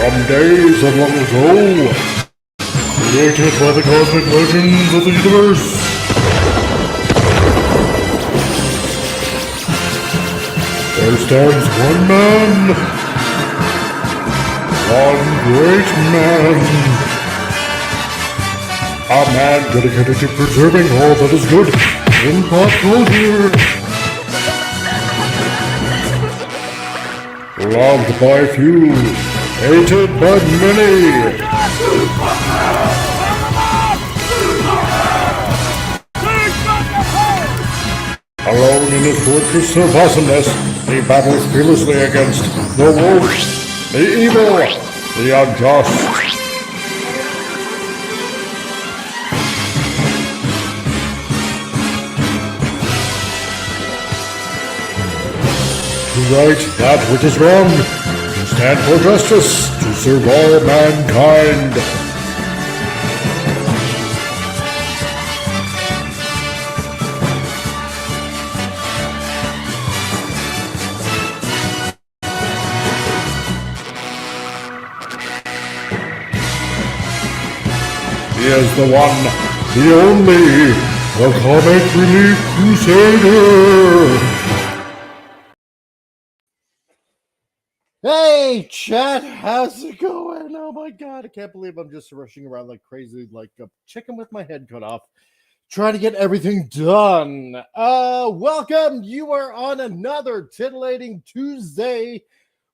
From days of long ago, created by the cosmic legends of the universe. There stands one man, one great man, a man dedicated to preserving all that is good in pop culture. Loved by few, hated by many. Alone in his fortress of awesomeness, he battles fearlessly against the wolves, the evil, the unjust. To right that which is wrong, to stand for justice, to serve all mankind. He is the one, the only, the Comic Relief Crusader. Hey, chat, how's it going? Oh my god, I can't believe I'm just rushing around like crazy, like a chicken with my head cut off, trying to get everything done. Welcome, you are on another Titillating Tuesday,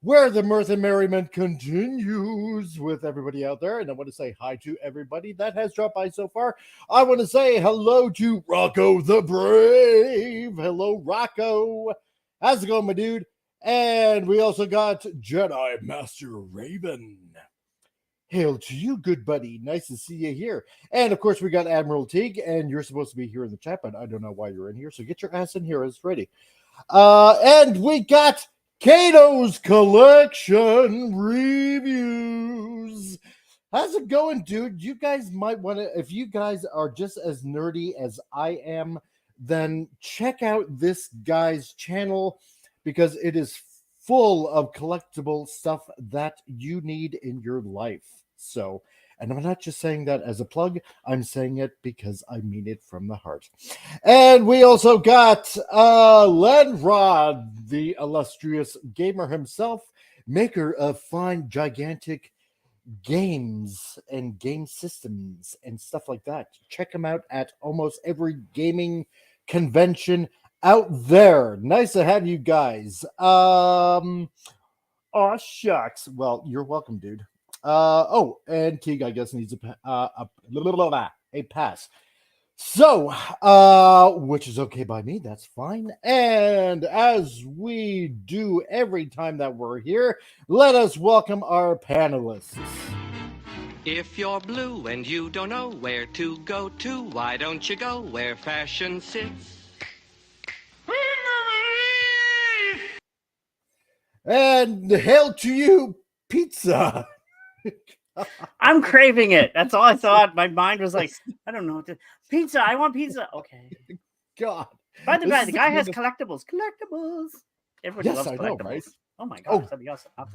where the mirth and merriment continues with everybody out there. And I want to say hi to everybody that has dropped by so far. I want to say hello to Rocco the Brave. Hello, Rocco. How's it going, my dude? And we also got Jedi Master Raven. Hail to you, good buddy. Nice to see you here. And of course, we got Admiral Teague, and you're supposed to be here in the chat, but I don't know why you're in here. So get your ass in here. It's ready. And we got Kato's Collection Reviews. How's it going, dude? You guys might want to, if you guys are just as nerdy as I am, then check out this guy's channel, because it is full of collectible stuff that you in your life. So, and I'm not just saying that as a plug, I'm saying it because I mean it from the heart. And we also got Lenrod, the illustrious gamer himself, maker of fine, gigantic games and game systems and stuff like that. Check him out at almost every gaming convention out there. Nice to have you guys. Oh shucks. Well, you're welcome, dude. And Teague, I guess, needs a pass. So, which is okay by me. That's fine. And as we do every time that we're here, let us welcome our panelists. If you're blue and you don't know where to go to, why don't you go where fashion sits? And hail to you, pizza. I'm craving it. That's all I thought. My mind was like, I don't know. Pizza. I want pizza. Okay. God. By the way, the guy has collectibles. Everybody loves collectibles. I know, right? Oh my god.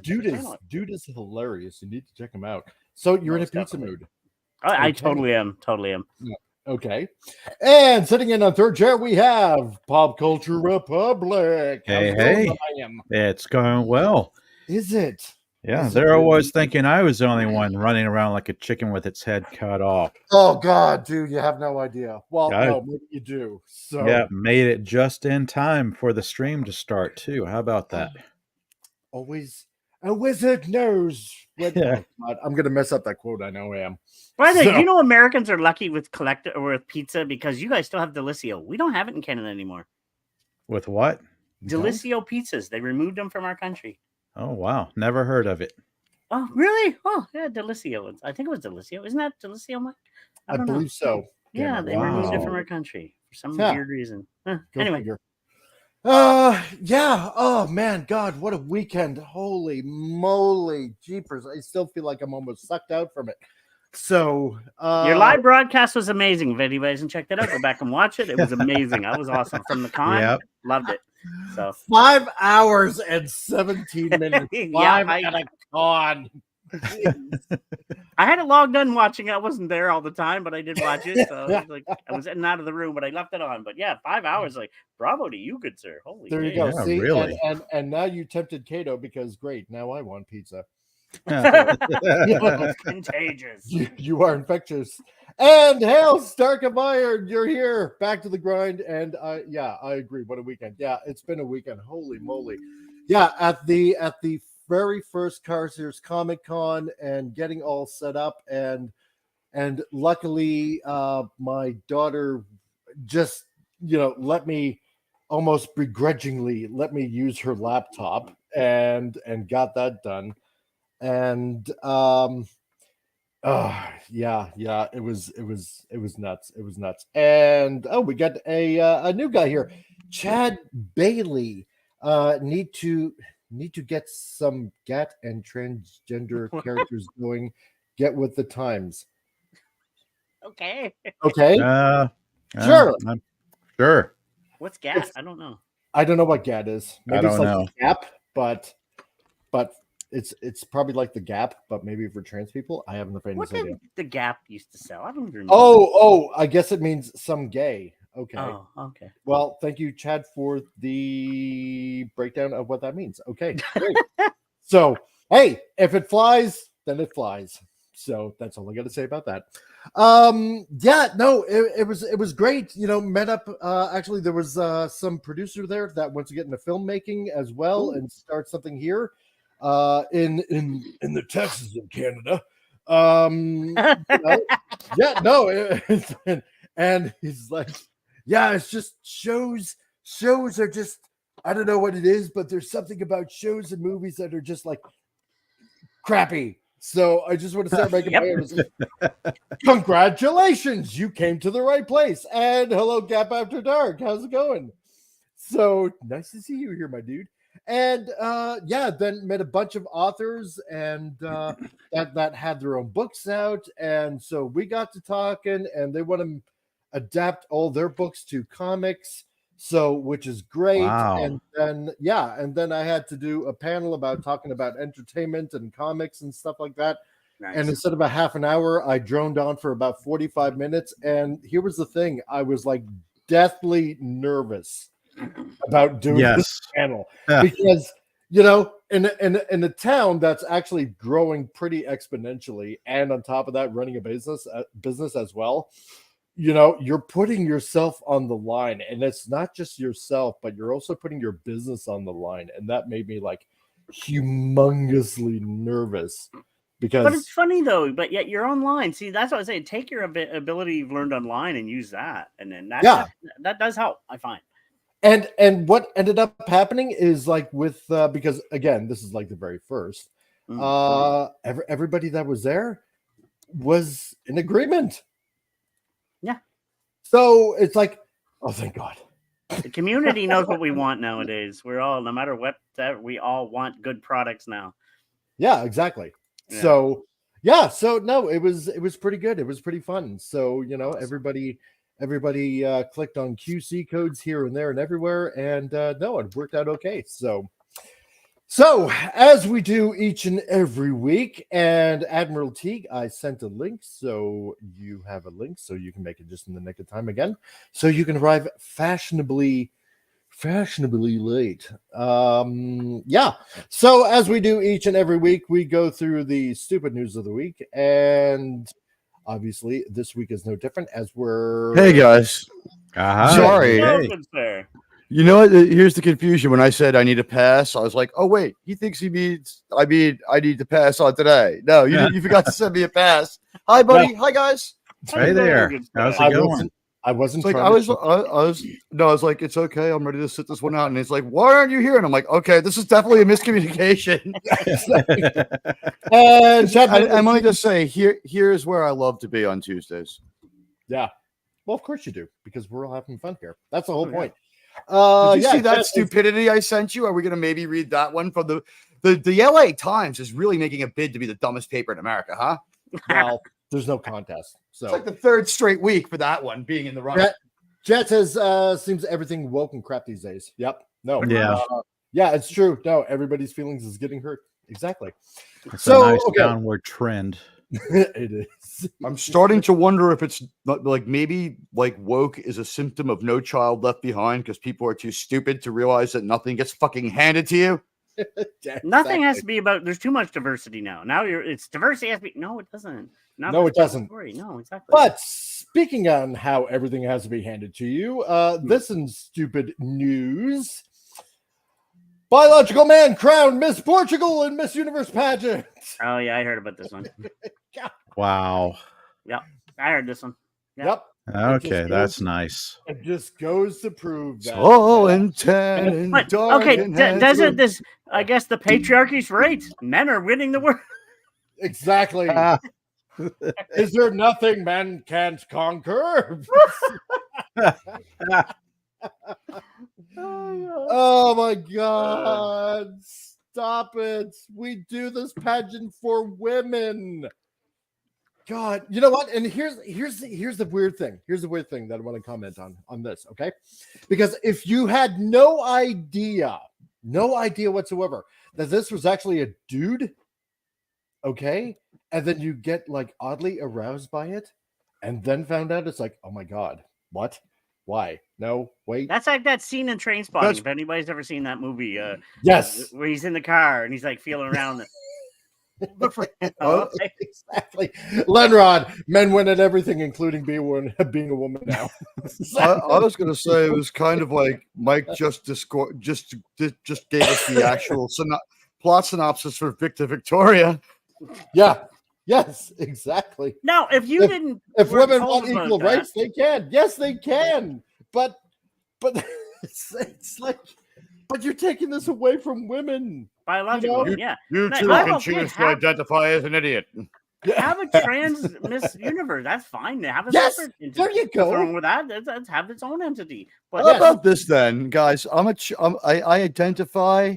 Dude is hilarious. You need to check him out. So you're in a pizza mood. I totally am. Yeah. Okay. And sitting in on third chair, we have Pop Culture Republic. Hey. It's going well. Is it? Yeah, they're always thinking I was the only one running around like a chicken with its head cut off. Oh, God, dude, you have no idea. Well, no, maybe you do. So yeah, made it just in time for the stream to start, too. How about that? Always a wizard knows. Yeah. Oh, I'm going to mess up that quote. I know I am. By the way, you know Americans are lucky with with pizza because you guys still have Delissio. We don't have it in Canada anymore. With what? Delissio pizzas. They removed them from our country. Oh, wow. Never heard of it. Oh, really? Oh, yeah, Delissio. I think it was Delissio. Isn't that Delissio, Mike? I believe so. Yeah, they removed it from our country for some weird reason. Anyway. Yeah. Oh, man. God, what a weekend. Holy moly. Jeepers. I still feel like I'm almost sucked out from it. So your live broadcast was amazing. If anybody hasn't checked it out, go back and watch it. It was amazing. That was awesome. From the con, yep. Loved it. So 5 hours and 17 minutes. Yeah, at a con. I had it logged in watching. I wasn't there all the time, but I did watch it. So I was like, I was in and out of the room, but I left it on. But yeah, 5 hours. Like, bravo to you, good sir. Holy. There you days. go. Yeah, See, really? and now you tempted Kato because great. Now I want pizza. It's contagious. You are infectious. And hail, Stark of Iron, you're here, back to the grind. And yeah, I agree. What a weekend! Yeah, it's been a weekend. Holy moly! Yeah, at the very first Car Series Comic Con and getting all set up, and luckily my daughter just let me almost begrudgingly let me use her laptop and got that done. And yeah, it was nuts. It was nuts. And we got a new guy here, Chad Bailey. Need to get some GAT and transgender characters going. Get with the times. Okay. Okay. Sure. Sure. What's gas? I don't know. I don't know what GAT is. Maybe it's don't like know. Gap, but it's probably like the Gap, but maybe for trans people. I haven't the faintest What idea. did the Gap used to sell? I don't even remember. Oh, I guess it means some gay. Okay. Oh, okay. Well, thank you, Chad, for the breakdown of what that means. Okay, great. So, hey, if it flies, then it flies. So that's all I got to say about that. Yeah, no, it was great. Met up. Actually, there was some producer there that wants to get into filmmaking as well and start something here, in the Texas of Canada. Yeah, no, and he's like, yeah, it's just shows are just, I don't know what it is, but there's something about shows and movies that are just like crappy. So I just want to start making my own. Congratulations, you came to the right place. And hello, Gap After Dark. How's it going? So nice to see you here, my dude. And yeah, then met a bunch of authors and that had their own books out. And so we got to talking, and they want to adapt all their books to comics. So, which is great. Wow. And then I had to do a panel about talking about entertainment and comics and stuff like that. Nice. And instead of a half an hour, I droned on for about 45 minutes. And here was the thing. I was like deathly nervous about doing this panel because, in a town that's actually growing pretty exponentially, and on top of that, running a business as well, you're putting yourself on the line, and it's not just yourself, but you're also putting your business on the line. And that made me like humongously nervous because, but it's funny though, but yet you're online. See, that's what I say. Take your ability you've learned online and use that. And then that does help, I find. And what ended up happening is like with, because again, this is like the very first, everybody that was there was in agreement. Yeah. So it's like, oh, thank God. The community knows what we want nowadays. We're all, no matter what, we all want good products now. Yeah, exactly. Yeah. So yeah, so no, it was pretty good. It was pretty fun. So awesome. everybody clicked on QC codes here and there and everywhere, and no, it worked out okay. So as we do each and every week, and Admiral Teague, I sent a link, so you have a link, so you can make it just in the nick of time again, so you can arrive fashionably late. Yeah. So as we do each and every week, we go through the stupid news of the week, and obviously this week is no different, as we're Hey guys, Sorry. Hey. You know what? Here's the confusion. When I said I need a pass, I was like, "Oh wait, he thinks he means I need to pass on today." No, you forgot to send me a pass. Hi, buddy. Hi, guys. Hey there. How's it going? I wasn't like trying I was like, it's okay. I'm ready to sit this one out. And it's like, why aren't you here? And I'm like, okay, this is definitely a miscommunication. And I'm only just say here's where I love to be on Tuesdays. Yeah. Well, of course you do, because we're all having fun here. That's the whole point. Did you see that stupidity I sent you? Are we going to maybe read that one from the LA Times is really making a bid to be the dumbest paper in America, huh? Well, there's no contest. So it's like the third straight week for that one being in the run. Jet says, seems everything woke and crap these days. Yep. No. Yeah. Yeah, it's true. No, everybody's feelings is getting hurt. Exactly. It's So, a nice okay. downward trend. It is. I'm starting to wonder if it's not like maybe like woke is a symptom of No Child Left Behind because people are too stupid to realize that nothing gets fucking handed to you. Yeah, Nothing has exactly. to be about. There's too much diversity now. Now it's diversity has to be. No, it doesn't. Not No, this it doesn't. Story. No, exactly. But speaking on how everything has to be handed to you, this in stupid news. Biological man crowned Miss Portugal in Miss Universe pageant. Oh yeah, I heard about this one. Wow. Yep, I heard this one. Yep. Okay, that's nice. It just goes to prove that. Tall and tan and But dark okay, and doesn't this? I guess the patriarchy's right. Men are winning the world. Exactly. Is there nothing men can't conquer? Oh my God. Stop it. We do this pageant for women. God, you know what? And here's the weird thing. Here's the weird thing that I want to comment on this, okay? Because if you had no idea whatsoever that this was actually a dude, okay, and then you get like oddly aroused by it, and then found out it's like, oh my God, what? Why? No, wait. That's like that scene in Trainspotting. If anybody's ever seen that movie, Yes, where he's in the car and he's like feeling around. Oh, exactly. Lenrod, men win at everything, including being a woman now. I was going to say it was kind of like Mike just gave us the actual plot synopsis for Victor Victoria. Yeah. Yes, exactly. Now, if women want equal rights, they can. Yes, they can. But it's like, but you're taking this away from women. Biological, yeah. You too can choose to identify as an idiot. Have a trans Miss Universe. That's fine. Have a separate entity. There you go. What's wrong with that? Let's have its own entity. But How about this then, guys? I identify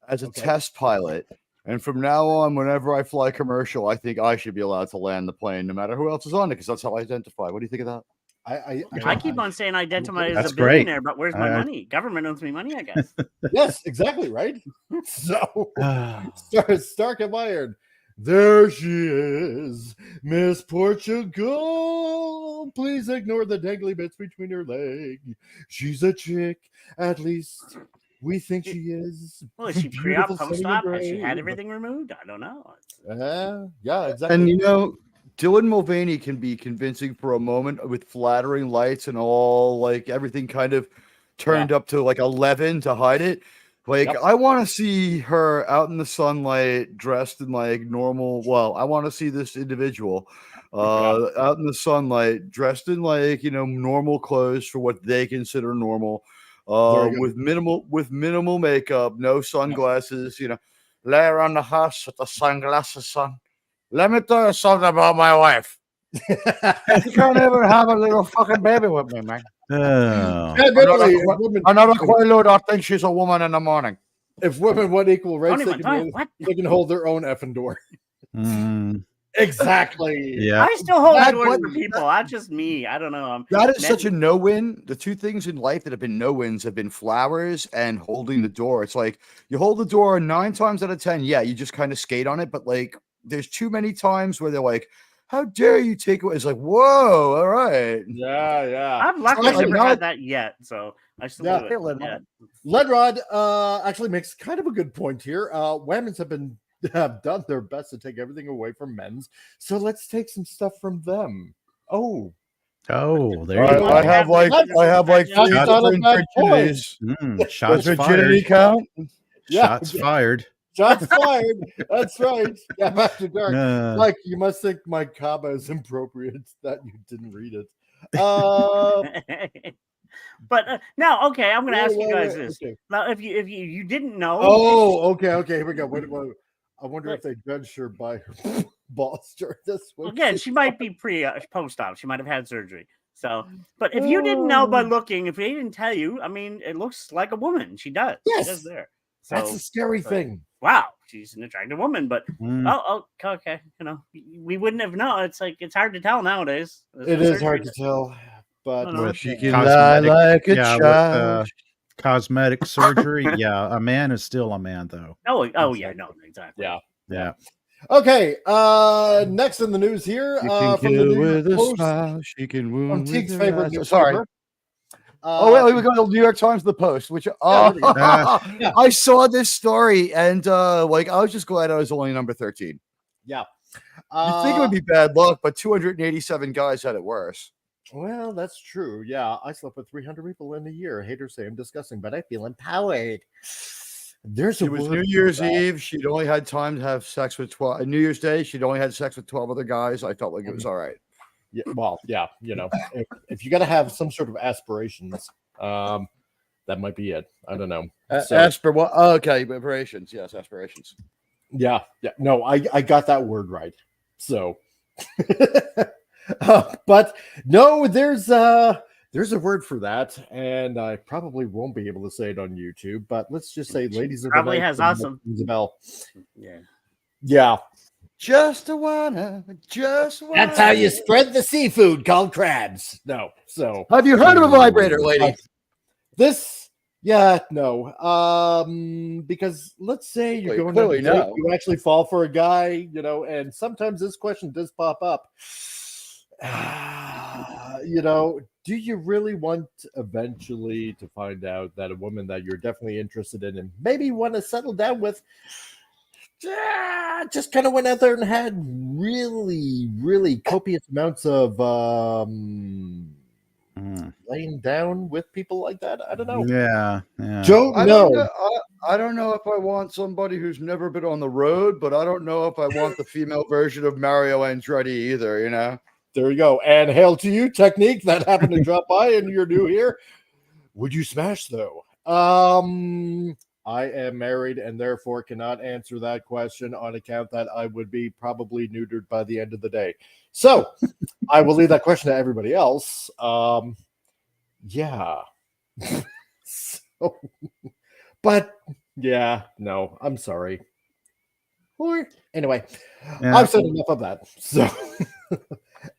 as a test pilot, and from now on, whenever I fly commercial, I think I should be allowed to land the plane, no matter who else is on it, because that's how I identify. What do you think of that? I keep on saying identify as That's a billionaire, great. but where's my money? Government owns me money, I guess. Yes, exactly, right? So, Stark admired. There she is, Miss Portugal. Please ignore the dangly bits between her legs. She's a chick, at least we think she is. Well, is she pre-op, post-op? Has she had everything removed? I don't know. Yeah, exactly. And Dylan Mulvaney can be convincing for a moment with flattering lights and all, like everything kind of turned up to like 11 to hide it. Like, I want to see her out in the sunlight dressed in like normal. Well, I want to see this individual out in the sunlight dressed in like, normal clothes for what they consider normal, with minimal makeup, no sunglasses, lay around the house with the sunglasses on. Let me tell you something about my wife. You can't even have a little fucking baby with me, man. Oh. Another Quaalude, I think she's a woman in the morning. If women want equal rights, they can hold their own effing door. Exactly. Yeah. I still hold doors for people. Not just me. I don't know. That is such a no-win. The two things in life that have been no-wins have been flowers and holding the door. It's like you hold the door 9 times out of 10. Yeah, you just kind of skate on it, but like there's too many times where they're like, how dare you take it? It's like, whoa, all right. Yeah. I've luckily never had that yet, so I still do it. Yeah. Lenrod actually makes kind of a good point here. Women's have done their best to take everything away from men's, so let's take some stuff from them. Oh, there you go. I have like 3 different virginities. Shots virginity fired. Count? Shots fired. Shots fired. That's right. Yeah, after dark. Like, you must think my comma is appropriate that you didn't read it. But now, okay, I'm going to ask you guys this. Okay. Now, if you didn't know. Oh, okay. Here we go. Wait. I wonder if they judged her by her balls during this one. Again, she might be post-op. She might have had surgery. So, but if you didn't know by looking, if they didn't tell you, I mean, it looks like a woman. She does. Yes. She does there. So, that's a scary thing. Wow, she's an attractive woman, but okay, we wouldn't have known. It's like it's hard to tell nowadays. It is hard to tell, but she can lie like a child. cosmetic surgery, yeah, a man is still a man, though. Oh yeah, no, exactly. Yeah. Okay. Next in the news here, She can from the kill New York with a Post, smile. She can from wound with Teague's her favorite eyes. newspaper. Sorry. Oh, wait, we go to the New York Times, the Post, which there we go. Yeah. I saw this story, and like I was just glad I was only number 13. Yeah. You'd think it would be bad luck, but 287 guys had it worse. Well, that's true. Yeah, I slept with 300 people in a year. Haters say I'm disgusting, but I feel empowered. There's a It was word New for Year's that. Eve. She'd only had time to have sex with 12. New Year's Day, she'd only had sex with 12 other guys. I felt like it was all right. Yeah, well, yeah, you know, if you got to have some sort of aspirations, that might be it. I don't know. Okay, aspirations. Yes, aspirations. Yeah. No, I got that word right. So, but no, there's a word for that, and I probably won't be able to say it on YouTube. But let's just say, ladies of the Probably night, has from awesome. Isabel. Yeah. Yeah, Just that's how you spread the seafood called crabs. No, so Have you heard of a vibrator, lady? this, yeah, no, because let's say you're going on a clearly date, no. you actually fall for a guy, you know, and sometimes this question does pop up. You know, do you really want eventually to find out that a woman that you're definitely interested in and maybe want to settle down with just kind of went out there and had really, really copious amounts of laying down with people like that? I don't know. Yeah. Don't know. I don't know if I want somebody who's never been on the road, but I don't know if I want the female version of Mario Andretti either, you know? There you go. And hail to you, Technique, that happened to drop by and you're new here. Would you smash, though? I am married and therefore cannot answer that question on account that I would be probably neutered by the end of the day. So I will leave that question to everybody else. Yeah. So, but yeah, no, I'm sorry. Or anyway, Yeah. I've said enough of that. So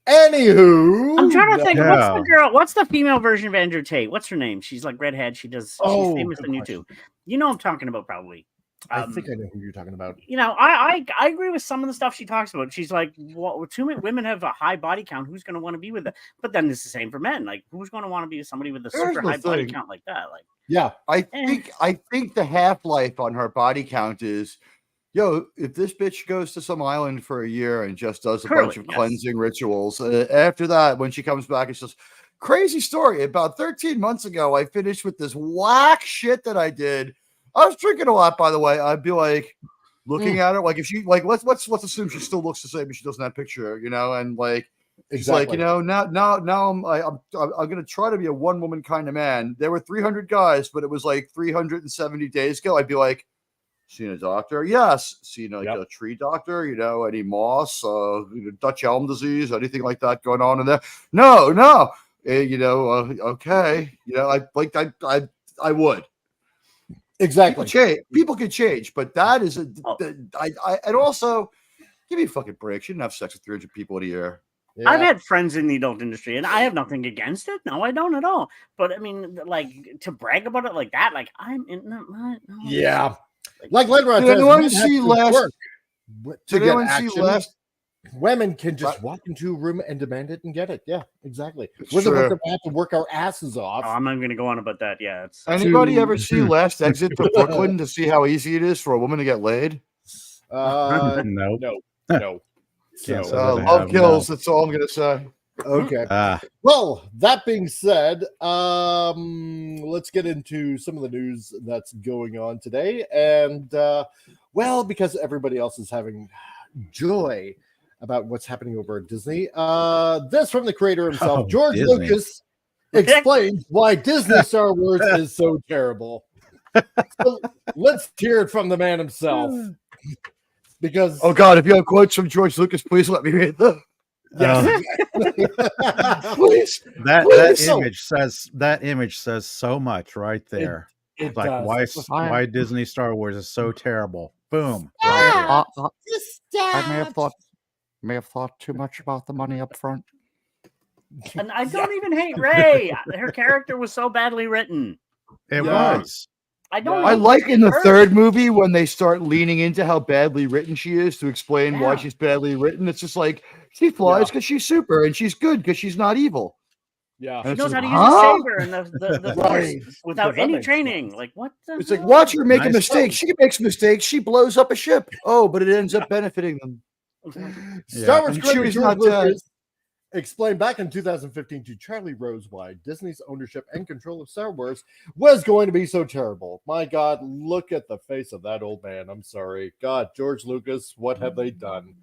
anywho, I'm trying to think. Yeah. What's the girl? What's the female version of Andrew Tate? What's her name? She's like redhead. She's famous good on YouTube. You know what I'm talking about, probably. I think I know who you're talking about. You know, I agree with some of the stuff she talks about. She's like, well, too many women have a high body count. Who's going to want to be with them? But then it's the same for men. Like, who's going to want to be with somebody with a super high body count like that? Like, Yeah, I think the half-life on her body count is, yo, if this bitch goes to some island for a year and just does a bunch of cleansing rituals, after that, when she comes back, it's just crazy story. About 13 months ago, I finished with this whack shit that I did. I was drinking a lot, by the way. I'd be like looking at her, like if she like let's assume she still looks the same, but she doesn't have a picture, you know, and like she's like, you know, now I'm gonna try to be a one woman kind of man. There were 300 guys, but it was like 370 days ago. I'd be like, seen a doctor? Yes. Seen like a tree doctor? You know, any moss, Dutch elm disease, anything like that going on in there? No. You know, okay. You know, I would. Exactly. People can change, but that is and also give me a fucking break. She didn't have sex with 300 people in a year. Yeah. I've had friends in the adult industry, and I have nothing against it. No, I don't at all. But I mean, like to brag about it like that, like I'm in. No, yeah. Like Lenrod did says, anyone see last? Did anyone see last? Women can just walk into a room and demand it and get it. Yeah, exactly. We're the ones that have to work our asses off. Oh, I'm not going to go on about that. Yeah. It's anybody ever see Last Exit to Brooklyn to see how easy it is for a woman to get laid? No. So, love kills. That's all I'm going to say. Okay. Well, that being said, let's get into some of the news that's going on today. And, well, because everybody else is having joy about what's happening over at Disney, this from the creator himself, George Lucas, explains why Disney Star Wars is so terrible. So let's hear it from the man himself. Because oh God, if you have quotes from George Lucas, please let me read them. Yes. Please. That image says so much right there. It like does. why Disney Star Wars is so terrible. Boom. I may have thought too much about the money up front. And I don't even hate Rey. Her character was so badly written. It Yeah. was. I don't. Yeah. I hate like in the her. third movie when they start leaning into how badly written she is to explain why Yeah. she's badly written. It's just like she flies because she's super, and she's good because she's not evil. Yeah. And She it's knows just, how to use a saber and the force Right. without Because that any makes training. sense. Like what the It's like hell? watch her make a Nice mistake. pose. She makes mistakes. She blows up a ship. Oh, but it ends up benefiting them. Star Yeah. Wars And creator Chewie's George not dead. Lucas explained back in 2015 to Charlie Rose why Disney's ownership and control of Star Wars was going to be so terrible. My God, look at the face of that old man. I'm sorry. God, George Lucas, what have they done?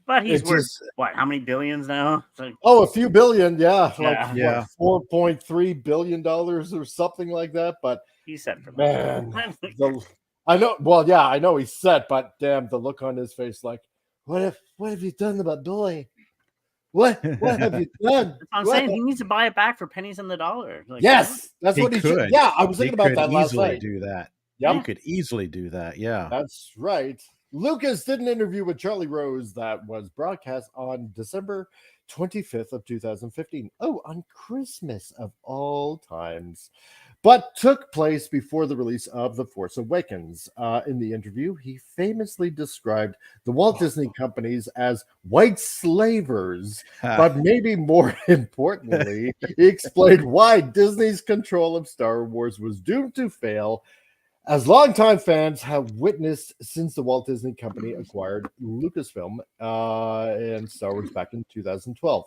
But he's It worth just- what? How many billions now? It's like, Oh, a few billion, yeah. Like Yeah. what, $4.3 billion or something like that. But he's set for man, that. I know, well, yeah, I know he's set, but damn, the look on his face, like, what have you done to my boy? What have you done? That's what I'm What saying. He needs to buy it back for pennies on the dollar. Like, Yes, that's He what he should. could. Yeah, I was He thinking about could that last easily night. do that. Yep, He could easily do that. Yeah. that's right. Lucas did an interview with Charlie Rose that was broadcast on December 25th of 2015. Oh, on Christmas of all times. But took place before the release of The Force Awakens. In the interview, he famously described the Walt Disney Companies as white slavers, but maybe more importantly, he explained why Disney's control of Star Wars was doomed to fail, as longtime fans have witnessed since the Walt Disney Company acquired Lucasfilm and Star Wars back in 2012.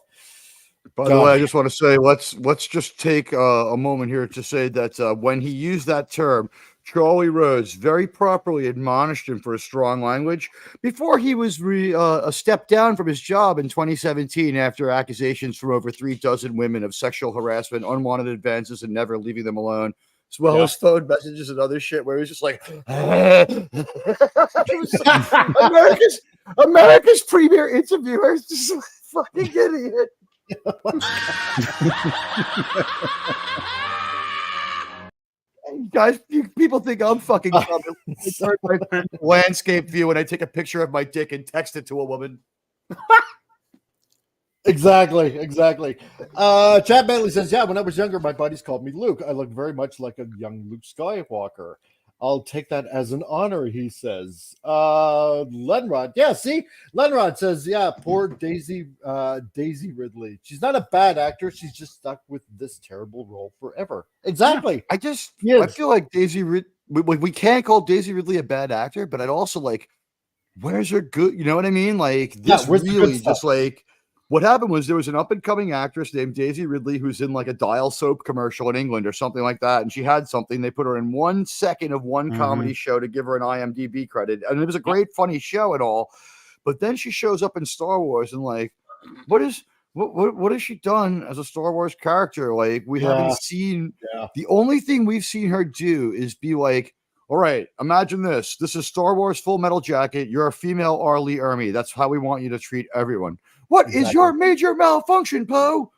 By the way, I just want to say, let's just take a moment here to say that when he used that term, Charlie Rose very properly admonished him for his strong language before he was a step down from his job in 2017 after accusations from over 36 women of sexual harassment, unwanted advances, and never leaving them alone, as well as phone messages and other shit where he was just like, America's premier interviewer is just a fucking idiot. Guys, people think I'm fucking my landscape view when I take a picture of my dick and text it to a woman. Exactly. Chad Bailey says, yeah, when I was younger, my buddies called me Luke. I looked very much like a young Luke Skywalker. I'll take that as an honor, he says. Lenrod, yeah, see? Lenrod says, yeah, poor Daisy Ridley. She's not a bad actor. She's just stuck with this terrible role forever. Exactly. I feel like we can't call Daisy Ridley a bad actor, but I'd also like, where's her good? You know what I mean? Like this really just like what happened was there was an up and coming actress named Daisy Ridley who's in like a Dial soap commercial in England or something like that. And she had something. They put her in 1 second of one comedy show to give her an IMDb credit. And it was a great, funny show and all. But then she shows up in Star Wars and like, what has she done as a Star Wars character? Like we haven't seen the only thing we've seen her do is be like, all right, imagine this. This is Star Wars Full Metal Jacket. You're a female R. Lee Ermey. That's how we want you to treat everyone. What is your major malfunction, Poe?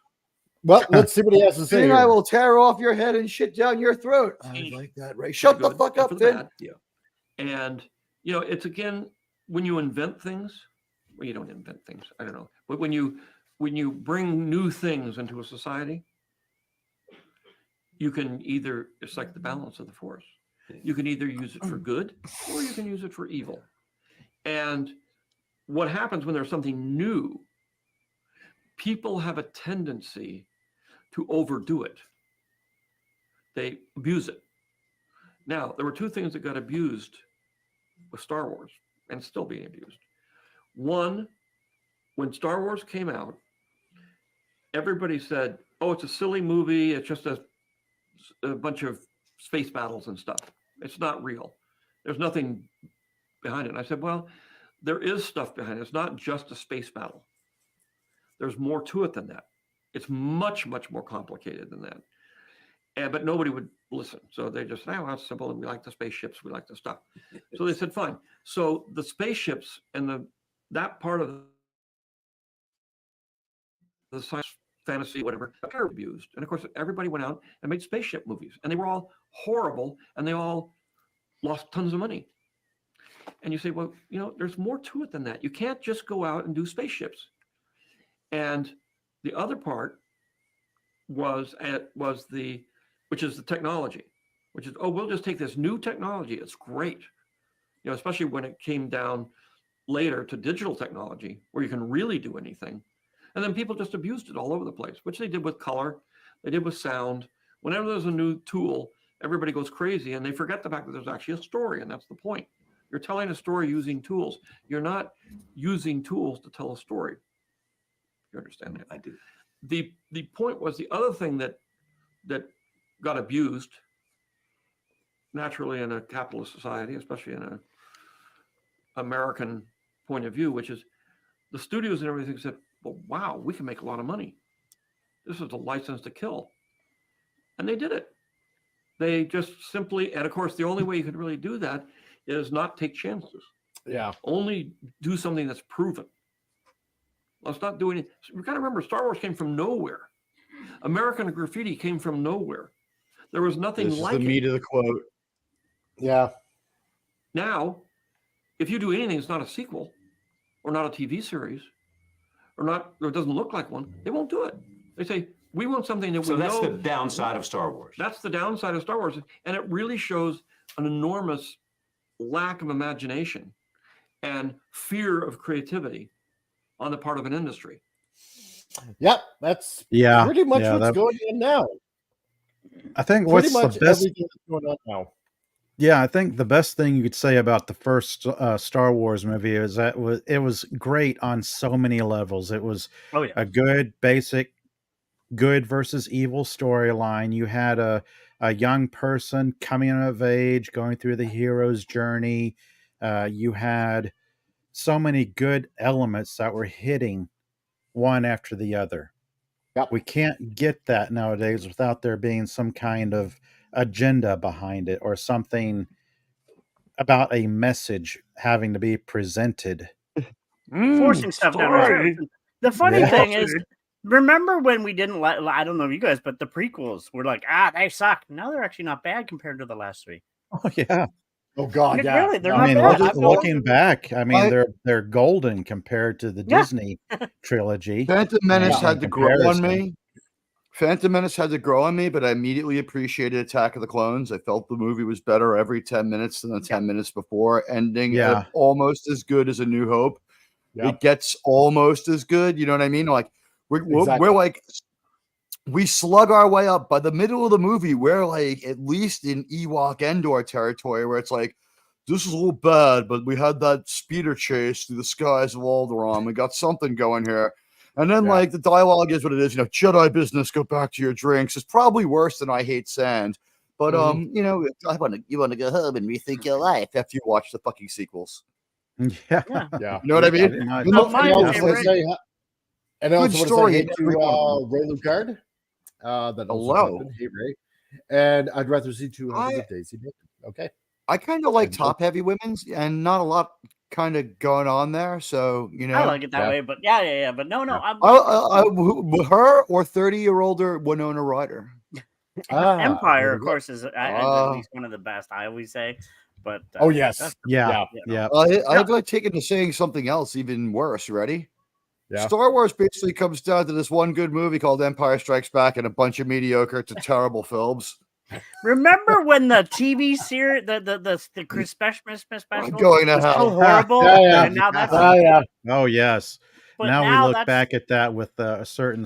Well, let's see what he has to say. Then Here. I will tear off your head and shit down your throat. I like that, right? Shut the fuck up, Finn. Yeah. And, you know, it's again, when you invent things, well, you don't invent things. I don't know. But when you bring new things into a society, you can either, it's like the balance of the force. You can either use it for good or you can use it for evil. And what happens when there's something new, people have a tendency to overdo it. They abuse it. Now, there were two things that got abused with Star Wars and still being abused. One, when Star Wars came out, everybody said, oh, it's a silly movie. It's just a bunch of space battles and stuff. It's not real. There's nothing behind it. And I said, well, there is stuff behind it. It's not just a space battle. There's more to it than that. It's much, much more complicated than that. But nobody would listen. So they just said, oh, it's simple. And we like the spaceships. We like the stuff. So they said, fine. So the spaceships and that part of the science fantasy, whatever, are abused. And of course, everybody went out and made spaceship movies. And they were all horrible. And they all lost tons of money. And you say, well, you know, there's more to it than that. You can't just go out and do spaceships. And the other part which is the technology. which is, oh, we'll just take this new technology. It's great. You know, especially when it came down later to digital technology where you can really do anything. And then people just abused it all over the place, which they did with color, they did with sound. Whenever there's a new tool, everybody goes crazy and they forget the fact that there's actually a story, and that's the point. You're telling a story using tools. You're not using tools to tell a story. You understand that? I do. The point was the other thing that got abused naturally in a capitalist society, especially in an American point of view, which is the studios and everything said, well, wow, we can make a lot of money. This is a license to kill. And they did it. They just simply, and of course, the only way you could really do that is not take chances. Yeah. Only do something that's proven. Let's not do anything. We've got to remember, Star Wars came from nowhere. American Graffiti came from nowhere. There was nothing This is like the it. meat of the quote. Yeah. Now, if you do anything that's not a sequel or not a TV series or it doesn't look like one, they won't do it. They say, we want something that we know. So that's the downside of Star Wars. That's the downside of Star Wars. And it really shows an enormous lack of imagination and fear of creativity on the part of an industry. Yep. That's Yeah, pretty much yeah, what's that- going on now. I think Pretty what's much the best. everything that's going on now. Yeah, I think the best thing you could say about the first Star Wars movie is that it was great on so many levels. It was Oh yeah. a good, basic, good versus evil storyline. You had a young person coming of age, going through the hero's journey. You had so many good elements that were hitting one after the other. Yep. We can't get that nowadays without there being some kind of agenda behind it or something about a message having to be presented. Forcing stuff down our story. throats. The funny Yeah. thing is, remember when we didn't like, I don't know you guys, but the prequels were like, they suck. Now they're actually not bad compared to the last three. Oh yeah. Oh God, yeah. Really, they're No, not I mean, bad. looking back, I mean, I- they're golden compared to the Yeah. Disney trilogy. Phantom Menace Yeah, had in to grow on comparison. me. Phantom Menace had to grow on me, but I immediately appreciated Attack of the Clones. I felt the movie was better every 10 minutes than the 10 minutes before, ending Yeah. almost as good as A New Hope. Yep. It gets almost as good. You know what I mean? Like Exactly. we're like, we slug our way up. By the middle of the movie, we're like at least in Ewok Endor territory, where it's like, this is a little bad, but we had that speeder chase through the skies of Alderaan. We got something going here. And then, Yeah. like, the dialogue is what it is. You know, Jedi business, go back to your drinks. It's probably worse than I Hate Sand. But, you know, you want to go home and rethink your life after you watch the fucking sequels. Yeah. Yeah. Yeah. You know what I mean? Pretty much. You know, my And I also favorite- want to say, and I Good also want to story say in hey every one to Ray Lucard. That also Hello. happened. Hey Ray. And I'd rather see 200 I- of Daisy Dixon. Okay. I kind of like And- top heavy women's and not a lot kind of going on there. So, you know, I like it that Yeah. way, but yeah. But no, her or 30-year-older Winona Ryder. Empire, there of we go. course, is at Ah. least one of the best. I always say, but Oh yes. that's- Yeah. Yeah. Yeah. I've like taken to saying something else even worse. Ready? Yeah. Star Wars basically comes down to this one good movie called Empire Strikes Back and a bunch of mediocre to terrible films. Remember when the TV series, the Chris special Going to was so hell. horrible, Yeah. and now that's Yeah. Oh yes. but now we look that's- back at that with a certain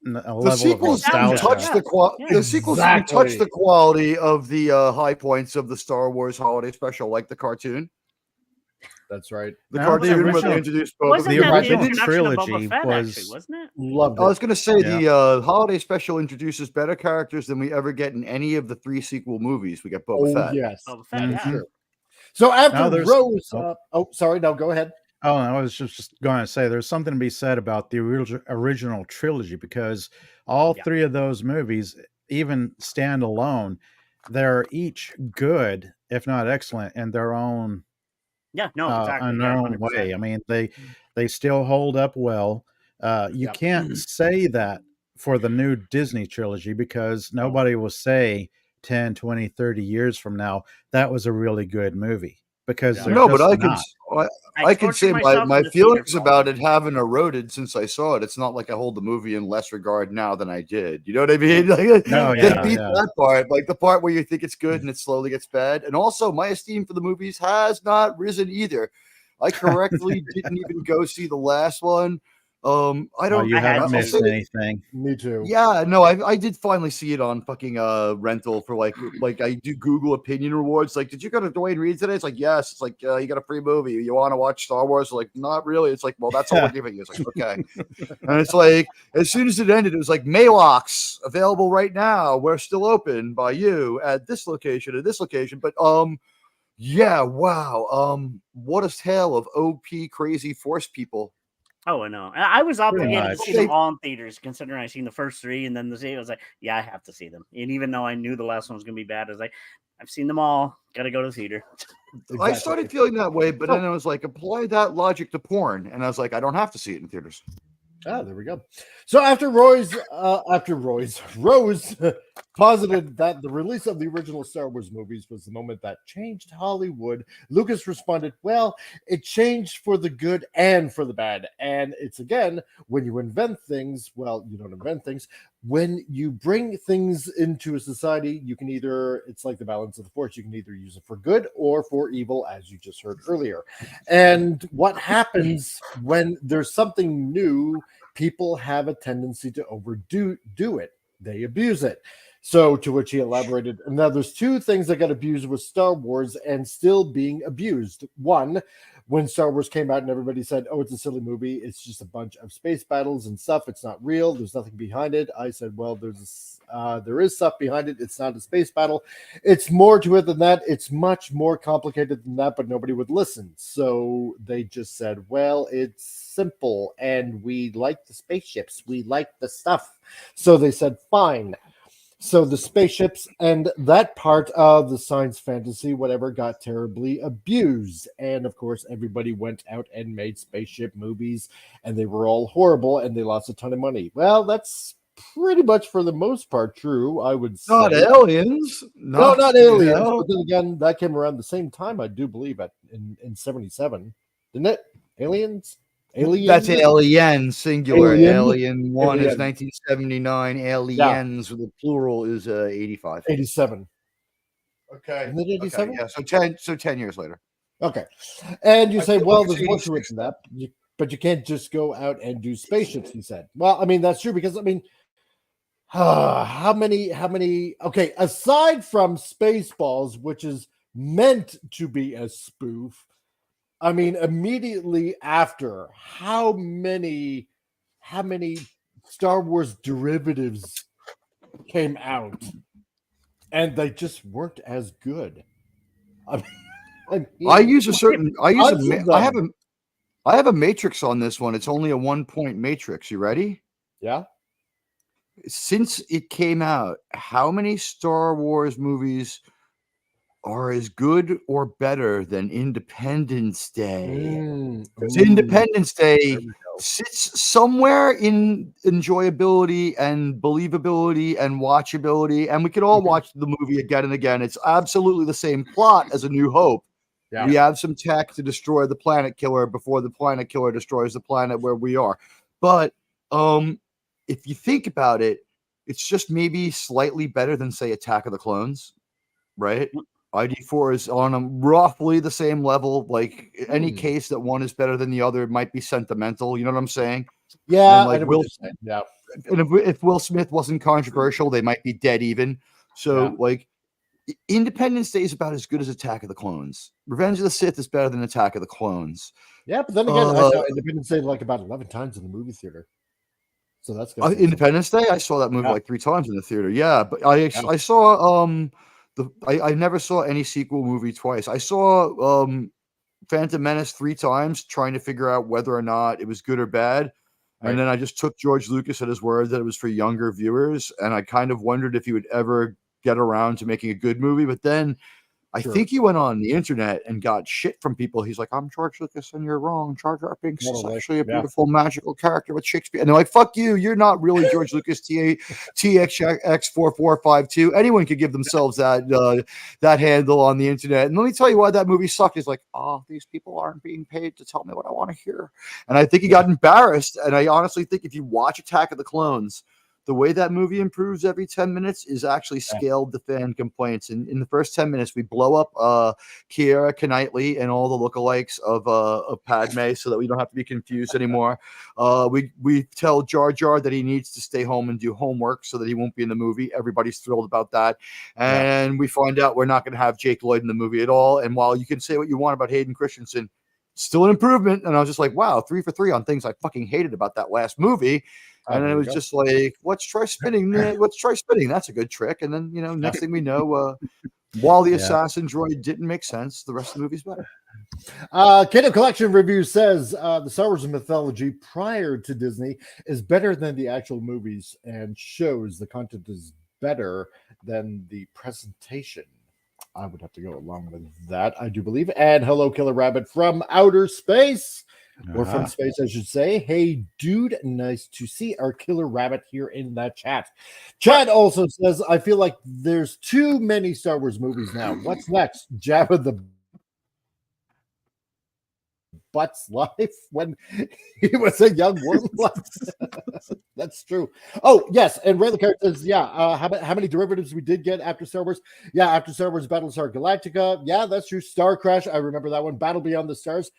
a The level of sequels didn't nostalgia. touch the Yeah. the sequels didn't touch Exactly. the quality of the high points of the Star Wars holiday special, like the cartoon. That's right. The No, the cartoon where original- they introduced Boba wasn't The that the original introduction of trilogy Boba Fett? was- Actually, wasn't it? Loved I was it. going to say Yeah. the holiday special introduces better characters than we ever get in any of the 3 sequel movies. We get Boba Oh Fett. yes. Boba Fett, Mhm. yeah. Sure. So after Now there's- Rose, oh. sorry, no, go ahead. Oh, I was just going to say there's something to be said about the original trilogy because all Yeah. 3 of those movies, even stand alone, they're each good, if not excellent, in their own Yeah, no, exactly. in yeah, their own 100%. way. I mean, they still hold up well. You Yeah. can't say that for the new Disney trilogy because nobody will say 10, 20, 30 years from now that was a really good movie. because Yeah. they're No, just but not. I can tortured say myself my in the theater feelings for all about of it haven't eroded since I saw it. It's not like I hold the movie in less regard now than I did. You know what I mean? Like, No, they yeah, beat yeah. that part, like the part where you think it's good and it slowly gets bad. And also, my esteem for the movies has not risen either. I correctly didn't even go see the last one. I Oh, don't. you I had haven't to. I'll say missed anything. Me too. yeah, no, I did finally see it on fucking rental for like I do Google opinion rewards. Like, did you go to Dwayne Reed today? It's like, yes. It's like you got a free movie. You want to watch Star Wars? Like, not really. It's like, well, that's all we're giving you. It's like, okay. And it's like, as soon as it ended, it was like Maylocks available right now. We're still open by you at this location, at this location. But yeah, wow. What a tale of OP crazy force people. Oh, I know. I was Pretty obligated to much. see them all in theaters, considering I seen the first three, and then I was like, yeah, I have to see them. And even though I knew the last one was going to be bad, I was like, I've seen them all. Got to go to the theater. I started feeling that way, but then I was like, apply that logic to porn, and I was like, I don't have to see it in theaters. Ah, there we go. So after Rose posited that the release of the original Star Wars movies was the moment that changed Hollywood, Lucas responded, well, it changed for the good and for the bad. And it's again, when you invent things, well, you don't invent things. When you bring things into a society, you can either, it's like the balance of the force, you can either use it for good or for evil, as you just heard earlier. And what happens when there's something new, people have a tendency to overdo it. They abuse it. So to which he elaborated, and now there's two things that got abused with Star Wars and still being abused. One, when Star Wars came out and everybody said, oh, it's a silly movie. It's just a bunch of space battles and stuff. It's not real. There's nothing behind it. I said, well, there is stuff behind it. It's not a space battle. It's more to it than that. It's much more complicated than that, but nobody would listen. So they just said, well, it's simple and we like the spaceships. We like the stuff. So they said, fine. So the spaceships and that part of the science fantasy, whatever, got terribly abused. And of course, everybody went out and made spaceship movies and they were all horrible and they lost a ton of money. Well, that's pretty much for the most part true, I would say. Not aliens. No, not aliens. You know? But then again, that came around the same time, I do believe, in 77. Didn't it? Aliens? Aliens? That's alien singular. Alien. Alien one is Alien. 1979. Aliens with the plural is 85. 87. Okay. Isn't it 87? Yeah. So 10 years later. Okay. And you I say, feel well, like it's there's more to it 86 than that. But you can't just go out and do spaceships, he said. Well, I mean, that's true because, I mean, how many, okay, aside from Spaceballs, which is meant to be a spoof, I mean, immediately after, how many Star Wars derivatives came out and they just weren't as good. I use a certain. I use tons a. of I them. have a. I have a matrix on this one. It's only a 1-point matrix. You ready? Yeah. Since it came out, how many Star Wars movies are as good or better than Independence Day? Because Independence Day sits somewhere in enjoyability and believability and watchability, and we can all watch the movie again and again. It's absolutely the same plot as A New Hope. Yeah. We have some tech to destroy the planet killer before the planet killer destroys the planet where we are. But if you think about it, it's just maybe slightly better than, say, Attack of the Clones, right? ID4 is on a roughly the same level. Like any case that one is better than the other might be sentimental. You know what I'm saying? Yeah, And like I know what you're saying. Yeah. And if Will Smith wasn't controversial, they might be dead even. So like Independence Day is about as good as Attack of the Clones. Revenge of the Sith is better than Attack of the Clones. Yeah, but then again, I saw Independence Day like about 11 times in the movie theater. So that's good. Independence Day, I saw that movie like 3 times in the theater. Yeah, but I saw I never saw any sequel movie twice. I saw Phantom Menace 3 times, trying to figure out whether or not it was good or bad. And then I just took George Lucas at his word that it was for younger viewers, and I kind of wondered if he would ever get around to making a good movie. But then I think he went on the internet and got shit from people. He's like, I'm George Lucas and you're wrong. Jar Jar Binks is actually a beautiful magical character with Shakespeare. And they're like, fuck you. You're not really George Lucas TXX4452. Anyone could give themselves that handle on the internet. And let me tell you why that movie sucked. He's like, oh, these people aren't being paid to tell me what I want to hear. And I think he got embarrassed. And I honestly think if you watch Attack of the Clones, the way that movie improves every 10 minutes is actually scaled to fan complaints. And in the first 10 minutes, we blow up Keira Knightley and all the lookalikes of Padme so that we don't have to be confused anymore. We tell Jar Jar that he needs to stay home and do homework so that he won't be in the movie. Everybody's thrilled about that. And we find out we're not going to have Jake Lloyd in the movie at all. And while you can say what you want about Hayden Christensen, still an improvement. And I was just like, wow, 3 for 3 on things I fucking hated about that last movie. And then it was just like, let's try spinning. Let's try spinning. That's a good trick. And then, next thing we know, while the assassin droid didn't make sense, the rest of the movie's better. Kid of Collection Review says the Star Wars mythology prior to Disney is better than the actual movies and shows the content is better than the presentation. I would have to go along with that, I do believe. And hello, Killer Rabbit from outer space. Or from space, I should say. Hey, dude, nice to see our Killer Rabbit here in that chat. Chad also says, I feel like there's too many Star Wars movies now. What's next? Jabba the Butt's life when he was a young wormlet. That's true. Oh, yes. And Ray the Character says, how many derivatives we did get after Star Wars? Yeah, after Star Wars Battlestar Galactica. Yeah, that's true. Star Crash. I remember that one. Battle Beyond the Stars.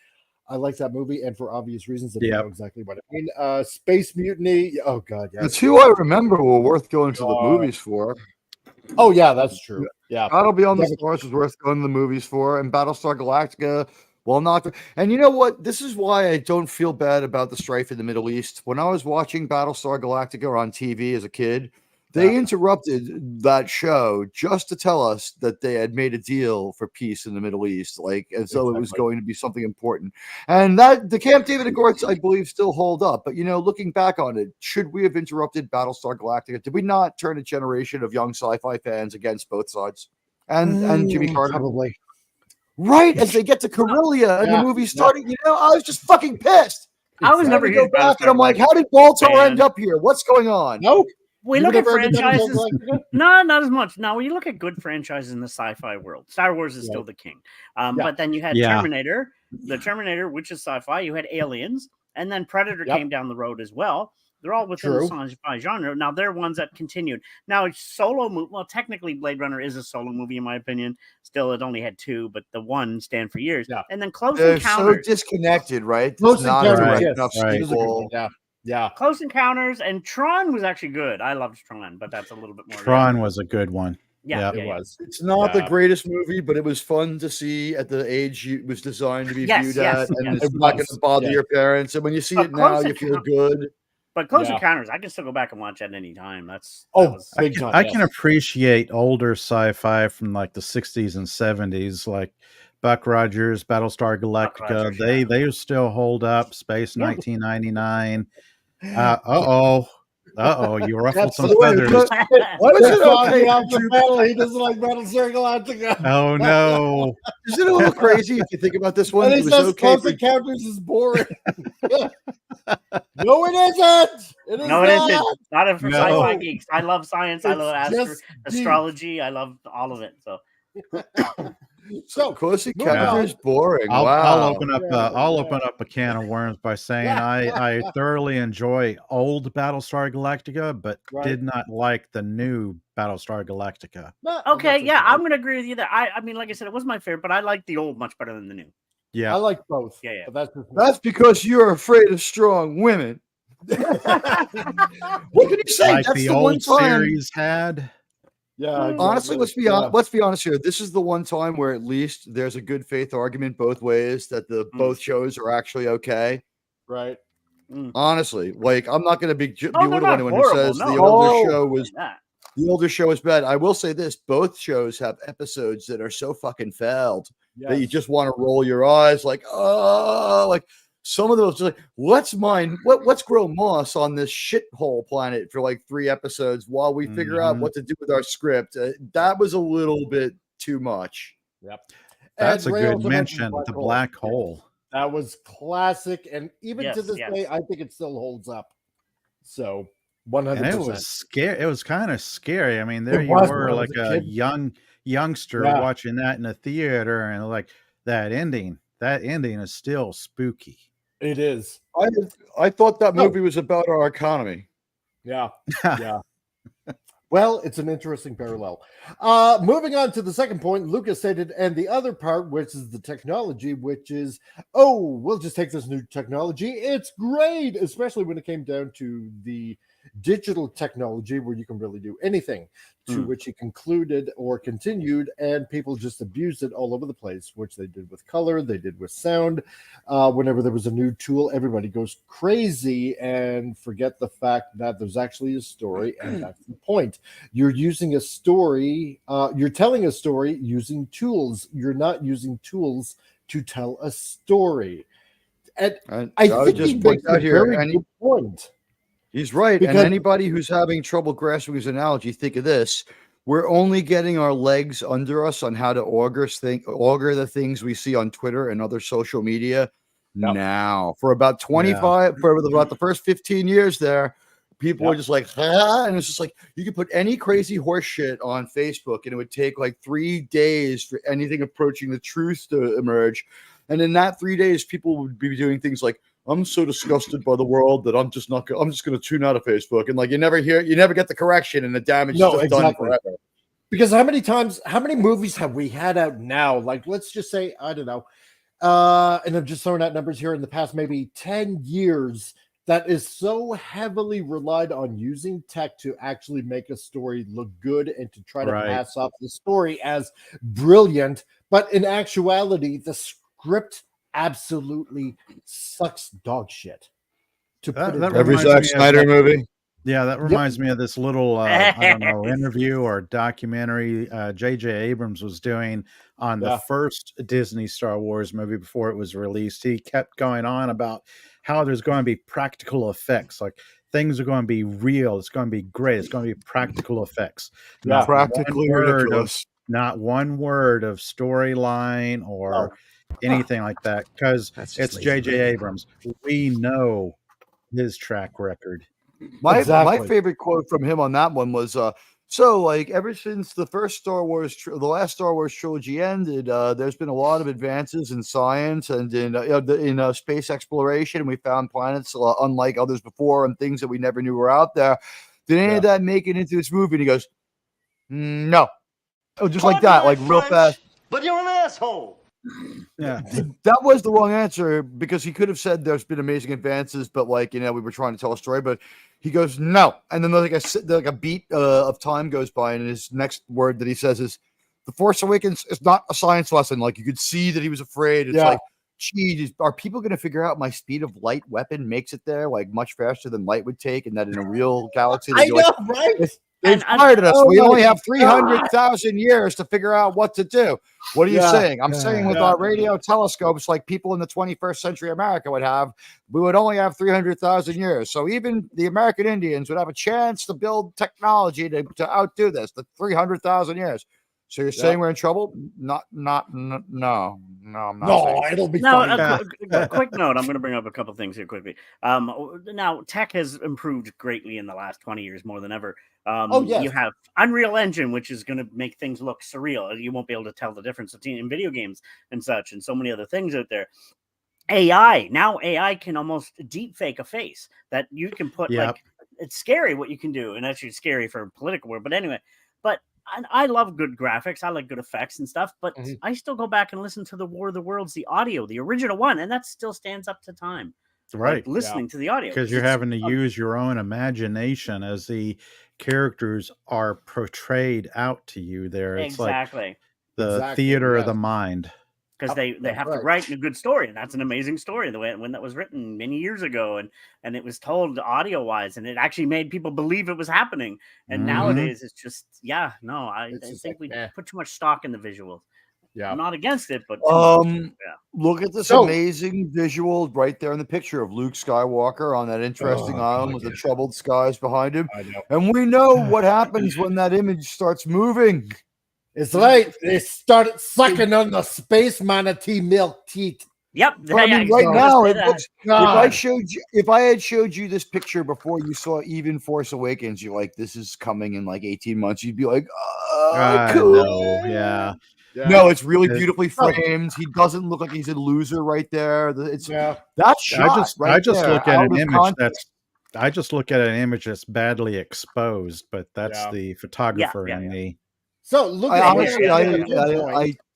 I like that movie, and for obvious reasons, I know exactly what I mean. Space Mutiny. Oh God, yeah. That's who I remember were worth going to the movies for. Oh yeah, that's true. Yeah, Battle Beyond the Stars was worth going to the movies for, and Battlestar Galactica. Well, not. And you know what? This is why I don't feel bad about the strife in the Middle East. When I was watching Battlestar Galactica on TV as a kid, they interrupted that show just to tell us that they had made a deal for peace in the Middle East, like as though it was going to be something important. And that the Camp David Accords, I believe, still hold up. But looking back on it, should we have interrupted Battlestar Galactica? Did we not turn a generation of young sci-fi fans against both sides? And Jimmy Carter, probably. Right as they get to Corellia and the movie starting, I was just fucking pissed. I was never go back and I'm like, how did Baltimore end up here? What's going on? Nope. We look at franchises. No, not as much. Now, when you look at good franchises in the sci-fi world, Star Wars is still the king. But then you had Terminator, the Terminator, which is sci-fi. You had Aliens, and then Predator came down the road as well. They're all within the sci-fi genre. Now, they're ones that continued. Now, solo movie. Well, technically, Blade Runner is a solo movie, in my opinion. Still, it only had 2, but the one stand for years. Yeah. And then Close Encounters. So disconnected, right? Close Encounters, Yeah. Close Encounters, and Tron was actually good. I loved Tron, but that's a little bit more. Tron was a good one. Yeah, it was. It's not the greatest movie, but it was fun to see at the age it was designed to be viewed at, and it's not going to bother your parents. And when you see it now, you feel good. But Close Encounters, I can still go back and watch at any time. I can appreciate older sci-fi from like the 60s and 70s, like Buck Rogers, Battlestar Galactica. They still hold up. Space 1999. You ruffled some feathers. What is it okay off the battle? He doesn't like Battlestar Galactica. Oh no! Is it a little crazy if you think about this one? And he says Close Encounters is boring. No, it isn't. It isn't. Not for sci-fi geeks. I love science. I love astrology. I love all of it. So Close Encounters is boring. I'll open up a can of worms by saying I thoroughly enjoy old Battlestar Galactica, but did not like the new Battlestar Galactica. I'm going to agree with you there. I mean, like I said, it was my favorite, but I like the old much better than the new. Yeah, I like both. Yeah. But that's because you're afraid of strong women. What can you say? Like that's the old series had. Yeah, exactly. Honestly, let's be honest here. This is the one time where at least there's a good faith argument both ways that both shows are actually okay. Right. Honestly, like I'm not going to belittle anyone who says the older show is bad. I will say this: both shows have episodes that are so fucking failed that you just want to roll your eyes, like some of those, like let's grow moss on this shithole planet for like 3 episodes while we figure out what to do with our script. That was a little bit too much. Yep. That's And a Ray good also mentioned mention. The black hole. That was classic, and even to Yes, this yes. day, I think it still holds up. So, And 100%. it was scary. It was kind of scary. I mean, there It you was were, when I like was a a kid. youngster Yeah. watching that in the theater, and like that ending. That ending is still spooky. It is. I thought that movie was about our economy. Yeah. Yeah. Well, it's an interesting parallel. Moving on to the second point, Lucas stated, and the other part, which is the technology, which is, oh, we'll just take this new technology. It's great, especially when it came down to the digital technology where you can really do anything, to which he concluded or continued, and people just abused it all over the place, which they did with color, they did with sound. Whenever there was a new tool, everybody goes crazy and forget the fact that there's actually a story, and that's the point. You're using a story, you're telling a story using tools. You're not using tools to tell a story. And I think he makes a very good point. He's right. Because, and anybody who's having trouble grasping his analogy, think of this. We're only getting our legs under us on how to augur the things we see on Twitter and other social media now. For about 25, for about the first 15 years there, people were just like, and it's just like, you could put any crazy horse shit on Facebook and it would take like 3 days for anything approaching the truth to emerge. And in that 3 days, people would be doing things like, I'm so disgusted by the world that I'm just going to tune out of Facebook. And like, you never get the correction, and the damage is just done forever. Because how many movies have we had out now? Like, let's just say, I don't know. And I'm just throwing out numbers here in the past, maybe 10 years, that is so heavily relied on using tech to actually make a story look good and to try to pass off the story as brilliant. But in actuality, the script absolutely sucks dog shit. To put it every Zack Snyder movie. Yeah, that reminds me of this little, I don't know, interview or documentary J.J. Abrams was doing on the first Disney Star Wars movie before it was released. He kept going on about how there's going to be practical effects, like things are going to be real. It's going to be great. It's going to be practical effects. Not practically ridiculous. Not one word of storyline or anything like that, because it's J.J. Abrams. We know his track record. My favorite quote from him on that one was, so like ever since the first Star Wars, the last Star Wars trilogy ended, there's been a lot of advances in science and in space exploration, and we found planets unlike others before and things that we never knew were out there. Did any of that make it into this movie? And he goes, no. Oh, just like that, like real fast. But you're an asshole. Yeah, that was the wrong answer, because he could have said there's been amazing advances, but like, we were trying to tell a story, but he goes, no. And then like a beat of time goes by, and his next word that he says is, The Force Awakens is not a science lesson. Like, you could see that he was afraid. It's like, gee, are people going to figure out my speed of light weapon makes it there like much faster than light would take, and that in a real galaxy, I know, right? They've fired us. We only have 300,000 years to figure out what to do. What are you saying? I'm saying with our radio telescopes, like people in the 21st century America would have, we would only have 300,000 years. So even the American Indians would have a chance to build technology to outdo this, the 300,000 years. So you're saying we're in trouble? No, I'm not. No, it'll be fine. A quick note. I'm going to bring up a couple things here quickly. Now, tech has improved greatly in the last 20 years, more than ever. You have Unreal Engine, which is going to make things look surreal. You won't be able to tell the difference between video games and such, and so many other things out there. AI can almost deep fake a face that you can put like, it's scary what you can do, and actually scary for political world. But anyway, I love good graphics. I like good effects and stuff, but I still go back and listen to the War of the Worlds, the audio, the original one, and that still stands up to time. Right. Like listening to the audio. Because you're having to use your own imagination as the characters are portrayed out to you there. It's like the theater of the mind. Because they have to write a good story, and that's an amazing story. The way when that was written many years ago, and it was told audio wise, and it actually made people believe it was happening. And nowadays, it's just I think we put too much stock in the visuals. Yeah, I'm not against it, but look at this amazing visual right there in the picture of Luke Skywalker on that interesting island with the troubled skies behind him. And we know what happens when that image starts moving. It's like they started sucking on the space manatee milk teat. Yep. But I mean, right now it looks. If I had showed you this picture before you saw even Force Awakens, you're like, this is coming in like 18 months. You'd be like, cool. No, yeah. No, it's really beautifully framed. He doesn't look like he's a loser right there. It's that shot. I just look at an image I just look at an image that's badly exposed, but that's the photographer in me. So look at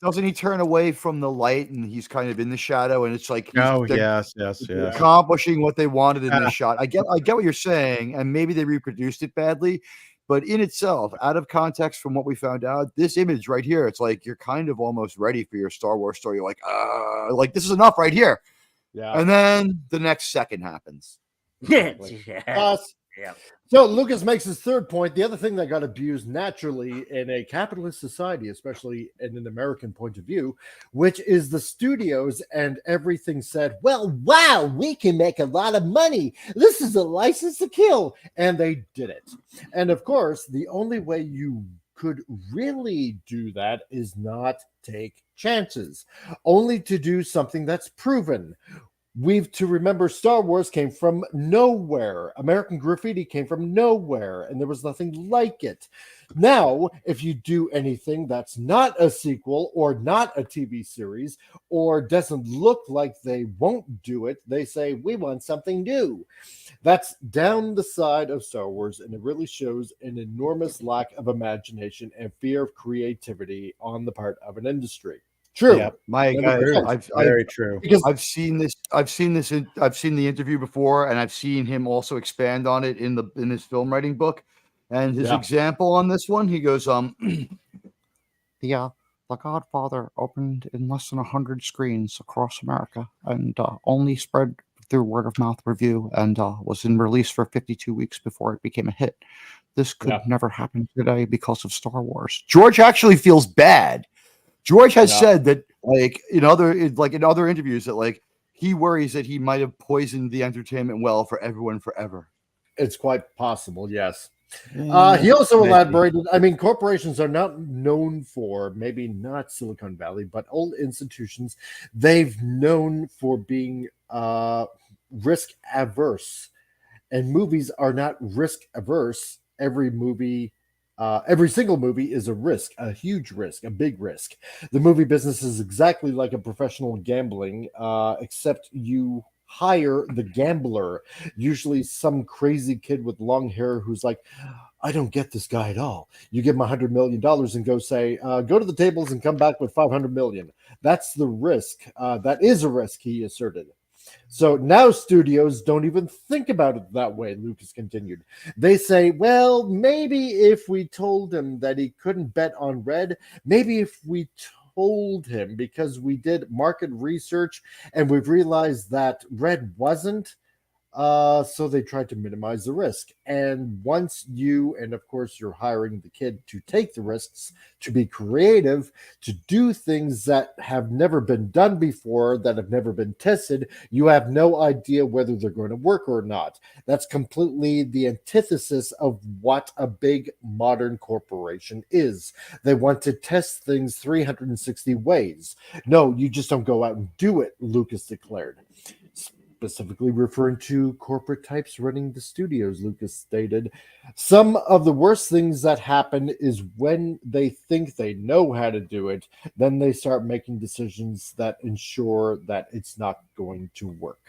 doesn't he turn away from the light and he's kind of in the shadow and it's like yes. accomplishing what they wanted in this shot. I get what you're saying, and maybe they reproduced it badly, but in itself, out of context from what we found out, this image right here, it's like you're kind of almost ready for your Star Wars story. You're like this is enough right here. Yeah. And then the next second happens. So Lucas makes his third point. The other thing that got abused naturally in a capitalist society, especially in an American point of view, which is the studios and everything said, well, wow, we can make a lot of money. This is a license to kill. And they did it. And of course, the only way you could really do that is not take chances, only to do something that's proven. We've to remember Star Wars came from nowhere. American Graffiti came from nowhere, and there was nothing like it. Now, if you do anything that's not a sequel or not a TV series or doesn't look like they won't do it, they say, we want something new. That's down the side of Star Wars, and it really shows an enormous lack of imagination and fear of creativity on the part of an industry. True. Yeah, very true. Because I've seen the interview before, and I've seen him also expand on it in his film writing book. And his example on this one, he goes, The Godfather opened in less than 100 screens across America, and only spread through word of mouth review, and was in release for 52 weeks before it became a hit. This could never happen today because of Star Wars. George actually feels bad. George has said that, in other interviews, that he worries that he might have poisoned the entertainment well for everyone forever. It's quite possible, yes. He also elaborated. I mean, corporations are not known for, maybe not Silicon Valley, but old institutions. They've known for being risk averse, and movies are not risk averse. Every single movie is a risk, a huge risk, a big risk. The movie business is exactly like a professional gambling, except you hire the gambler, usually some crazy kid with long hair who's like, I don't get this guy at all. You give him $100 million and go say, go to the tables and come back with 500 million. That's the risk. That is a risk, he asserted. So now studios don't even think about it that way, Lucas continued. They say, well, maybe if we told him that he couldn't bet on red, maybe if we told him, because we did market research and we've realized that red wasn't, so they tried to minimize the risk. And once and of course you're hiring the kid to take the risks, to be creative, to do things that have never been done before, that have never been tested, you have no idea whether they're going to work or not. That's completely the antithesis of what a big modern corporation is. They want to test things 360 ways. No, you just don't go out and do it, Lucas declared. Specifically referring to corporate types running the studios, Lucas stated. Some of the worst things that happen is when they think they know how to do it, then they start making decisions that ensure that it's not going to work.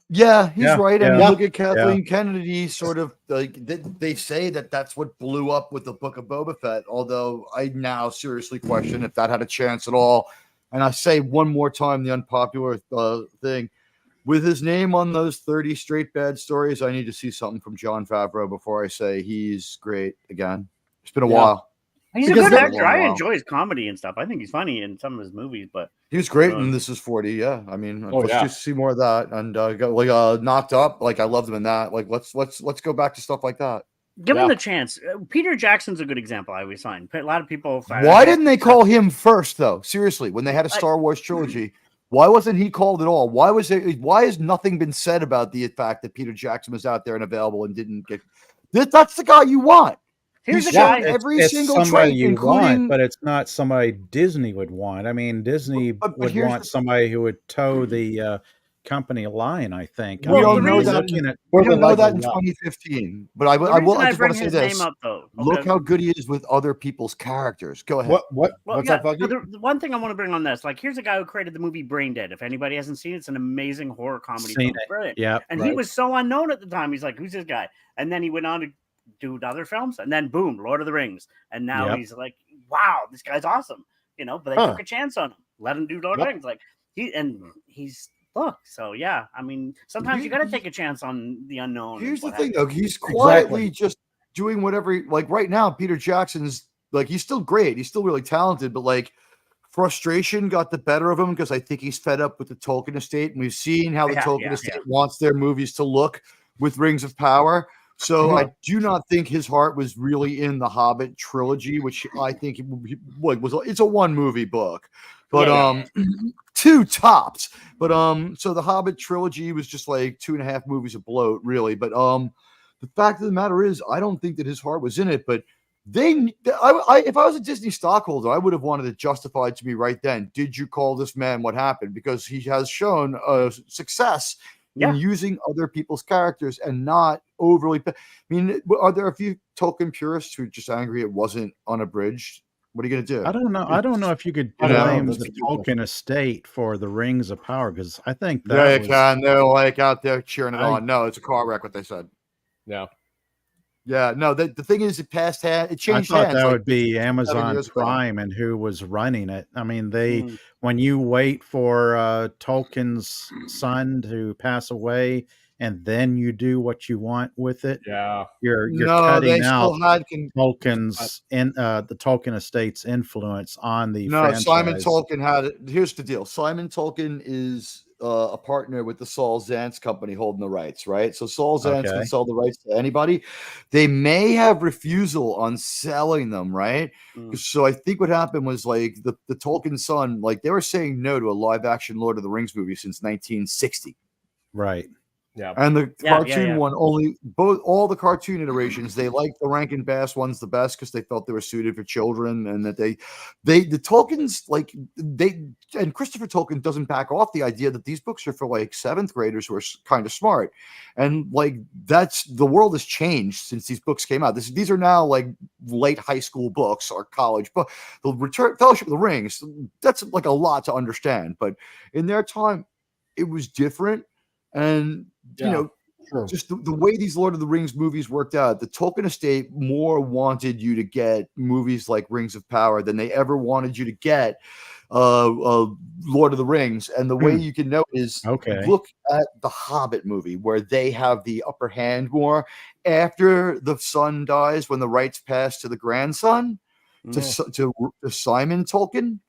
Yeah, he's right. I mean, look at Kathleen Kennedy, sort of they say that that's what blew up with the Book of Boba Fett, although I now seriously question if that had a chance at all. And I say one more time the unpopular thing. With his name on those 30 straight bad stories, I need to see something from Jon Favreau before I say he's great again. It's been a while. He's a good actor. I enjoy his comedy and stuff. I think he's funny in some of his movies, but he was great in This Is 40. Yeah, I mean, let's just see more of that. And Knocked Up, I loved him in that. Let's go back to stuff like that. Give him the chance. Peter Jackson's a good example. I always find a lot of people. Why didn't they call him first, though? Seriously, when they had a Star Wars trilogy, why wasn't he called at all? Why has nothing been said about the fact that Peter Jackson was out there and available and didn't get? That's the guy you want. Here's a shown guy. every It's single somebody trait, you including. want, but it's not somebody Disney would want. I mean, Disney But would here's want somebody who would toe the company line, I think. I we Well, don't mean, know you're that. looking at We More don't than know that likely, in yeah. 2015. But I the will. reason I I just bring want to say his this. name up, though. Look Okay. how good he is with other people's characters. Go ahead. What's Well, that, Foggy? the one thing I want to bring on this, like, here's a guy who created the movie Brain Dead. If anybody hasn't seen it, it's an amazing horror comedy Seen film. it. Brilliant. Yeah, And he right. was so unknown at the time. He's like, who's this guy? And then he went on to do other films, and then boom, Lord of the Rings. And now Yep. he's like, wow, this guy's awesome. You know, but they took a chance on him. Let him do Lord of the Rings. Like he's look. So yeah, I mean, sometimes you got to take a chance on the unknown. Here's the what thing, have though. He's quietly just doing whatever. Like right now, Peter Jackson's like he's still great. He's still really talented, but like frustration got the better of him because I think he's fed up with the Tolkien estate, and we've seen how the Tolkien estate wants their movies to look with Rings of Power. So I do not think his heart was really in the Hobbit trilogy, which I think it's a one movie book, but two tops. But so the Hobbit trilogy was just like 2.5 movies of bloat, really. But the fact of the matter is, I don't think that his heart was in it. But if I was a Disney stockholder, I would have wanted it justified to me right then. Did you call this man what happened? Because he has shown success in using other people's characters and not overly. I mean, are there a few Tolkien purists who are just angry it wasn't unabridged? What are you going to do? I don't know. I don't know if you could blame the Tolkien estate for the Rings of Power, because I think that they're like out there cheering it on. No, it's a car wreck. What they said. Yeah. No. The thing is, it passed hand. It changed hands. I thought that would be Amazon Prime and who was running it. I mean, when you wait for Tolkien's son to pass away, and then you do what you want with it. You're cutting out Tolkien's the Tolkien estate's influence on the franchise. Simon Tolkien had it. Here's the deal. Simon Tolkien is a partner with the Saul Zaentz company holding the rights, right? So Saul Zaentz can sell the rights to anybody. They may have refusal on selling them, right? So I think what happened was like the Tolkien son, like they were saying no to a live action Lord of the Rings movie since 1960. Right. Yeah. And the cartoon one all the cartoon iterations, they liked the Rankin Bass ones the best because they felt they were suited for children, and that the Tolkien's and Christopher Tolkien doesn't back off the idea that these books are for like 7th graders who are kind of smart. And like that's the world has changed since these books came out. These are now like late high school books or college, but the Fellowship of the Rings, that's like a lot to understand. But in their time, it was different. And just the way these Lord of the Rings movies worked out, the Tolkien estate more wanted you to get movies like Rings of Power than they ever wanted you to get Lord of the Rings. And the way you can know is look at the Hobbit movie, where they have the upper hand more after the son dies, when the rights pass to the grandson, to Simon Tolkien.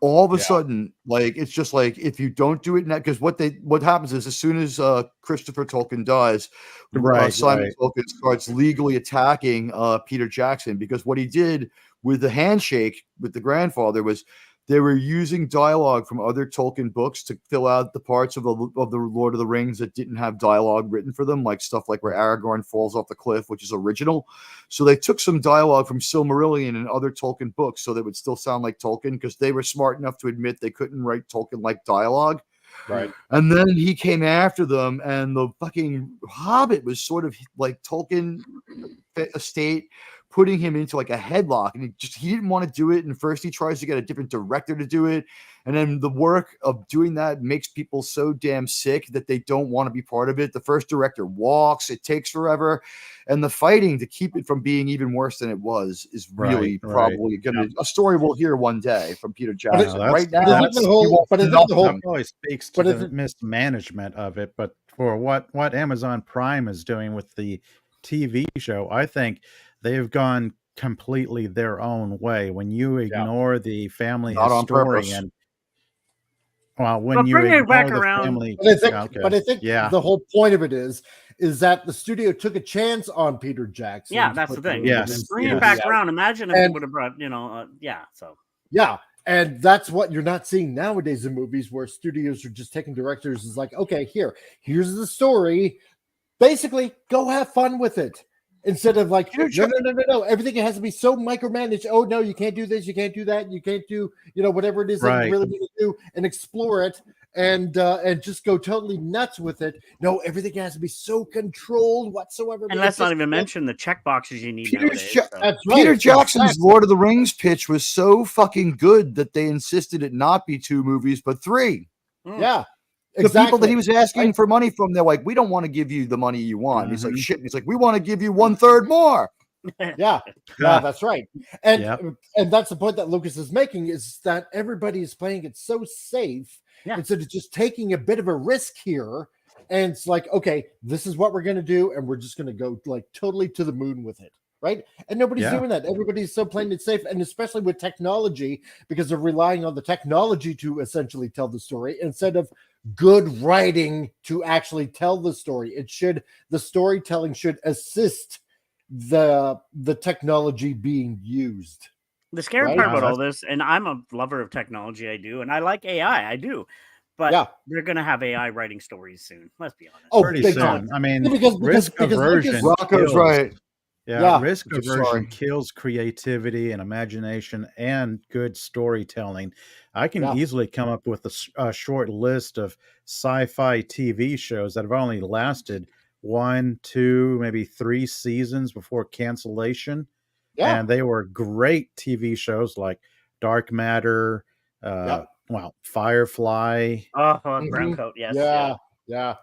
All of a sudden, like it's just like if you don't do it now, because what happens is as soon as Christopher Tolkien dies, Simon Tolkien starts legally attacking Peter Jackson, because what he did with the handshake with the grandfather was they were using dialogue from other Tolkien books to fill out the parts of the Lord of the Rings that didn't have dialogue written for them, like stuff like where Aragorn falls off the cliff, which is original. So they took some dialogue from Silmarillion and other Tolkien books so that it would still sound like Tolkien, because they were smart enough to admit they couldn't write Tolkien-like dialogue. Right. And then he came after them, and the fucking Hobbit was sort of like Tolkien estate putting him into like a headlock, and he didn't want to do it. And first he tries to get a different director to do it, and then the work of doing that makes people so damn sick that they don't want to be part of it. The first director walks, it takes forever, and the fighting to keep it from being even worse than it was is really probably gonna a story we'll hear one day from Peter Jackson. Right now, it probably speaks to the mismanagement of it. But for what Amazon Prime is doing with the TV show, I think they've gone completely their own way. When you ignore the family historian, when you ignore the family, but I think the whole point of it is that the studio took a chance on Peter Jackson. Yeah, that's the thing. Yes, bring it back around. Imagine if he would have brought, and that's what you're not seeing nowadays in movies, where studios are just taking directors is like, okay, here's the story. Basically, go have fun with it. Instead of like, no, everything has to be so micromanaged. Oh no, you can't do this, you can't do that, you can't do, whatever it is that you really need to do, and explore it and just go totally nuts with it. No, everything has to be so controlled whatsoever. And let's not even mention the check boxes you need nowadays. Peter Jackson's Lord of the Rings pitch was so fucking good that they insisted it not be 2 movies, but 3. Yeah. The people that he was asking for money from, they're like, we don't want to give you the money you want. He's like, shit. He's like, we want to give you 1/3 more. Yeah, that's right. And that's the point that Lucas is making, is that everybody is playing it so safe instead of just taking a bit of a risk here. And it's like, okay, this is what we're going to do. And we're just going to go like totally to the moon with it. Right. And nobody's doing that. Everybody's so playing it safe. And especially with technology, because they're relying on the technology to essentially tell the story instead of good writing to actually tell the story. The storytelling should assist the technology being used. The scary part about all this, and I'm a lover of technology, I do, and I like AI, I do, but they're going to have AI writing stories soon. Let's be honest. Oh, pretty soon. I mean, risk aversion. Rocco's right. Yeah, risk aversion kills creativity and imagination and good storytelling. I can easily come up with a short list of sci-fi TV shows that have only lasted 1, 2, maybe 3 seasons before cancellation. Yeah. And they were great TV shows like Dark Matter, Firefly. Brown Coat, yes. Yeah.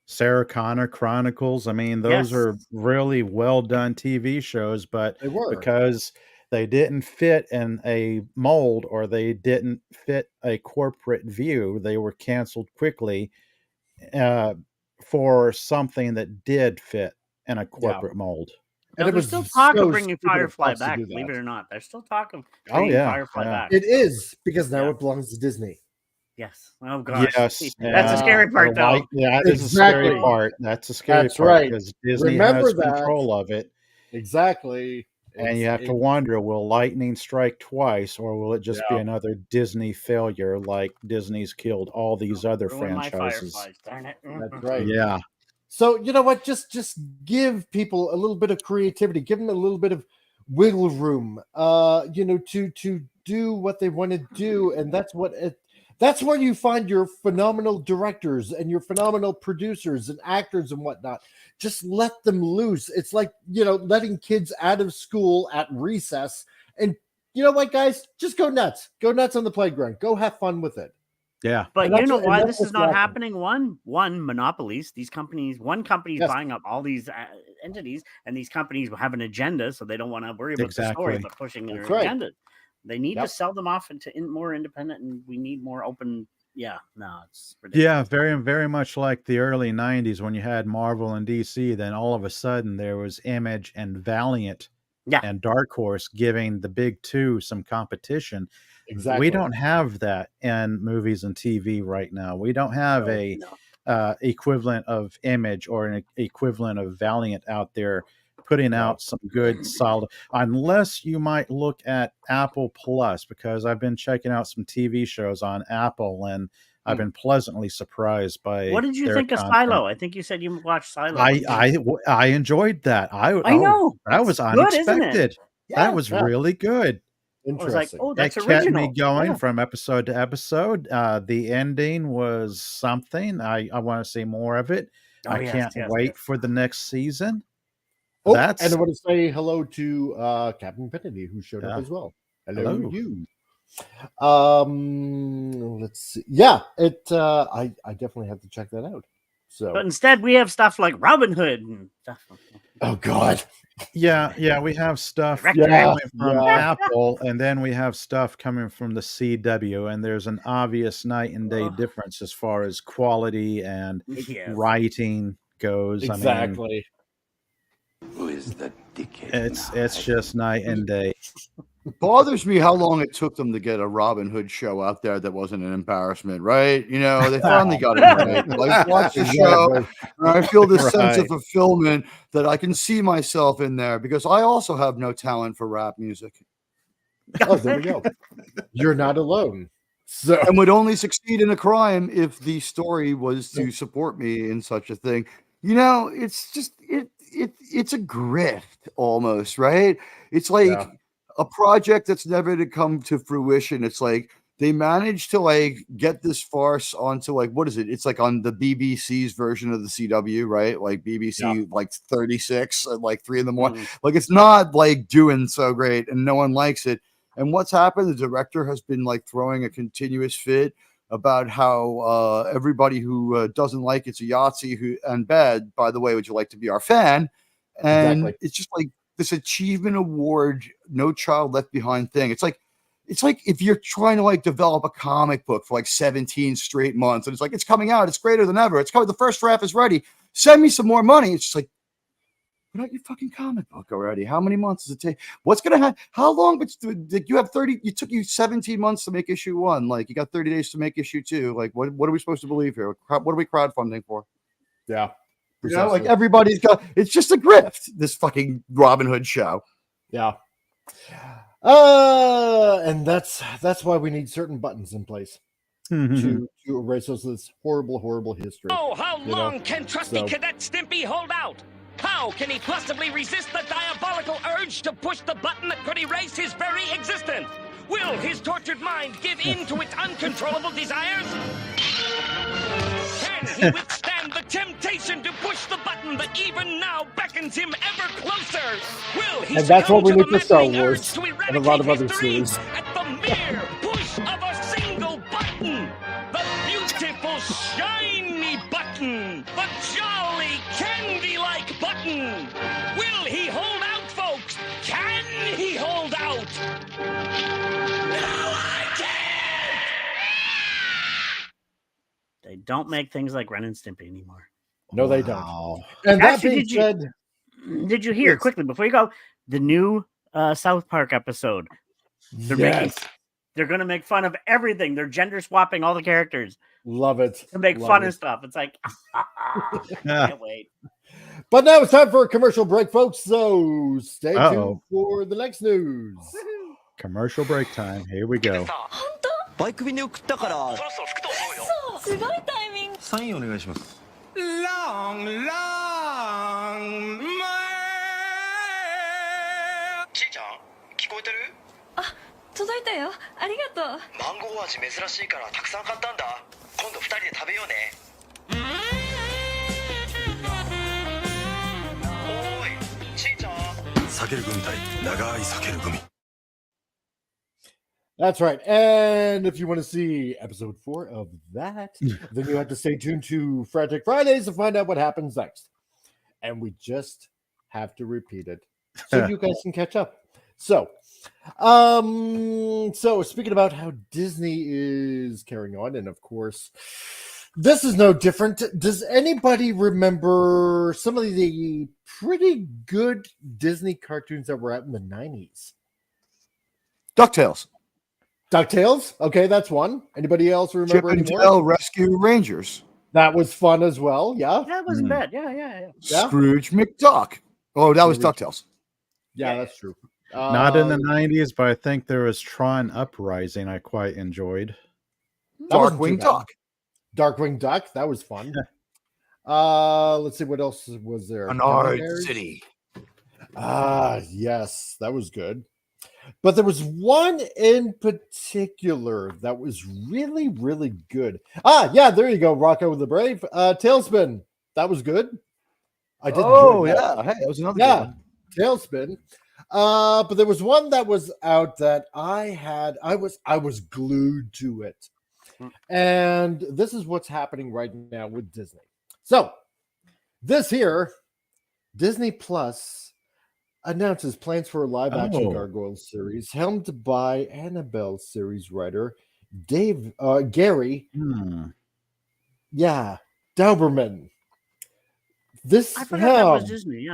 Sarah Connor Chronicles. I mean, those are really well done TV shows, but because they didn't fit in a mold or they didn't fit a corporate view, they were canceled quickly for something that did fit in a corporate mold. And there's still talk of bringing Firefly back, believe it or not. There's still talk of bringing Firefly back. It is, because now it belongs to Disney. Yes. Oh gosh. Yes. That's a scary part, though. That is a scary part. That's a scary part because Disney has control of it. Exactly. And you have to wonder, will lightning strike twice, or will it just be another Disney failure like Disney's killed all these other franchises? Darn it. That's right. Yeah. So, you know what? Just give people a little bit of creativity. Give them a little bit of wiggle room, to do what they want to do. And that's where you find your phenomenal directors and your phenomenal producers and actors and whatnot. Just let them loose. It's like, letting kids out of school at recess. And you know what, guys? Just go nuts. Go nuts on the playground. Go have fun with it. Yeah. But you know why this is not happening? One, monopolies. One company is buying up all these entities, and these companies have an agenda, so they don't want to worry about the story, but pushing their agenda. They need to sell them off into more independent, and we need more open. Yeah, no, it's ridiculous. Yeah, very, very much like the early 90s when you had Marvel and DC, then all of a sudden there was Image and Valiant and Dark Horse giving the big two some competition. Exactly. We don't have that in movies and TV right now. We don't have equivalent of Image or an equivalent of Valiant out there putting out some good solid, unless you might look at Apple Plus, because I've been checking out some TV shows on Apple and I've been pleasantly surprised by. What did you think of Silo? I think you said you watched Silo. I enjoyed that. I know that was unexpected. That was really good. I was like, oh, that's original. It kept me going from episode to episode. The ending was something. I want to see more of it. I can't wait for the next season. Oh, and I want to say hello to Captain Kennedy, who showed up as well. Hello. You. Let's see. Yeah, I definitely have to check that out. So, but instead we have stuff like Robin Hood and stuff. Oh God. Yeah, we have stuff coming from Apple, and then we have stuff coming from the CW, and there's an obvious night and day difference as far as quality and writing goes. Exactly. I mean, who is the dickhead? It's just night and day. It bothers me how long it took them to get a Robin Hood show out there that wasn't an embarrassment, right? They finally got it right. Like, watch the show, and I feel this sense of fulfillment that I can see myself in there, because I also have no talent for rap music. Oh, there we go. You're not alone. So, and would only succeed in a crime if the story was to support me in such a thing. It's just it's a grift almost, right? It's like a project that's never to come to fruition. It's like they managed to like get this farce onto like, what is it? It's like on the BBC's version of the CW, right? Like BBC like 36 at like 3 a.m. Like it's not like doing so great and no one likes it. And what's happened? The director has been like throwing a continuous fit about how everybody who doesn't like it's a Yahtzee and bad. By the way, would you like to be our fan? And it's just like this achievement award, No Child Left Behind thing. It's like if you're trying to like develop a comic book for like 17 straight months, and it's like it's coming out, it's greater than ever. It's coming. The first draft is ready. Send me some more money. It's just like, put out your fucking comic book already. How many months does it take? What's gonna happen? How long? But you have 30. You took you 17 months to make issue 1. Like you got 30 days to make issue 2. Like what are we supposed to believe here? What are we crowdfunding for? Yeah, you know, like everybody's got. It's just a grift. This fucking Robin Hood show. Yeah. And that's why we need certain buttons in place to erase this horrible history. Oh, how long can trusty Cadet Stimpy hold out? How can he possibly resist the diabolical urge to push the button that could erase his very existence? Will his tortured mind give in to its uncontrollable desires? Can he withstand the temptation to push the button that even now beckons him ever closer? Will he and that's what we need for Star Wars and a lot of other series. At the mere push of a single button, the beautiful shiny button, the jolly candy-like button. Will he hold out, folks? Can he hold out? No, I can't! They don't make things like Ren and Stimpy anymore. No, they don't. And actually, that being said, did you hear quickly before you go the new South Park episode? They're going to make fun of everything. They're gender swapping all the characters. Love it. To make fun of stuff. It's like, can't wait. But now it's time for a commercial break, folks. So stay tuned for the next news. Commercial break time. Here we go. バイク便で送ったからそろそろ吹くと思うよ。すごいタイミング。サインお願いします。Long, long, ちいちゃん、聞こえてる？あ、届いたよ。ありがとう。マンゴー味珍しいからたくさん買ったんだ。今度2人で食べようね。おーい、ちいちゃん。避ける軍隊、長い避ける組。That's right. And if you want to see episode 4 of that, then you have to stay tuned to Frantic Fridays to find out what happens next. And we just have to repeat it so you guys can catch up. So speaking about how Disney is carrying on, and of course, this is no different. Does anybody remember some of the pretty good Disney cartoons that were out in the 90s? DuckTales. DuckTales? Okay, that's one. Anybody else remember Chip and Dale Rescue Rangers. That was fun as well. Yeah. That wasn't bad. Yeah. Scrooge McDuck. Oh, that was DuckTales. Yeah, that's true. Not in the 90s, but I think there was Tron Uprising I quite enjoyed. Darkwing Duck. Darkwing Duck. That was fun. Let's see, what else was there? Anard City. Yes, that was good. But there was one in particular that was really, really good. Yeah, there you go, Rocco the Brave. Tailspin. That was good. I did. Hey, that was another good one. Tailspin. But there was one that was out that I was glued to it. And this is what's happening right now with Disney. So this here, Disney Plus announces plans for a live-action Gargoyles series helmed by Annabelle series writer Gary Dauberman. I forgot that was Disney,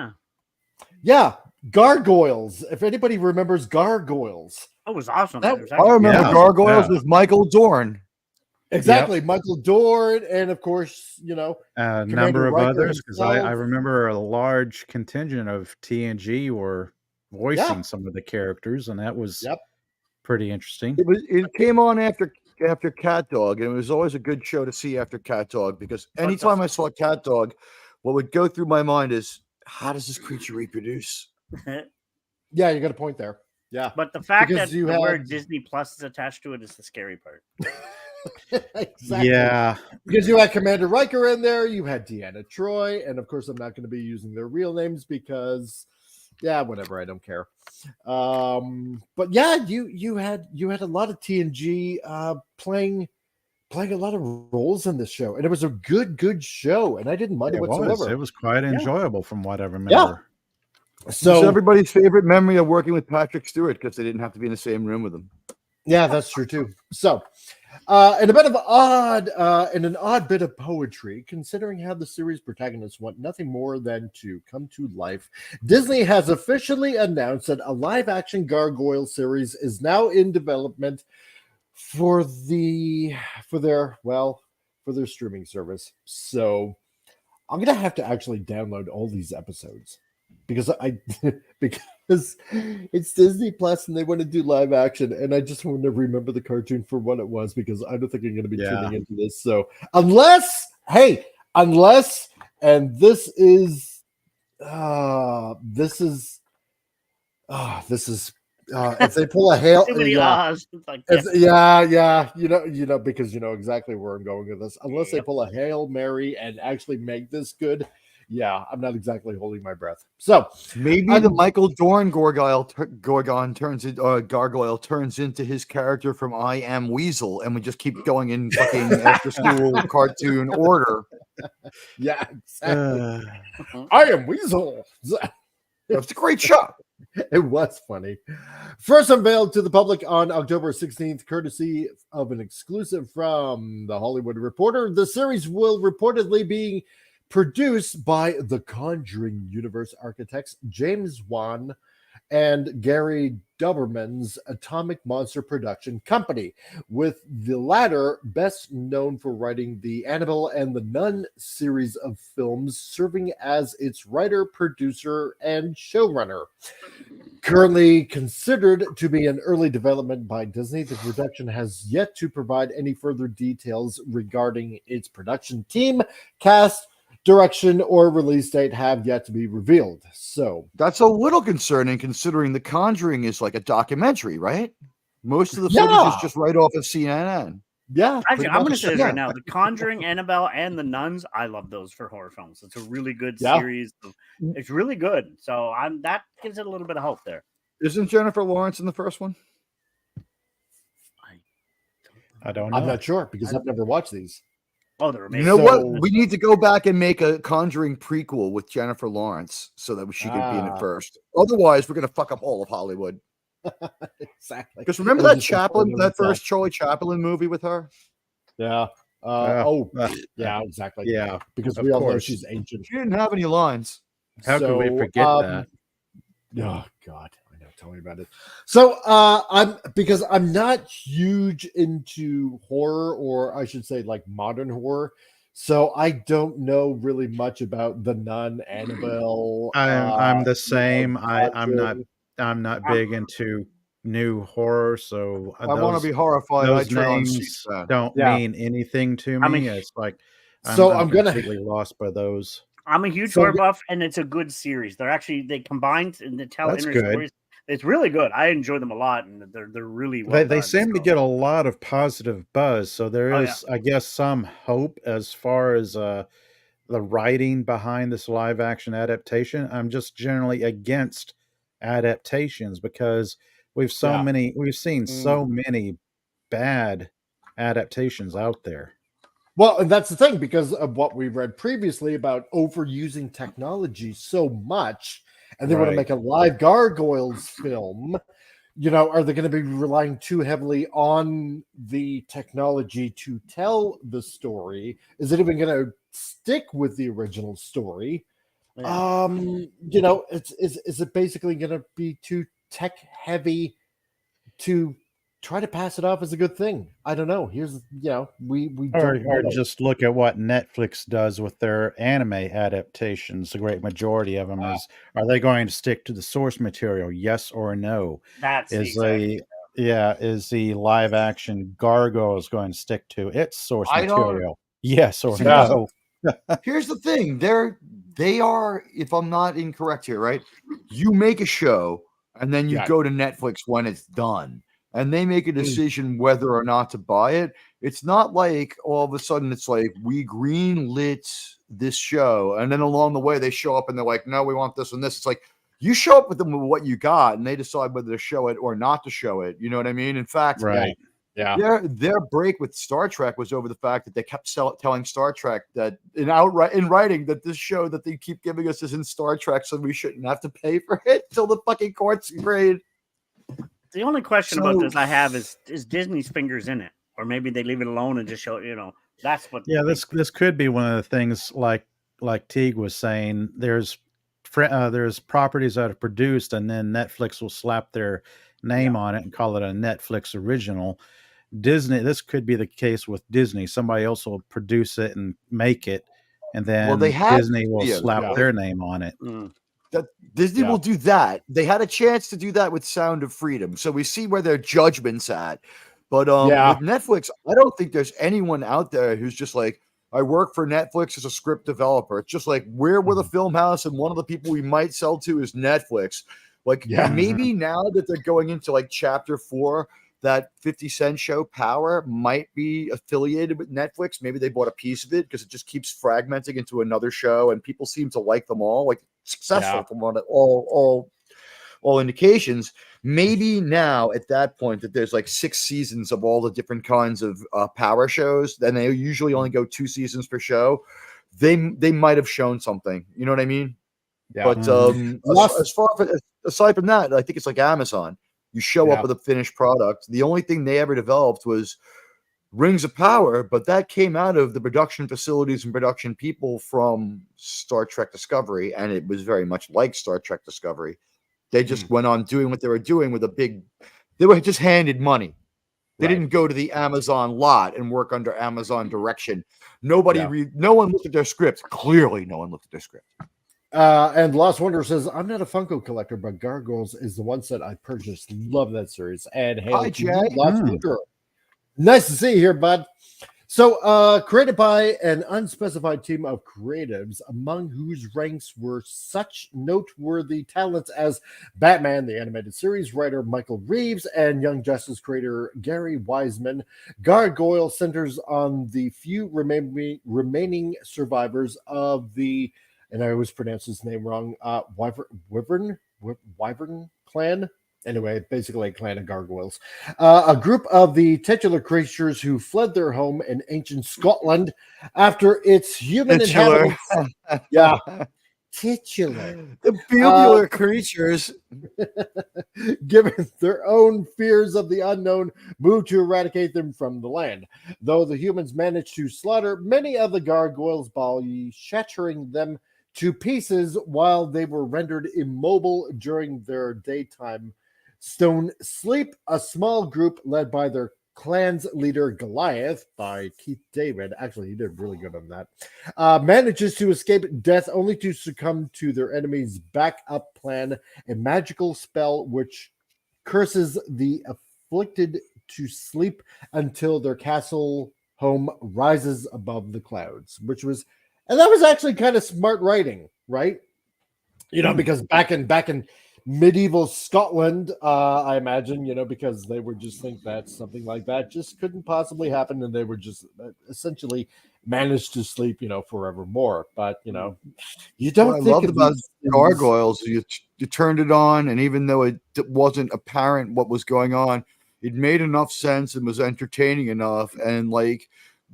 Yeah, Gargoyles. If anybody remembers Gargoyles. That was awesome. I remember Gargoyles with Michael Dorn. Exactly, Michael Dorn, and of course, a number of others, because I remember a large contingent of TNG were voicing some of the characters, and that was pretty interesting. It came on after Cat Dog, and it was always a good show to see after Cat Dog, because anytime I saw Cat Dog, what would go through my mind is, how does this creature reproduce? Yeah, you got a point there. Yeah, but the fact because that you the had- word Disney Plus is attached to it is the scary part. Exactly. Yeah, because you had Commander Riker in there, you had Deanna Troy, and of course, I'm not going to be using their real names because, yeah, whatever, I don't care. But yeah, you had a lot of TNG playing a lot of roles in this show, and it was a good show, and I didn't mind it whatsoever. It was quite enjoyable from what I remember. Yeah. So it's everybody's favorite memory of working with Patrick Stewart because they didn't have to be in the same room with him. Yeah, that's true too. So, in an odd bit of poetry, considering how the series protagonists want nothing more than to come to life, Disney has officially announced that a live-action Gargoyle series is now in development for their streaming service. So, I'm gonna have to actually download all these episodes because because it's Disney Plus and they want to do live action, and I just want to remember the cartoon for what it was because I don't think I'm going to be tuning into this. So unless if they pull a hail, because you know exactly where I'm going with this. Unless they pull a Hail Mary and actually make this good. Yeah, I'm not exactly holding my breath. So maybe the Michael Dorn Gargoyle turns into his character from I Am Weasel, and we just keep going in fucking after school cartoon order. Yeah, exactly. I Am Weasel. That's a great show. It was funny. First unveiled to the public on October 16th, courtesy of an exclusive from The Hollywood Reporter. The series will reportedly be produced by the Conjuring universe architects James Wan and Gary Doberman's Atomic Monster Production Company, with the latter best known for writing the Annabelle and the Nun series of films, serving as its writer, producer, and showrunner. Currently considered to be an early development by Disney, the production has yet to provide any further details regarding its production team, cast, direction, or release date have yet to be revealed. So that's a little concerning considering The Conjuring is like a documentary, right? Most of the footage is just right off of CNN. Yeah. Actually, I'm going to say this right now. The Conjuring, Annabelle, and the Nuns, I love those for horror films. It's a really good series. It's really good. So that gives it a little bit of hope there. Isn't Jennifer Lawrence in the first one? I don't know. I'm not sure because I've never watched these. Oh, they're amazing. You know what? We need to go back and make a Conjuring prequel with Jennifer Lawrence so that she could be in it first. Otherwise, we're going to fuck up all of Hollywood. Exactly. Because remember that first Charlie Chaplin movie with her? Yeah. Yeah, exactly. Yeah. Because we all know she's ancient. She didn't have any lines. How could we forget that? Oh, God. Tell me about it. So I'm not huge into horror, or I should say like modern horror. So I don't know really much about The Nun, Annabelle. I'm the same. I'm not big into new horror, so I want to be horrified. Those names don't mean anything to me. It's like I'm completely lost by those. I'm a huge horror buff, and it's a good series. They combined and they tell inner stories. It's really good. I enjoy them a lot, and they're really well. They seem to get a lot of positive buzz, so there is, I guess, some hope as far as the writing behind this live action adaptation. I'm just generally against adaptations because we've seen so many bad adaptations out there. Well, and that's the thing, because of what we read previously about overusing technology so much, and they want to make a live Gargoyles film. Are they going to be relying too heavily on the technology to tell the story? Is it even going to stick with the original story? Yeah. Is it basically going to be too tech heavy to try to pass it off as a good thing? I don't know. Here's we don't or just look at what Netflix does with their anime adaptations. The great majority of them are they going to stick to the source material? Yes or no? Is the live action Gargoyles going to stick to its source material? Yes or no? Here's the thing: they're they are, if I'm not incorrect here, right? You make a show and then you go to Netflix when it's done, and they make a decision whether or not to buy it. It's not like all of a sudden it's like we greenlit this show, and then along the way they show up and they're like, no, we want this and this. It's like you show up with them with what you got, and they decide whether to show it or not to show it. You know what I mean? In fact, right. Yeah. Their break with Star Trek was over the fact that they kept telling Star Trek that in writing that this show that they keep giving us is in Star Trek, so we shouldn't have to pay for it till the fucking courts grade. The only question about this I have is Disney's fingers in it, or maybe they leave it alone and just show, that's what. Yeah, this could be one of the things like Teague was saying. There's properties that are produced, and then Netflix will slap their name on it and call it a Netflix original. Disney, this could be the case with Disney. Somebody else will produce it and make it, and then Disney will slap their name on it. That Disney will do that. They had a chance to do that with Sound of Freedom, so we see where their judgment's at. But with Netflix, I don't think there's anyone out there who's just like, I work for Netflix as a script developer. It's just like we're the film house, and one of the people we might sell to is Netflix. Like maybe now that they're going into like chapter 4, that 50 Cent show Power might be affiliated with Netflix. Maybe they bought a piece of it because it just keeps fragmenting into another show, and people seem to like them all, like successful from what all indications. Maybe now at that point that there's like 6 seasons of all the different kinds of Power shows, then they usually only go 2 seasons per show. They might have shown something. You know what I mean? Yeah. But aside from that, I think it's like Amazon. You show up with a finished product. The only thing they ever developed was Rings of Power, but that came out of the production facilities and production people from Star Trek Discovery, and it was very much like Star Trek Discovery. They just went on doing what they were doing with they were just handed money. They didn't go to the Amazon lot and work under Amazon direction. No one looked at their script. Clearly, no one looked at their script. And Lost Wonder says, I'm not a Funko collector, but Gargoyles is the one set I purchased. Love that series. And hi, Jay. Lost Wonder. Nice to see you here, bud. So, created by an unspecified team of creatives, among whose ranks were such noteworthy talents as Batman, the animated series writer Michael Reeves, and Young Justice creator Gary Wiseman, Gargoyle centers on the few remaining survivors of the, and I always pronounce his name wrong, Wyvern clan. Anyway, basically a clan of gargoyles. A group of the titular creatures who fled their home in ancient Scotland after its human inhabitants. Titular. The bubular creatures. Given their own fears of the unknown, moved to eradicate them from the land. Though the humans managed to slaughter many of the gargoyles by shattering them to pieces while they were rendered immobile during their daytime stone sleep, a small group led by their clan's leader Goliath by Keith David, actually he did really good on that, manages to escape death only to succumb to their enemy's backup plan, a magical spell which curses the afflicted to sleep until their castle home rises above the clouds, and that was actually kind of smart writing, right? Because back in medieval Scotland, I imagine, because they would just think that something like that just couldn't possibly happen, and they were just essentially managed to sleep, forevermore. But you don't. What I loved about Gargoyles, you turned it on, and even though it wasn't apparent what was going on, it made enough sense and was entertaining enough, and like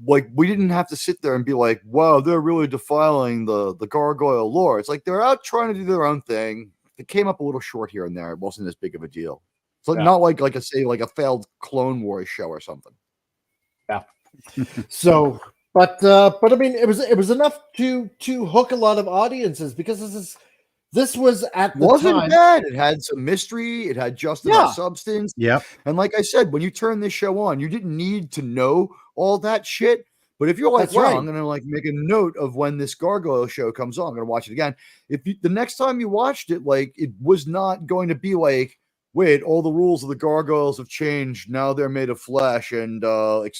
we didn't have to sit there and be like, wow, they're really defiling the gargoyle lore. It's like they're out trying to do their own thing. It came up a little short here and there. It wasn't as big of a deal. It's not like a failed Clone Wars show or something. Yeah. So, but I mean, it was enough to hook a lot of audiences, because this was at the wasn't time. Bad. It had some mystery. It had just enough substance. Yeah. And like I said, when you turn this show on, you didn't need to know all that shit. But if you're like, I'm going to like make a note of when this Gargoyle show comes on, I'm going to watch it again. The next time you watched it, like it was not going to be like, wait, all the rules of the gargoyles have changed. Now they're made of flesh and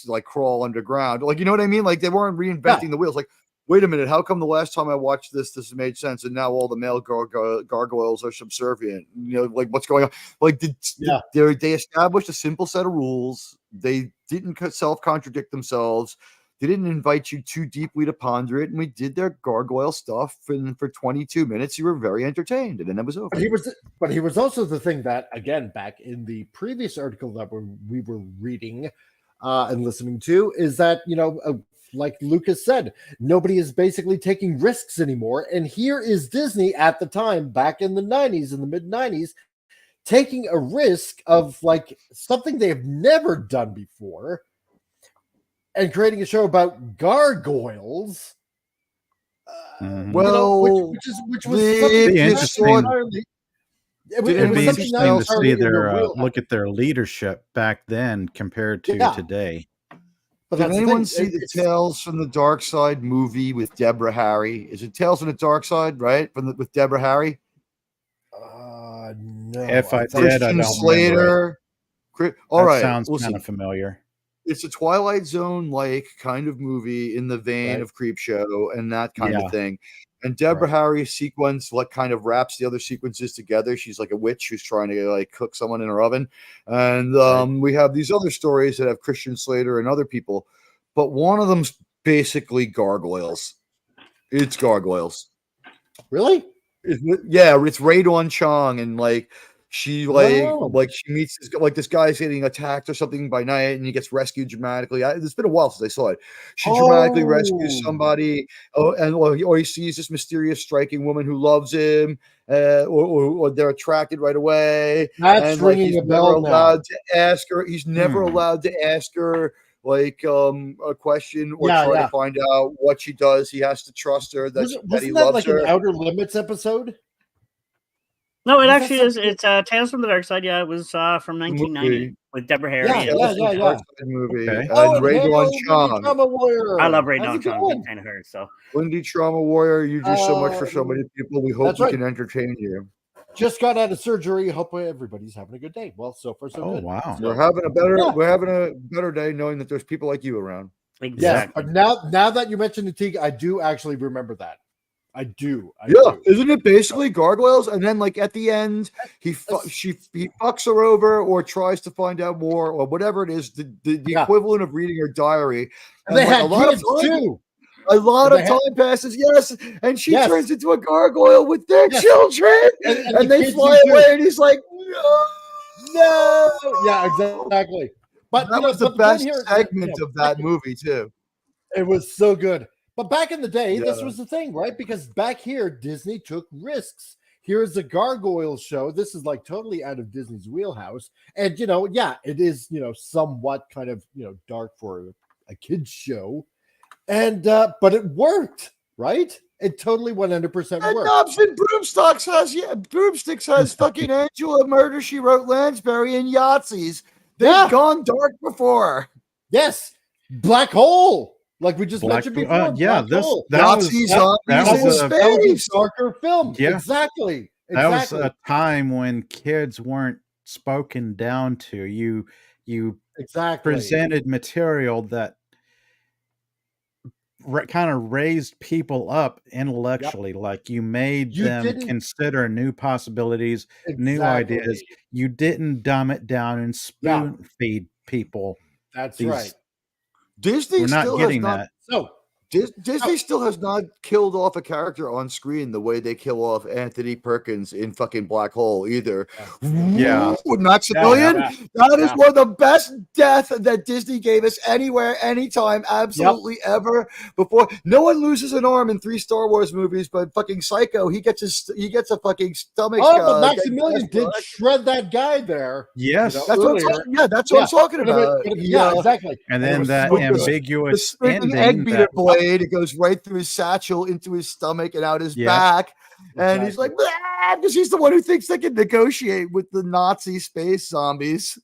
like crawl underground. Like, you know what I mean? Like they weren't reinventing the wheels. Like, wait a minute, how come the last time I watched this made sense, and now all the male gargoyles are subservient? Like what's going on? Like they established a simple set of rules. They didn't self-contradict themselves. They didn't invite you too deeply to ponder it, and we did their gargoyle stuff. And for 22 minutes, you were very entertained, and then it was over. But he was also the thing that, again, back in the previous article that we were reading and listening to, is that like Lucas said, nobody is basically taking risks anymore. And here is Disney at the time, back in the 90s, in the mid 90s, taking a risk of like something they have never done before. And creating a show about gargoyles, which was interesting. It would be interesting to see look at their leadership back then compared to today. But did anyone see the Tales from the Dark Side movie with Deborah Harry? Is it Tales from the Dark Side, right? With Deborah Harry? No. If I did, Christian I don't Slater. All right, sounds kind of familiar. It's a Twilight Zone-like kind of movie in the vein of Creepshow and that kind of thing. And Deborah Harry's sequence kind of wraps the other sequences together. She's like a witch who's trying to like cook someone in her oven. And we have these other stories that have Christian Slater and other people, but one of them's basically gargoyles. It's gargoyles. Really? It's Radon Chong, and like she she meets this guy's getting attacked or something by night, and he gets rescued dramatically. It's been a while since I saw it. She dramatically rescues somebody, or he sees this mysterious, striking woman who loves him, or they're attracted right away. That's ringing a bell now. He's never allowed to ask her a question or try to find out what she does. He has to trust her that he loves her. An Outer Limits episode? No, it actually is. It's Tales from the Dark Side. Yeah, it was from 1990 with Deborah Harry. Yeah. Movie. Okay. And Radon Chong. Trauma Warrior. I love Radon Chong. Big fan of her. So, Wendy Trauma Warrior, you do so much for so many people. We hope we can entertain you. Just got out of surgery. Hope everybody's having a good day. Well, so far so good. Wow. We're having a better day knowing that there's people like you around. Exactly. Yes, but now that you mentioned the Teague, I do actually remember that. I do. Isn't it basically gargoyles? And then, like at the end, he fucks her over, or tries to find out more, or whatever it is. The equivalent of reading her diary. And they had kids too. A lot of time passes, and she turns into a gargoyle with their children, and they fly away, and he's like, no, yeah, exactly. But that was the best segment of that movie too. It was so good. But back in the day, this was the thing, right? Because back here, Disney took risks. Here's a gargoyle show. This is like totally out of Disney's wheelhouse. And, it is, somewhat kind of, dark for a kid's show. And, but it worked, right? It totally 100% worked. Knobs and Broomsticks has fucking Angela Murder, She Wrote Lansbury and Yahtzees. They've gone dark before. Yes. Black Hole. Like we just mentioned before. That was a darker film. Yeah. Exactly. That was a time when kids weren't spoken down to. You presented material that kind of raised people up intellectually. Like you made them consider new possibilities, new ideas. You didn't dumb it down and spoon feed people. That's right. Disney still has not. So Disney still has not killed off a character on screen the way they kill off Anthony Perkins in fucking Black Hole either. Yeah. Not civilian. That is one of the best deaths that Disney gave us anywhere, anytime, absolutely ever before. No one loses an arm in 3 Star Wars movies, but fucking Psycho, he gets a fucking stomach. But Maximilian did shred that guy there. Yes. That's what I'm talking about. Exactly. And then that ambiguous ending. Egg beater blade. It goes right through his satchel into his stomach and out his back. And he's like, because he's the one who thinks they can negotiate with the Nazi space zombies.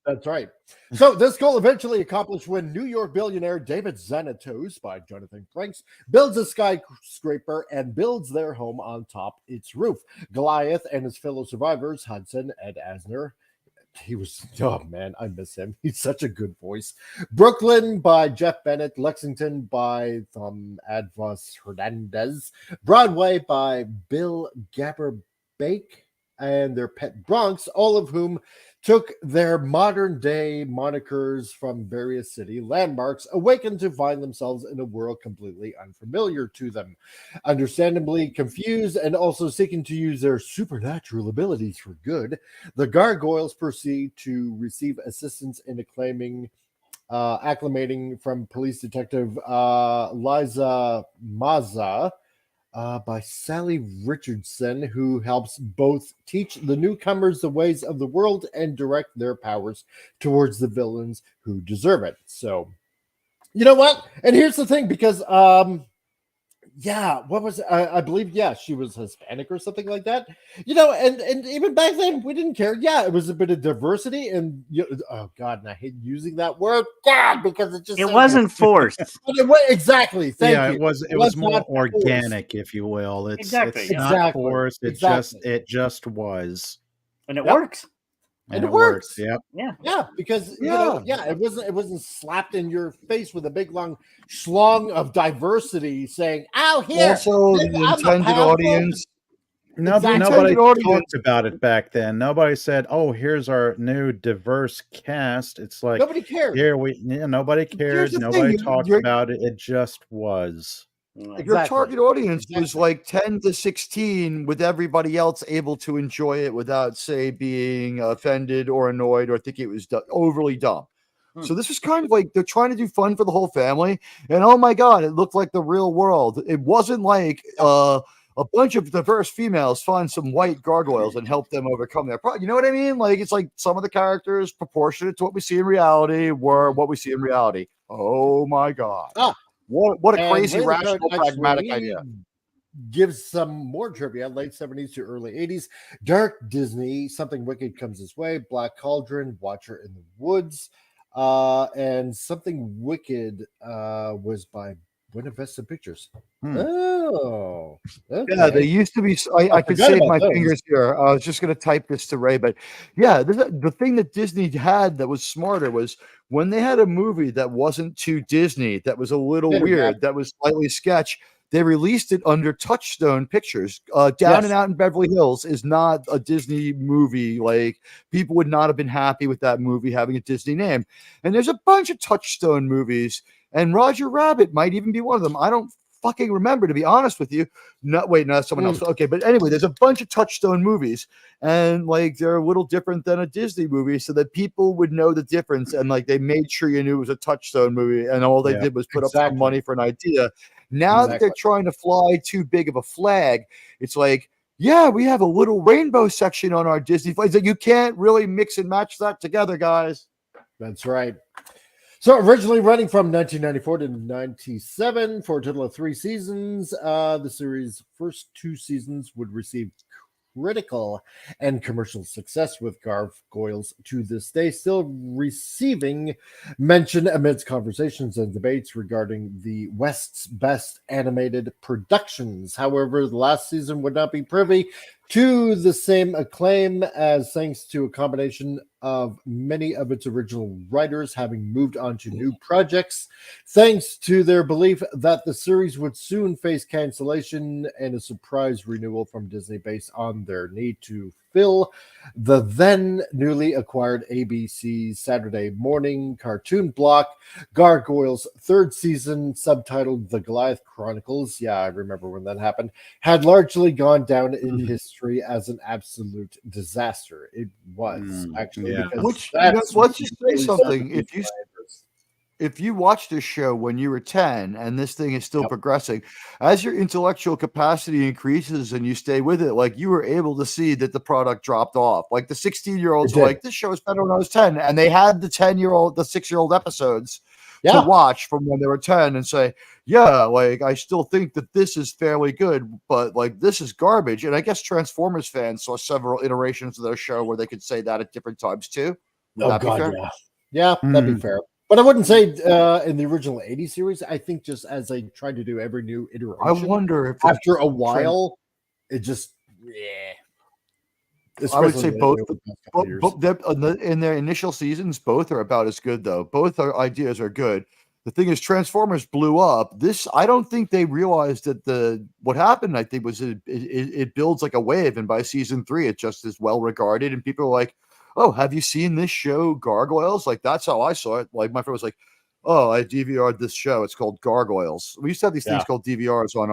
That's right. So this goal eventually accomplished when New York billionaire David Xanatos, by Jonathan Franks, builds a skyscraper and builds their home on top its roof. Goliath and his fellow survivors, Hudson, Ed Asner, he was, oh man, I miss him. He's such a good voice. Brooklyn by Jeff Bennett, Lexington by Advos Hernandez, Broadway by Bill Gabberbake, and their pet Bronx, all of whom took their modern day monikers from various city landmarks, awakened to find themselves in a world completely unfamiliar to them. Understandably confused and also seeking to use their supernatural abilities for good, the Gargoyles proceed to receive assistance in acclimating from police detective Liza Maza, by Sally Richardson, who helps both teach the newcomers the ways of the world and direct their powers towards the villains who deserve it. So, you know what? And here's the thing, because what was I believe? Yeah, she was Hispanic or something like that. And even back then we didn't care. Yeah, it was a bit of diversity, and oh god, and I hate using that word, God, because it wasn't forced. Exactly. Thank you. It was more organic, if you will. It's not forced. It just was, and it works. And it works. Yep. Yeah, because it wasn't slapped in your face with a big long schlong of diversity saying, "Oh, here." Also, the intended audience. Nobody talked about it back then. Nobody said, "Oh, here's our new diverse cast." It's like nobody cared. Nobody cared. Nobody talked about it. It just was. Exactly. Your target audience was like 10 to 16, with everybody else able to enjoy it without, say, being offended or annoyed or thinking it was overly dumb. So this was kind of like they're trying to do fun for the whole family. And oh my God, it looked like the real world. It wasn't like a bunch of diverse females find some white gargoyles and help them overcome their problem. You know what I mean? Like, it's like some of the characters proportionate to what we see in reality were what we see in reality. Oh my God. What a crazy, rational, pragmatic idea. Gives some more trivia. Late 70s to early 80s. Dark Disney, Something Wicked Comes His Way, Black Cauldron, Watcher in the Woods. And Something Wicked was by Buena Vista Pictures. Oh, okay. Yeah, they used to be. I could save my fingers here. I was just going to type this to Ray, but yeah, the thing that Disney had that was smarter was when they had a movie that wasn't too Disney, that was a little weird, that was slightly sketch. They released it under Touchstone Pictures. Down and Out in Beverly Hills is not a Disney movie. Like, people would not have been happy with that movie having a Disney name. And there's a bunch of Touchstone movies, and Roger Rabbit might even be one of them. I don't fucking remember, to be honest with you. No, someone else. Okay, but anyway, there's a bunch of Touchstone movies, and like they're a little different than a Disney movie, so that people would know the difference. And like they made sure you knew it was a Touchstone movie, and all they did was put up some money for an idea. Now that they're trying to fly too big of a flag, it's like, yeah, we have a little rainbow section on our Disney flags. Like, you can't really mix and match that together, guys. That's right. So originally running from 1994 to 97 for a total of 3 seasons, the series' first 2 seasons would receive critical and commercial success, with Gargoyles to this day still receiving mention amidst conversations and debates regarding the West's best animated productions. However, the last season would not be privy to the same acclaim, as thanks to a combination of many of its original writers having moved on to new projects, thanks to their belief that the series would soon face cancellation and a surprise renewal from Disney based on their need to fill the then newly acquired ABC Saturday morning cartoon block. Gargoyles' 3rd season, subtitled The Goliath Chronicles, yeah, I remember when that happened, had largely gone down in history as an absolute disaster. It was actually, because let's just say something. If you watch this show when you were 10 and this thing is still progressing, as your intellectual capacity increases and you stay with it, like, you were able to see that the product dropped off. Like, the 16-year-olds were like, this show is better when I was 10. And they had the 6-year-old episodes to watch from when they were 10 and say, yeah, like, I still think that this is fairly good, but like, this is garbage. And I guess Transformers fans saw several iterations of their show where they could say that at different times too. Would that be fair? Yeah, that'd be fair. But I wouldn't say in the original 80 series. I think just as they tried to do every new iteration, I wonder if after a while, it just I would say both. Both In their initial seasons, both are about as good, though. Both ideas are good. The thing is, Transformers blew up. This, I don't think they realized that what happened. I think was it builds like a wave, and by season 3, it just is well regarded, and people are like, "Oh, have you seen this show, Gargoyles?" Like that's how I saw it. Like my friend was like, "Oh, I DVR'd this show. It's called Gargoyles." We used to have these things called DVRs on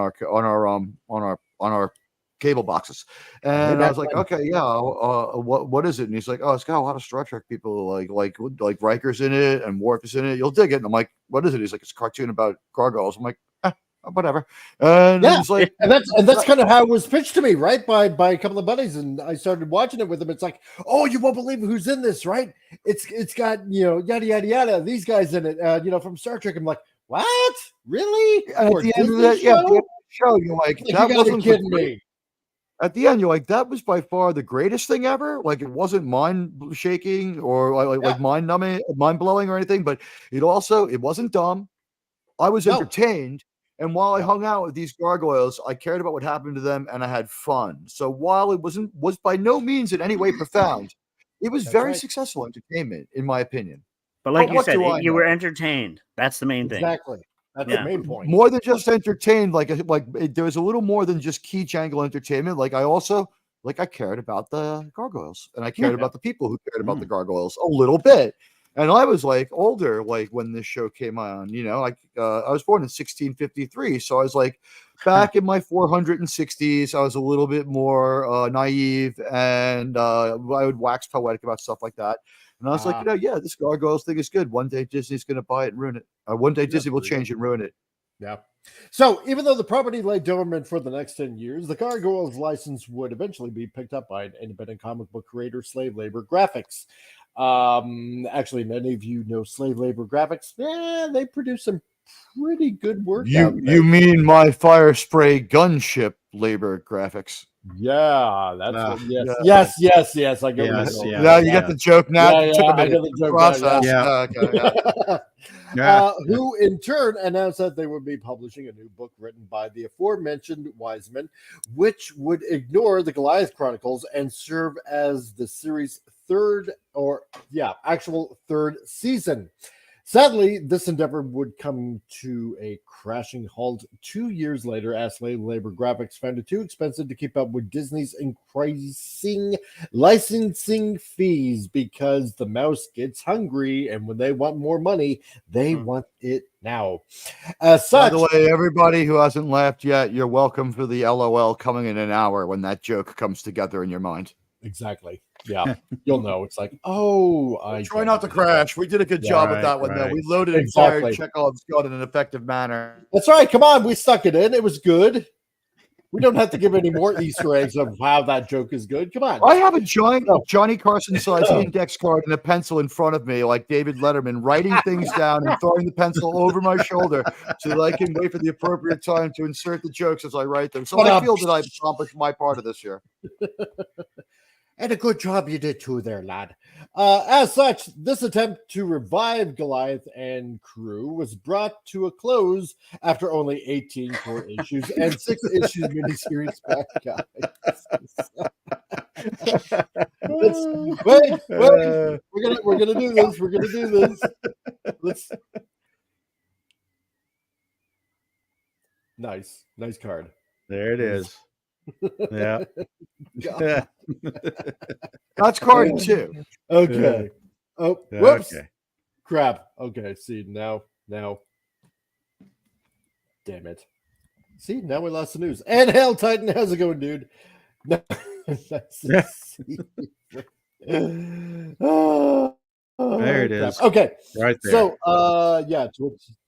our cable boxes, and I was like, "Okay, yeah, what is it?" And he's like, "Oh, it's got a lot of Star Trek people, like Riker's in it and Worf is in it. You'll dig it." And I'm like, "What is it?" He's like, "It's a cartoon about gargoyles." I'm like, whatever. And it's like, and that's kind of how it was pitched to me, right, by a couple of buddies, and I started watching it with them. It's like, "Oh, you won't believe who's in this, right? It's got yada yada yada. These guys in it, from Star Trek." I'm like, "What? Really?" And at the end of the show, you're like, "That wasn't kidding me." At the end, you're like, that was by far the greatest thing ever. Like, it wasn't mind shaking or like mind numbing, mind blowing or anything, but it wasn't dumb. I was entertained. And while I hung out with these gargoyles, I cared about what happened to them and I had fun. So while it was by no means in any way profound, it was very successful entertainment, in my opinion. But like you said, you were entertained. That's the main thing. Exactly. That's the main point. More than just entertained, there was a little more than just key jangle entertainment. Like I also I cared about the gargoyles, and I cared about the people who cared about the gargoyles a little bit. And I was like older, like when this show came on. I was born in 1653, so I was like back in my 460s. I was a little bit more naive, and I would wax poetic about stuff like that. And I was like, this Gargoyles thing is good. One day Disney's going to buy it and ruin it. One day Disney will change and ruin it. Yeah. So even though the property lay dormant for the next 10 years, the Gargoyles license would eventually be picked up by an independent comic book creator, Slave Labor Graphics. Actually, many of you know Slave Labor Graphics. Yeah, they produce some pretty good work. You mean my fire spray gunship Labor Graphics? Yeah, that's yes. I get it. Yeah, you got the joke now. Yeah, took a minute to process. Who in turn announced that they would be publishing a new book written by the aforementioned Wiseman, which would ignore the Goliath Chronicles and serve as the series' third season. Sadly, this endeavor would come to a crashing halt 2 years later as Slave Labor Graphics found it too expensive to keep up with Disney's increasing licensing fees because the mouse gets hungry, and when they want more money, they want it now. As such, by the way, everybody who hasn't laughed yet, you're welcome for the LOL coming in an hour when that joke comes together in your mind. Exactly. Yeah, you'll know. It's like, I try not to crash. We did a good job with that one, though. We loaded and fired Chekhov's gun in an effective manner. That's right. Come on, we stuck it in. It was good. We don't have to give any more Easter eggs of how that joke is good. Come on. I have a giant Johnny Carson size index card and a pencil in front of me, like David Letterman, writing things down and throwing the pencil over my shoulder so that I can wait for the appropriate time to insert the jokes as I write them. So I feel that I've accomplished my part of this year. And a good job you did too there, lad. As such, this attempt to revive Goliath and crew was brought to a close after only 18 core issues and 6 issues miniseries back, guys. Wait. We're gonna do this. We're gonna do this. Let's. Nice card. There it is. Yeah. That's card 2. Okay. Oh, whoops. Okay. Crap. Okay. See, now. Damn it. See, now we lost the news. And Hell Titan, how's it going, dude? There it is. Okay. Right there. So,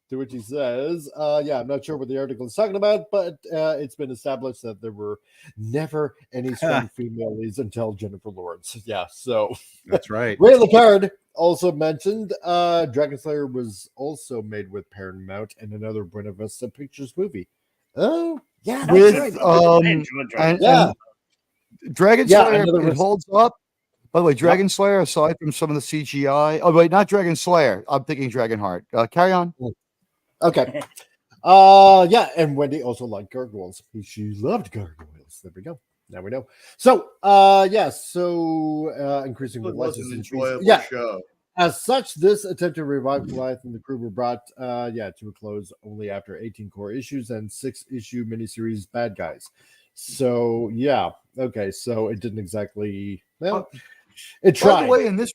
to which he says, I'm not sure what the article is talking about, but it's been established that there were never any strong female leads until Jennifer Lawrence. Yeah, so that's right. Ray Lecard also mentioned Dragon Slayer was also made with Paramount and another Buena Vista Pictures movie. Oh, yeah, with right. and Dragon Slayer it holds up. By the way, Dragon Slayer, aside from some of the CGI, not Dragon Slayer. I'm thinking Dragonheart. Carry on. Okay. And Wendy also liked Gargoyles. She loved Gargoyles. There we go. Now we know. So, increasing It was an licensing fees. enjoyable show. As such, this attempt to revive Goliath and the crew were brought, to a close only after 18 core issues and 6-issue miniseries Bad Guys. So, okay, so it didn't exactly. Well, it tried. By the way, in this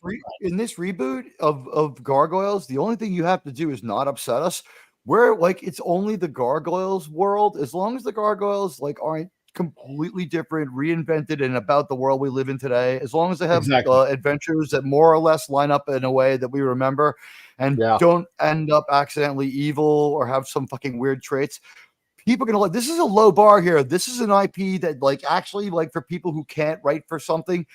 reboot of Gargoyles, the only thing you have to do is not upset us. We're like, it's only the Gargoyles world. As long as the Gargoyles like aren't completely different, reinvented, and about the world we live in today, as long as they have adventures that more or less line up in a way that we remember and don't end up accidentally evil or have some fucking weird traits, people are gonna like. This is a low bar here. This is an IP that like actually like for people who can't write for something,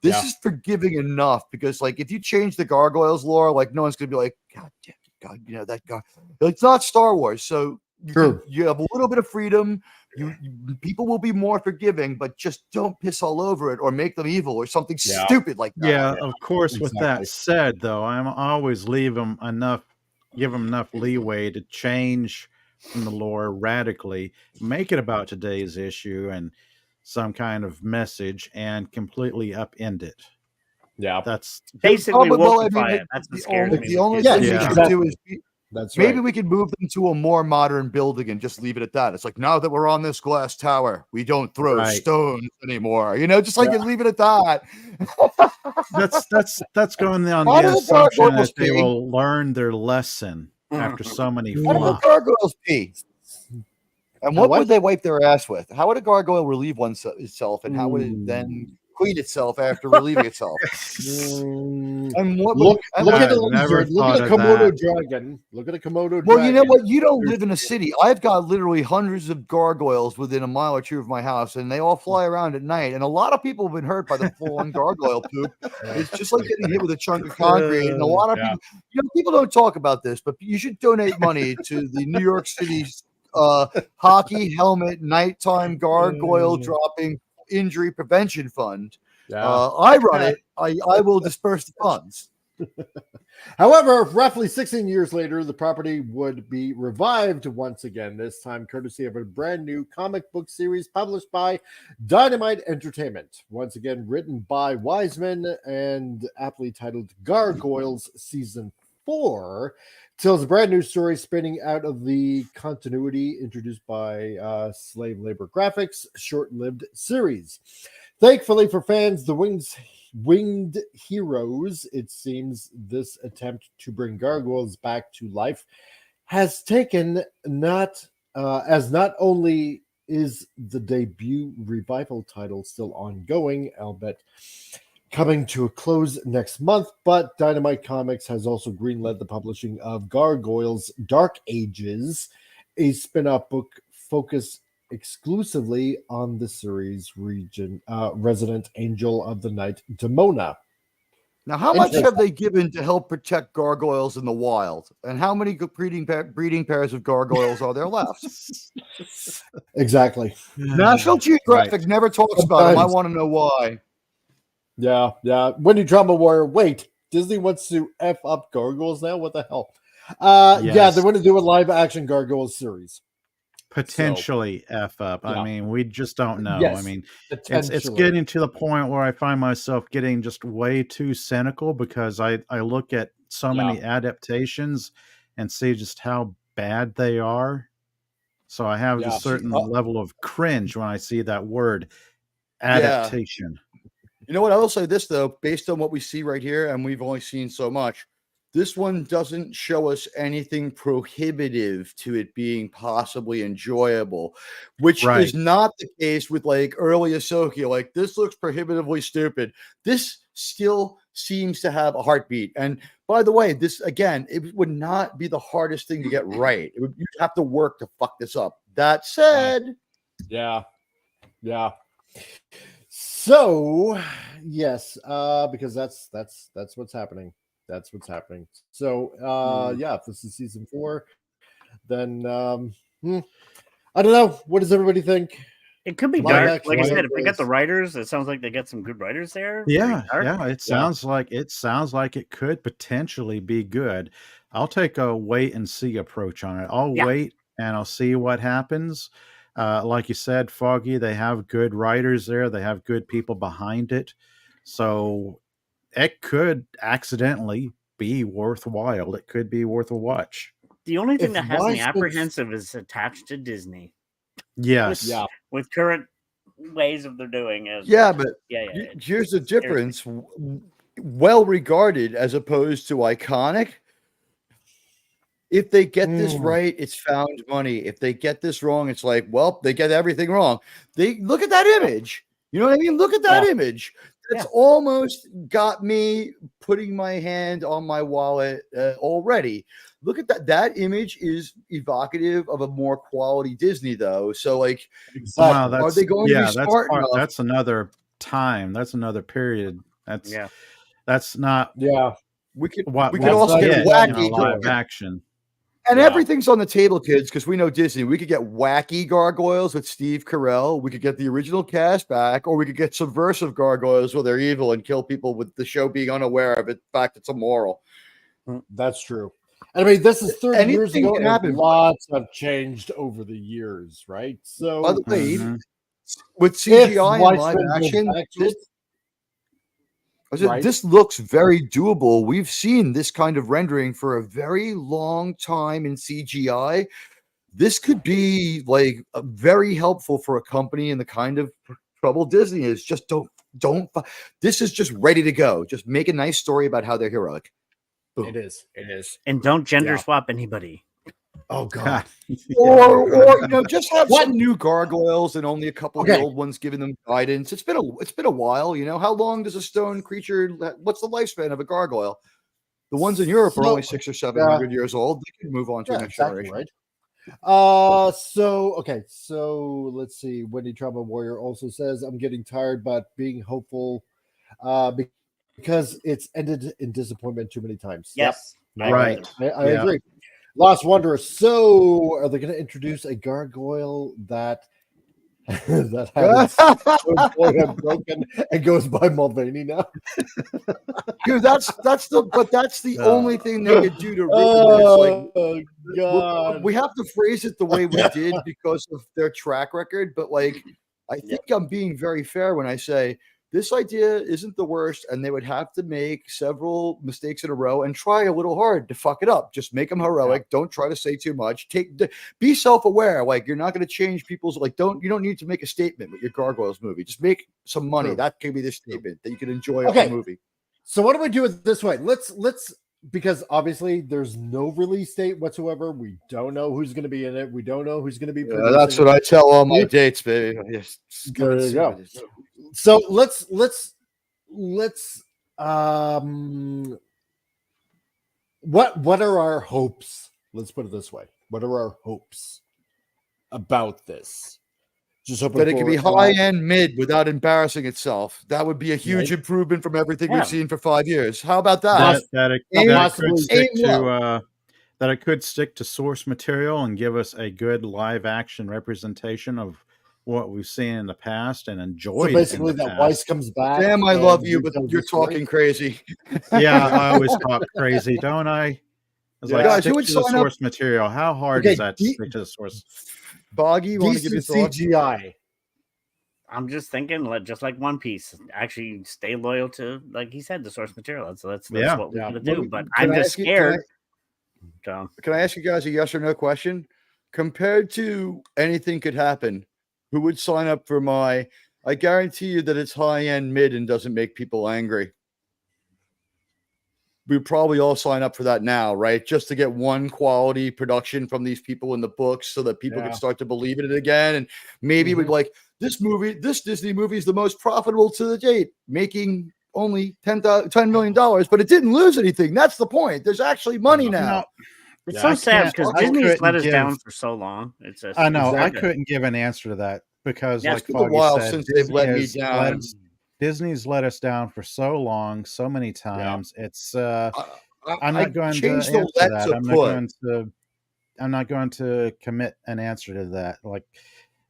this is forgiving enough, because like if you change the Gargoyles lore, like no one's gonna be like, God damn it, God, you know that guy. It's not Star Wars, so you have a little bit of freedom. You people will be more forgiving, but just don't piss all over it or make them evil or something stupid like that. Yeah, of course. With that said, though, I'm always give them enough leeway to change from the lore radically, make it about today's issue and some kind of message, and completely upend it. Yeah, that's basically it. That's the scary. The only thing we should do is maybe we could move them to a more modern building and just leave it at that. It's like, now that we're on this glass tower, we don't throw stones anymore. You know, just like you leave it at that. that's going on the assumption that they will learn their lesson after so many flops. How do gargoyles pee? And what would they wipe their ass with? How would a gargoyle relieve itself, and how would it then clean itself after relieving itself? And what look at a lizard, look at a Komodo dragon. Look at a Komodo dragon. Well, you know what? You don't live in a city. I've got literally hundreds of gargoyles within a mile or two of my house, and they all fly around at night. And a lot of people have been hurt by the full-on gargoyle poop. It's just like getting hit with a chunk of concrete. And a lot of people, people don't talk about this, but you should donate money to the New York City hockey helmet nighttime gargoyle dropping injury prevention fund. I run it. I will disperse the funds. However, roughly 16 years later, the property would be revived once again, this time courtesy of a brand new comic book series published by Dynamite Entertainment. Once again, written by Wiseman and aptly titled Gargoyles Season 4, tells a brand new story spinning out of the continuity introduced by slave labor graphics short-lived series. Thankfully for fans, the winged heroes, it seems this attempt to bring gargoyles back to life has taken not only is the debut revival title still ongoing, albeit coming to a close next month, but Dynamite Comics has also greenlit the publishing of Gargoyles Dark Ages, a spin-off book focused exclusively on the series resident angel of the night, Demona. Now, how much have they given to help protect gargoyles in the wild? And how many breeding pairs of gargoyles are there left? Exactly. National Geographic never talks about them. I want to know why. Yeah. Wendy Drama Warrior. Wait, Disney wants to F up gargoyles now? What the hell? Yeah, they want to do a live action gargoyles series. Potentially F up. I mean, we just don't know. I mean, it's getting to the point where I find myself getting just way too cynical, because I look at so many adaptations and see just how bad they are. So I have a certain level of cringe when I see that word, adaptation. You know what? I will say this, though, based on what we see right here, and we've only seen so much, this one doesn't show us anything prohibitive to it being possibly enjoyable, which is not the case with like early Ahsoka. Like, this looks prohibitively stupid. This still seems to have a heartbeat. And by the way, this, again, it would not be the hardest thing to get right. You'd have to work to fuck this up. That said. Yeah. So, yes, because that's what's happening. That's what's happening. So, if this is season 4, then I don't know. What does everybody think? It could be dark. Like I said, if they got the writers, it sounds like they got some good writers there. Yeah. It sounds like it could potentially be good. I'll take a wait and see approach on it. I'll wait and I'll see what happens. Like you said, Foggy, they have good writers there. They have good people behind it. So it could accidentally be worthwhile. It could be worth a watch. The only thing that has me apprehensive is attached to Disney. Yes. With current ways of their doing it. But here's the difference. Well regarded as opposed to iconic. If they get this right, it's found money. If they get this wrong, it's like, well, they get everything wrong. They look at that image. You know what I mean? Look at that image. That's almost got me putting my hand on my wallet already. Look at that. That image is evocative of a more quality Disney, though. So, like, are they going to be smart enough? That's another time. That's another period. That's not. Yeah. We could also get wacky live action. And everything's on the table, kids, because we know Disney. We could get wacky gargoyles with Steve Carell. We could get the original cast back, or we could get subversive gargoyles where they're evil and kill people with the show being unaware of it. In fact, it's immoral. That's true. I mean, this is 30 years ago, and lots have changed over the years, right? So, by the way, with CGI and live action, this looks very doable. We've seen this kind of rendering for a very long time in CGI. This could be like very helpful for a company in the kind of trouble Disney is. Just don't. This is just ready to go. Just make a nice story about how they're heroic. Boom. It is, and don't gender swap anybody. Oh God! or just have some new gargoyles and only a couple of the old ones giving them guidance. It's been a while. How long does a stone creature? What's the lifespan of a gargoyle? The ones in Europe are only 600 or 700 years old. They can move on to the next generation. Right. So let's see. Wendy Trauma Warrior also says, "I'm getting tired, but being hopeful, because it's ended in disappointment too many times." Yes, right. I agree. Lost Wanderer. So, are they going to introduce a gargoyle that that has broken and goes by Mulvaney now? Dude, that's the only thing they could do to ruin it. God. We have to phrase it the way we did because of their track record. But I think I'm being very fair when I say this idea isn't the worst, and they would have to make several mistakes in a row and try a little hard to fuck it up. Just make them heroic. Yeah. Don't try to say too much. Be self-aware. Like, you're not going to change people's you don't need to make a statement with your Gargoyles movie. Just make some money. True. That can be the statement that you can enjoy the movie. So what do we do it this way? Let's because obviously there's no release date whatsoever. We don't know who's going to be in it. We don't know who's going to be producing. That's what I tell all my dates, baby. Yes. There you go. So let's what are our hopes? Let's put it this way. What are our hopes about this? Just hoping that it can be high-end mid without embarrassing itself. That would be a huge improvement from everything we've seen for 5 years. How about that? That it could stick to source material and give us a good live action representation of what we've seen in the past and enjoyed. So basically, that Weiss comes back. Damn, I love you, but you're talking crazy. Yeah, I always talk crazy, don't I? It's like, guys, stick to the source material. How hard is that to stick to the source? Boggy, you want to give your thoughts? CGI. I'm just thinking, just like One Piece, actually stay loyal to, like he said, the source material. So that's what we're gonna do. But I'm just scared. Can I ask you guys a yes or no question? Compared to anything could happen, who would sign up for my? I guarantee you that it's high end mid and doesn't make people angry. We probably all sign up for that now, right? Just to get one quality production from these people in the books so that people can start to believe in it again. And maybe we'd be like, this Disney movie is the most profitable to the date, making only $10 million, but it didn't lose anything. That's the point. There's actually money now. It's so sad because Disney's let us down for so long. It's just, I know. I couldn't give an answer to that because, like Foggy said, it's been a while since they've let me down. Disney's let us down for so long, so many times. It's I'm not going to answer that. I'm not going to commit an answer to that. Like,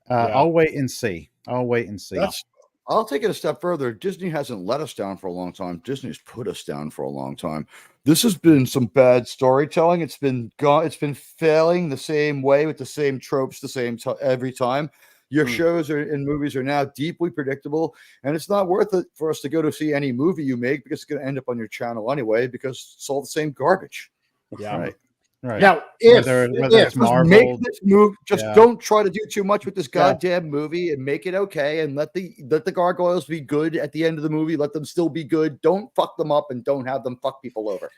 I'll wait and see. I'll take it a step further. Disney hasn't let us down for a long time. Disney's put us down for a long time. This has been some bad storytelling. It's been failing the same way with the same tropes, every time. Your shows and movies are now deeply predictable, and it's not worth it for us to go to see any movie you make because it's going to end up on your channel anyway because it's all the same garbage. Yeah. Right. Right. Now, whether it's Marvel, make this move, don't try to do too much with this goddamn movie and make it okay, and let the gargoyles be good at the end of the movie. Let them still be good. Don't fuck them up and don't have them fuck people over.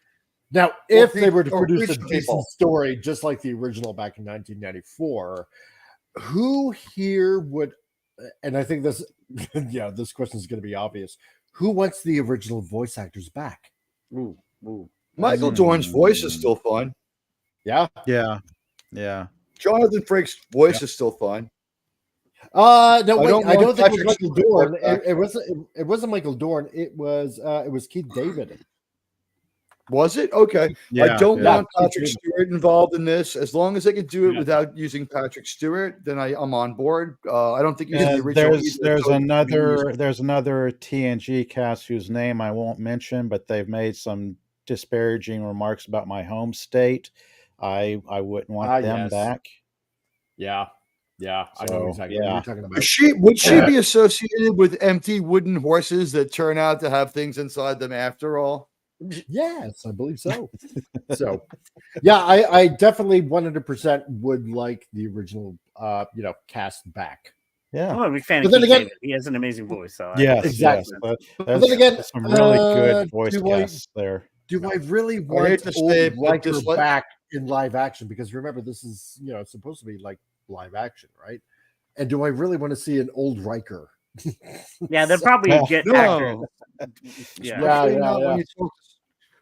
Now, if they were to produce a decent story just like the original back in 1994, who here would? And I think this, this question is going to be obvious. Who wants the original voice actors back? Michael Dorn's voice is still fun. Yeah. Jonathan Frakes' voice is still fun. No, wait. I don't think it was Michael Dorn. It wasn't Michael Dorn. It was Keith David. Was it? Okay. I don't want Patrick Stewart involved in this. As long as they can do it without using Patrick Stewart, then I'm on board. I don't think using the original. There's another TNG cast whose name I won't mention, but they've made some disparaging remarks about my home state. I wouldn't want them back. Yeah. I know exactly what you're talking about. Would she be associated with empty wooden horses that turn out to have things inside them after all? Yes, I believe so. I definitely 100% would like the original, cast back. Yeah, I'm a big fan of Keith David. He has an amazing voice. So exactly. But then again, some really good voice casts there. Do I really want old Riker back in live action? Because remember, this is supposed to be like live action, right? And do I really want to see an old Riker? They'll probably get actors.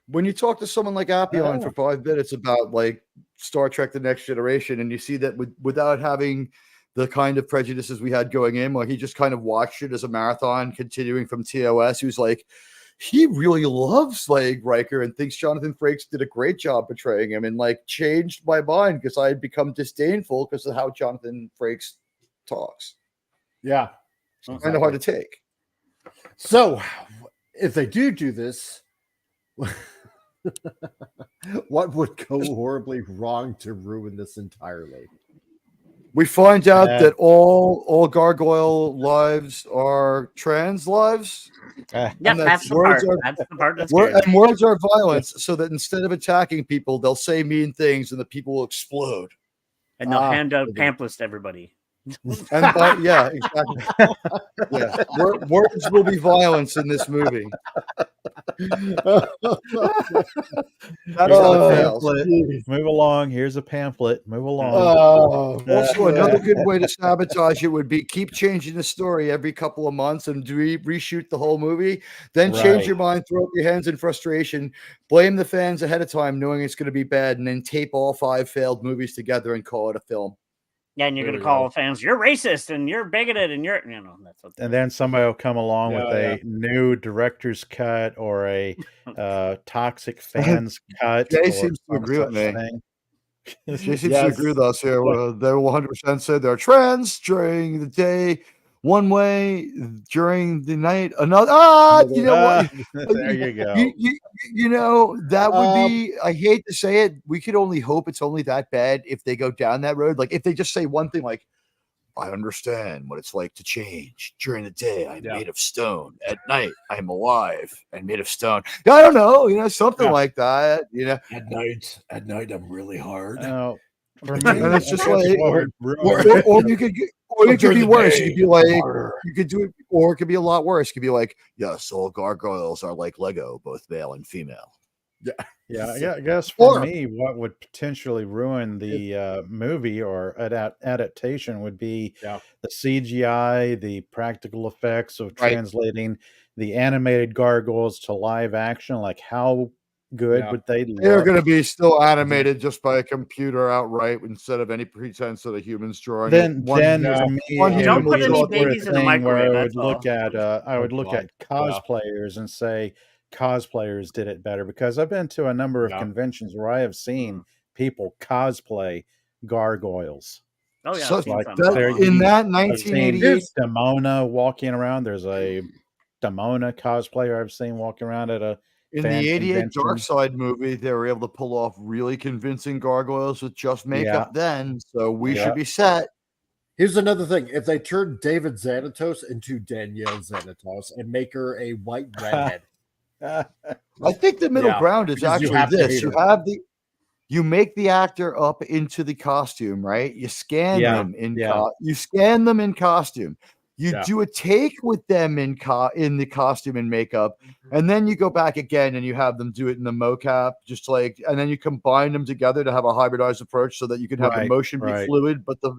When you talk to someone like Appion for 5 minutes about like Star Trek: The Next Generation, and you see that without having the kind of prejudices we had going in, where he just kind of watched it as a marathon, continuing from TOS, he was like, he really loves like Riker and thinks Jonathan Frakes did a great job portraying him, and like changed my mind because I had become disdainful because of how Jonathan Frakes talks. Yeah, kind of hard to take. So, if they do this, what would go horribly wrong to ruin this entirely? We find out that all gargoyle lives are trans lives. That's the part that's scary. And words are violence, so that instead of attacking people, they'll say mean things and the people will explode. And they'll hand out pamphlets to everybody. And exactly. Words will be violence in this movie. Move along. Here's a pamphlet. Move along. Also, another good way to sabotage it would be keep changing the story every couple of months and reshoot the whole movie. Then change your mind, throw up your hands in frustration, blame the fans ahead of time, knowing it's going to be bad, and then tape all 5 failed movies together and call it a film. Yeah, and you're going to call fans, you're racist and you're bigoted and you're, that's what. And then somebody will come along with a new director's cut or a toxic fans cut. Jay seems to agree with me. Jay seems to agree with us here. They will 100% say they're trans during the day, one way, during the night, another. You know what? There you go. That would be, I hate to say it, we could only hope it's only that bad if they go down that road. Like if they just say one thing like, I understand what it's like to change. During the day, I'm made of stone. At night, I'm alive and made of stone. I don't know, something like that. At night, I'm really hard. For me, and it's just like, or you could be worse. You could be like, you could do it, or it could be a lot worse. It could be like, yes, all gargoyles are like Lego, both male and female. I guess for me, what would potentially ruin the movie or adaptation would be the CGI, the practical effects of translating the animated gargoyles to live action. Like how good would they look? They're going to be still animated just by a computer outright instead of any pretense of the humans drawing. Then for me, don't put any babies in the microwave. I would look at cosplayers and say cosplayers did it better, because I've been to a number of conventions where I have seen people cosplay gargoyles. Oh yeah, in that 1988 Demona walking around. There's a Demona cosplayer I've seen walking around at a In fan the '88 convention. Dark Side movie, they were able to pull off really convincing gargoyles with just makeup then, so we should be set. Here's another thing. If they turn David Xanatos into Danielle Xanatos and make her a white redhead. I think the middle ground is actually this. You make the actor up into the costume, right? You scan them you scan them in costume. You do a take with them in the costume and makeup, and then you go back again and you have them do it in the mocap, and then you combine them together to have a hybridized approach so that you can have the motion be fluid, but the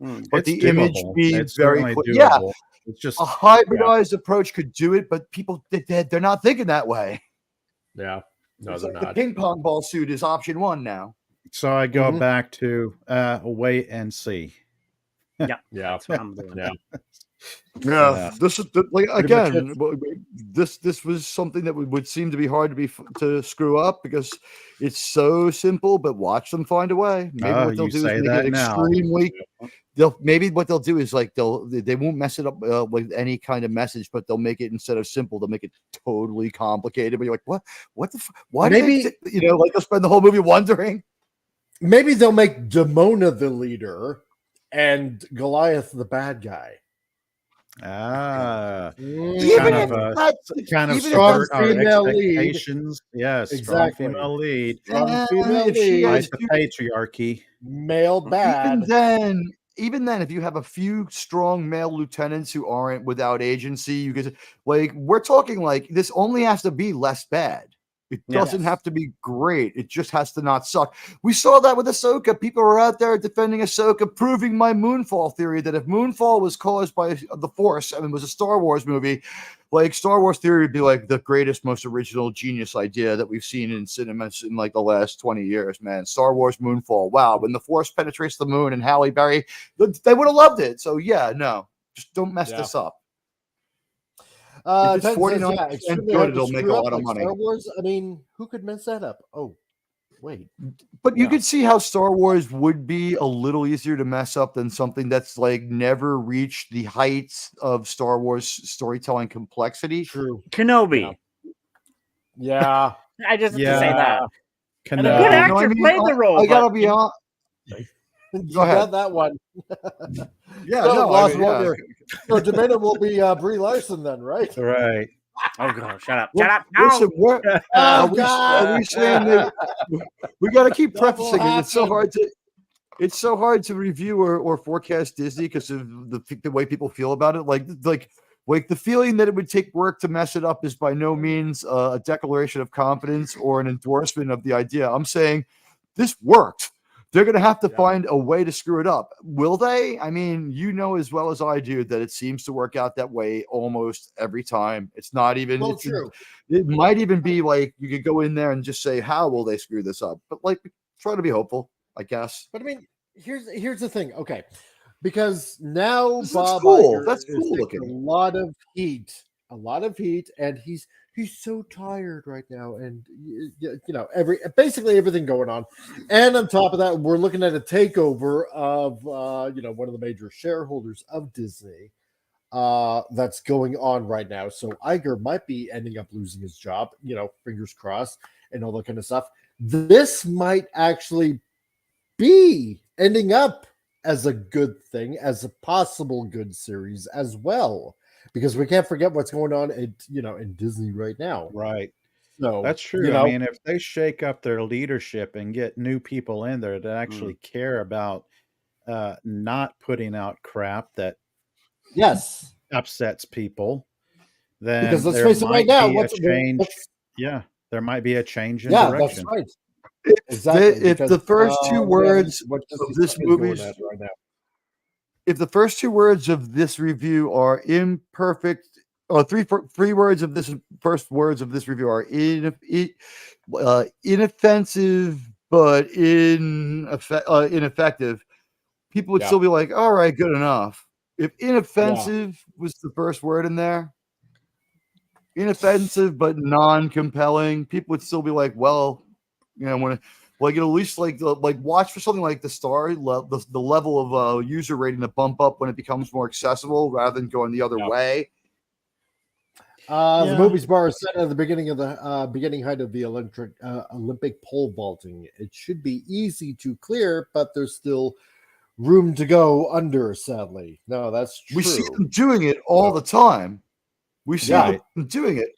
image be very clear. Yeah, it's just a hybridized approach could do it, but people they're not thinking that way. Yeah, no, they're not. The ping pong ball suit is option 1 now. So I go back to wait and see. Yeah. This is again. This was something that would seem to be hard to screw up because it's so simple. But watch them find a way. Maybe what they'll do is make it extremely. Maybe what they'll do is they won't mess it up with any kind of message, but they'll make it instead of simple, they'll make it totally complicated. But you're like, what the? Why? Maybe they'll spend the whole movie wondering. Maybe they'll make Demona the leader and Goliath the bad guy. Kind of strong female expectations. Lead. Yes, exactly. Strong female lead. Strong female lead. Like the patriarchy. Male bad. Even then, if you have a few strong male lieutenants who aren't without agency, you could we're talking this only has to be less bad. It doesn't have to be great. It just has to not suck. We saw that with Ahsoka. People were out there defending Ahsoka, proving my Moonfall theory that if Moonfall was caused by the Force and it was a Star Wars movie, Star Wars theory would be the greatest, most original, genius idea that we've seen in cinema in the last 20 years, man. Star Wars Moonfall. Wow. When the Force penetrates the moon and Halle Berry, they would have loved it. So no, just don't mess this up. If it's 49% good, it'll make a lot of money. Star Wars, I mean, who could mess that up? Oh, wait. But you could see how Star Wars would be a little easier to mess up than something that's never reached the heights of Star Wars storytelling complexity. True. Kenobi. Yeah. I just have to say that. Kenobi. And a good actor played the role. I gotta be honest. Go ahead. Got that one. So Demona will be Brie Larson then, right? Right. Oh God! Shut up! Well, Shut up! Listen, are we saying that we got to keep prefacing it? It's so hard to review or forecast Disney because of the way people feel about it. Like the feeling that it would take work to mess it up is by no means a declaration of confidence or an endorsement of the idea. I'm saying this worked. They're going to have to find a way to screw it up. Will they? I mean, you know as well as I do that it seems to work out that way almost every time. It's not even true. It might even be you could go in there and just say, how will they screw this up? But try to be hopeful, I guess. But I mean, here's the thing. Okay. Because now Bob Iger that's is cool looking. A lot of heat, and he's so tired right now, and basically everything going on, and on top of that, we're looking at a takeover of one of the major shareholders of Disney that's going on right now. So Iger might be ending up losing his job, fingers crossed, and all that kind of stuff. This might actually be ending up as a good thing, as a possible good series as well. Because we can't forget what's going on in Disney right now. Right. So that's true. I mean, if they shake up their leadership and get new people in there that actually care about not putting out crap that upsets people, then because let's face it right now, there might be a change in direction. That's right. Exactly. If the first two words of this movie if the first two words of this review are imperfect, or three words of this first words of this review are inoffensive but ineffective, people would still be like, all right, good enough. If inoffensive was the first word in there, inoffensive but non-compelling, people would still be like, well, at least watch for something like the level of user rating to bump up when it becomes more accessible rather than going the other way. The movies bar is set at the beginning of the beginning height of the Olympic pole vaulting. It should be easy to clear, but there's still room to go under, sadly. No, that's true. We see them doing it all the time. We see them doing it.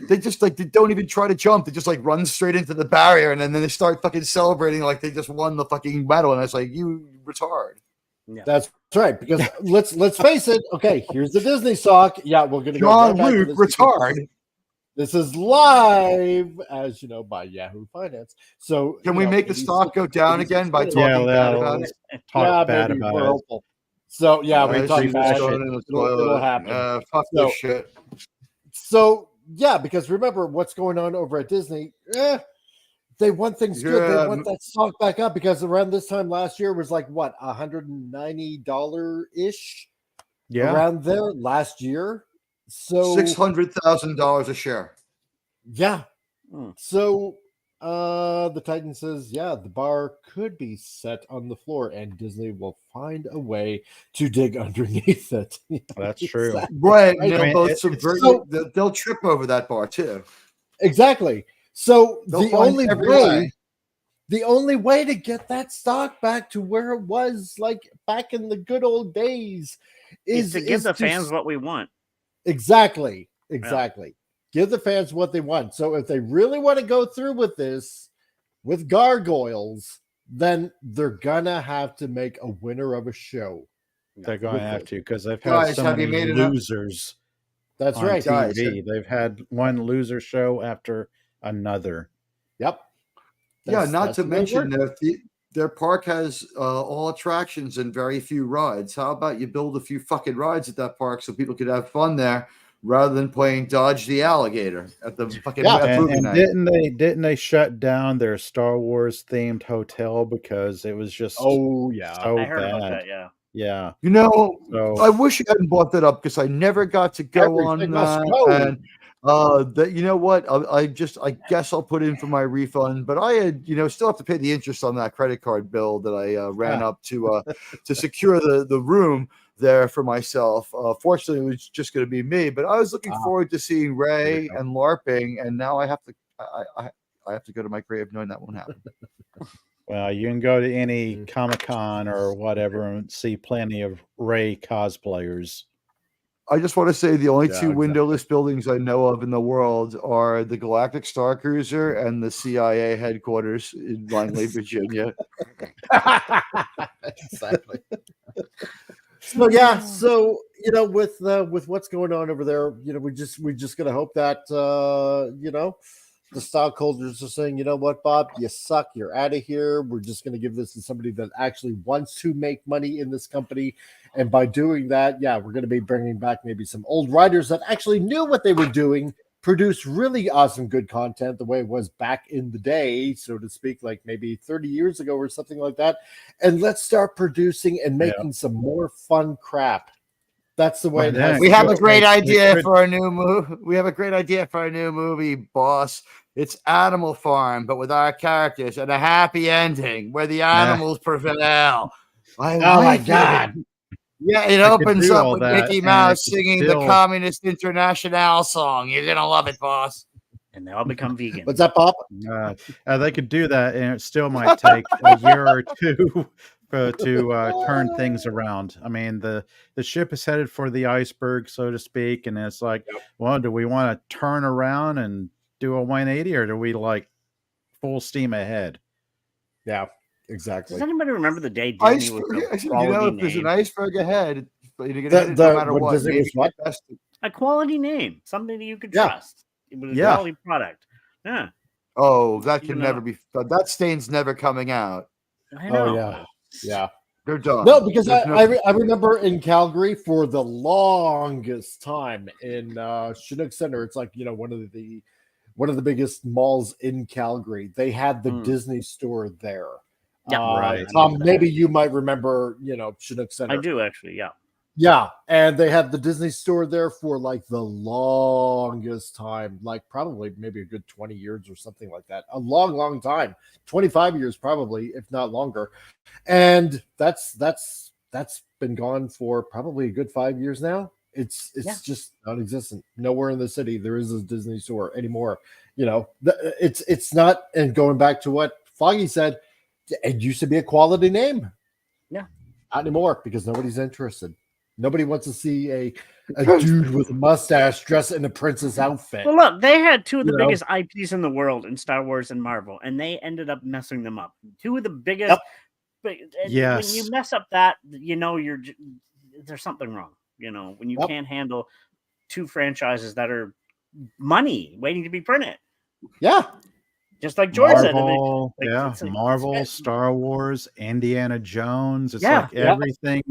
They just like they don't even try to jump. They just like run straight into the barrier, and then they start fucking celebrating like they just won the fucking medal. And it's like, you retard. Yeah. That's right. Because let's face it. Okay, here's the Disney sock. Yeah, we're gonna John go right Luke retard. This is live, as you know, by Yahoo Finance. So can we make the stock go down again by talking bad about it? Talk bad about it. Hopeful. So yeah, we talk bad. It'll happen. Fuck this shit. So yeah, because remember what's going on over at Disney. They want things good. They want that stock back up because around this time last year was like what $190 ish. Yeah, around there last year. So $600,000 a share. Yeah. So the Titan says, yeah, the bar could be set on the floor and Disney will find a way to dig underneath it. That's true. Right. They'll both subvert. They'll trip over that bar too. Exactly. So the only way to get that stock back to where it was like back in the good old days is to give the fans what we want. Exactly. Give the fans what they want. So if they really want to go through with this, with Gargoyles, then they're gonna have to make a winner of a show. They're going to have to because they've had so many losers. That's on right. TV. They've had one loser show after another. Yep. Not to mention their park has all attractions and very few rides. How about you build a few fucking rides at that park so people could have fun there rather than playing Dodge the Alligator at the fucking movie night? Didn't they shut down their Star Wars themed hotel because it was just so I heard bad. about that, Yeah. You know, I wish you hadn't brought that up because I never got to go on that. And that, you know what? I guess I'll put in for my refund, but I had, still have to pay the interest on that credit card bill that I ran up to secure the room there for myself. Fortunately, it was just going to be me, but I was looking forward to seeing Ray and LARPing, and now I have to go to my grave knowing that won't happen. Well, you can go to any Comic-Con or whatever and see plenty of Ray cosplayers. I just want to say the only two windowless buildings I know of in the world are the Galactic Star Cruiser and the CIA headquarters in Langley, Virginia. Exactly. So with what's going on over there, we just gonna hope that the stockholders are saying, you know what, Bob, you suck, you're out of here. We're just gonna give this to somebody that actually wants to make money in this company. And by doing that, we're going to be bringing back maybe some old writers that actually knew what they were doing, produced really awesome, good content the way it was back in the day, so to speak, like maybe 30 years ago or something like that. And let's start producing and making some more fun crap. That's the way. We have a great idea for a new movie. We have a great idea for a new movie, boss. It's Animal Farm, but with our characters and a happy ending where the animals prevail. Oh my God. Yeah, it opens up with Mickey Mouse singing the Communist International song. You're gonna love it, boss. And they all become vegan. What's that, Pop? They could do that, and it still might take a year or two to turn things around. I mean, the ship is headed for the iceberg, so to speak, and it's like, well, do we want to turn around and do a 180, or do we like full steam ahead? Yeah. Exactly. Does anybody remember the day Disney was if there's an iceberg ahead, you're gonna hit it no matter what. A quality name, something that you could trust. It was a quality product. Yeah. Oh, that can never be. That stain's never coming out. I know. Oh yeah. They're done. No, because I remember in Calgary for the longest time in Chinook Center. It's like one of the biggest malls in Calgary. They had the Disney store there. Yeah, right. Tom, maybe you might remember, Chinook Center. I do actually, yeah. Yeah, and they had the Disney store there for like the longest time, like probably maybe a good 20 years or something like that. A long, long time. 25 years probably, if not longer. And that's been gone for probably a good 5 years now. It's just non-existent. Nowhere in the city there is a Disney store anymore. It's not. And going back to what Foggy said, it used to be a quality name. Yeah, not anymore because nobody's interested. Nobody wants to see a dude with a mustache dressed in a princess outfit. Well, look, they had two of the biggest IPs in the world in Star Wars and Marvel, and they ended up messing them up. Two of the biggest. Yes. When you mess up that, there's something wrong. When you can't handle two franchises that are money waiting to be printed. Yeah. Just like George Marvel, said. Marvel, Star Wars, Indiana Jones. It's like everything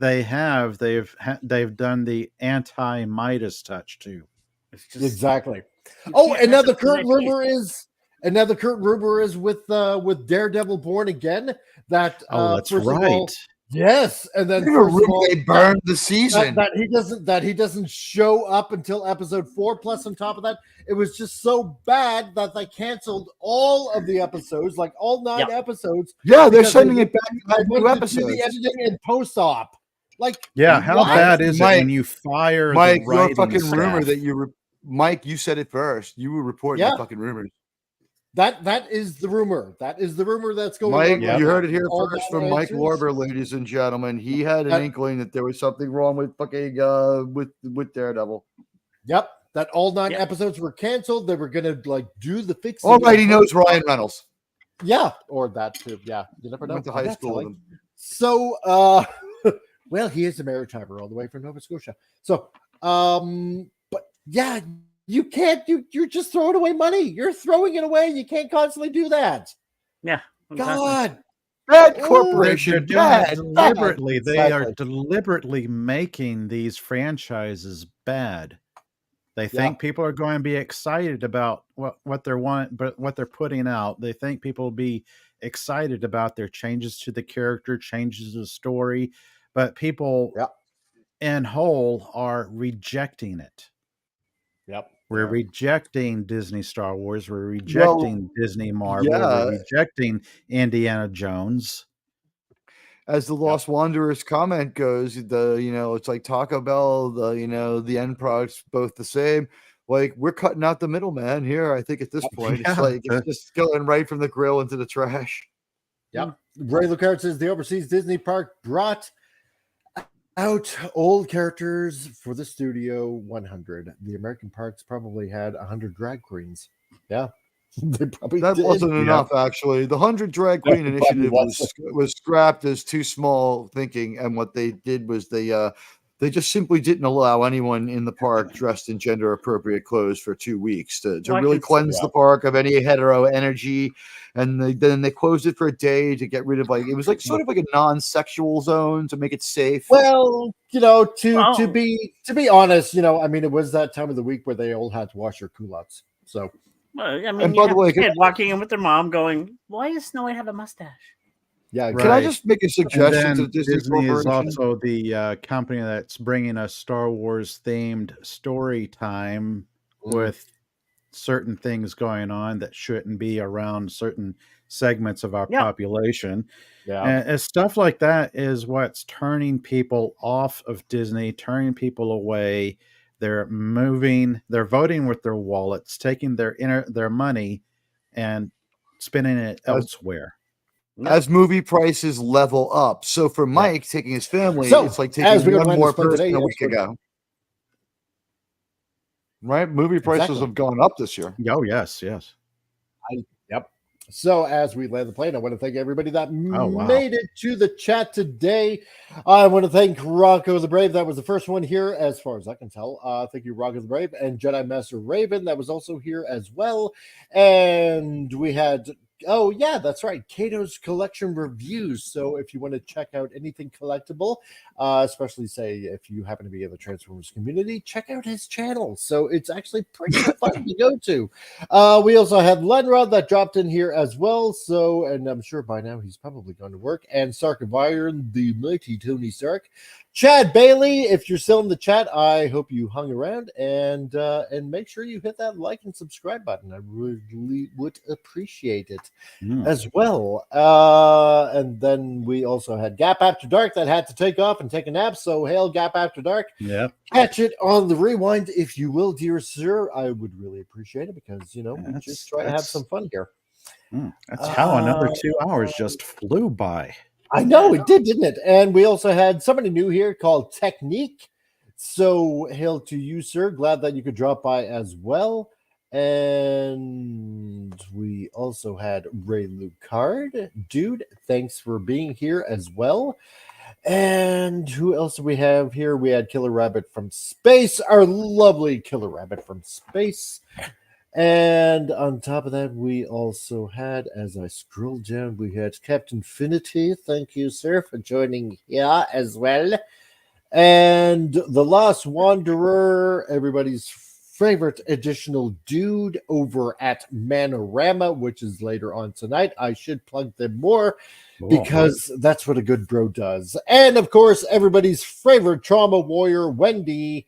they have, they've done the anti-Midas touch to. It's just, exactly. Another current rumor is with Daredevil Born Again that that's right. Yes, and then they burned the season. That he doesn't show up until episode 4. Plus, on top of that, it was just so bad that they canceled all of the episodes, like all 9 episodes. Yeah, they're sending it back to new episodes. The editing and post-op. How bad is it when you fire Mike? The writing your fucking staff? rumor that Mike, you said it first. You were reporting the fucking rumors. That is the rumor. That is the rumor that's going Mike, on. Mike, you heard it here first from Mike Warber, ladies and gentlemen. He had an inkling that there was something wrong with fucking with Daredevil. Yep, that all 9 episodes were canceled. They were gonna do the fix. Alright, he knows Ryan Reynolds. Yeah, or that too. Yeah, you never know. Went to high school with him. So, well, he is a maritimer all the way from Nova Scotia. So, but yeah. You can't. You're just throwing away money. You're throwing it away. You can't constantly do that. Yeah. Exactly. God. Bad corporation. Deliberately. They are deliberately making these franchises bad. They think people are going to be excited about what they're putting out. They think people will be excited about their changes to the character, changes to the story, but people in whole are rejecting it. Yep. We're rejecting Disney Star Wars. We're rejecting Disney Marvel. We're rejecting Indiana Jones. As the Lost Wanderers comment goes, it's like Taco Bell, the end product's both the same. Like, we're cutting out the middleman here. I think at this point, it's just going right from the grill into the trash. Yep. Ray Lucard says the overseas Disney park brought out old characters for the Studio 100. The American parks probably had 100 drag queens. Yeah, they probably wasn't enough. Actually, the 100 drag queen initiative was scrapped as too small thinking, and what they did was they just simply didn't allow anyone in the park dressed in gender appropriate clothes for 2 weeks to really cleanse the park of any hetero energy. And then they closed it for a day to get rid of it was sort of like a non-sexual zone to make it safe. Well, to be honest, it was that time of the week where they all had to wash their culottes. So, and by the way, kid walking in with their mom going, "Why does Snow White have a mustache?" Yeah, can I just make a suggestion to Disney is also the company that's bringing a Star Wars themed story time with certain things going on that shouldn't be around certain segments of our population. Yeah, and stuff like that is what's turning people off of Disney, turning people away. They're voting with their wallets, taking their money and spending it elsewhere. As movie prices level up. So for Mike taking his family, it's like taking one more person a week ago. Right? Movie prices have gone up this year. Oh, yes. Yep. So as we land the plane, I want to thank everybody that made it to the chat today. I want to thank Rocco the Brave. That was the first one here, as far as I can tell. Thank you, Rocco the Brave, and Jedi Master Raven. That was also here as well. And we had... Oh, yeah, that's right. Kato's collection reviews. So if you want to check out anything collectible, especially, say, if you happen to be in the Transformers community, check out his channel. So it's actually pretty fun to go to. We also had Lenrod that dropped in here as well. So, and I'm sure by now he's probably gone to work. And Sark of Iron, the mighty Tony Stark, Chad Bailey, if you're still in the chat, I hope you hung around and make sure you hit that like and subscribe button. I really would appreciate it as well. And then we also had Gap After Dark that had to take off and take a nap. So hail Gap After Dark. Yeah. Catch it on the rewind if you will, dear sir. I would really appreciate it because we just try to have some fun here. That's how another 2 hours just flew by. I know it did, didn't it? And we also had somebody new here called Technique. So hail to you, sir. Glad that you could drop by as well. And we also had Ray Lucard. Dude, thanks for being here as well. And who else do we have here? We had Killer Rabbit from Space, our lovely Killer Rabbit from Space. And on top of that, we also had, as I scroll down, we had Captain Finity. Thank you, sir, for joining here as well. And the Lost Wanderer, everybody's favorite additional dude over at Manorama, which is later on tonight. I should plug them more because that's what a good bro does. And of course, everybody's favorite trauma warrior, Wendy.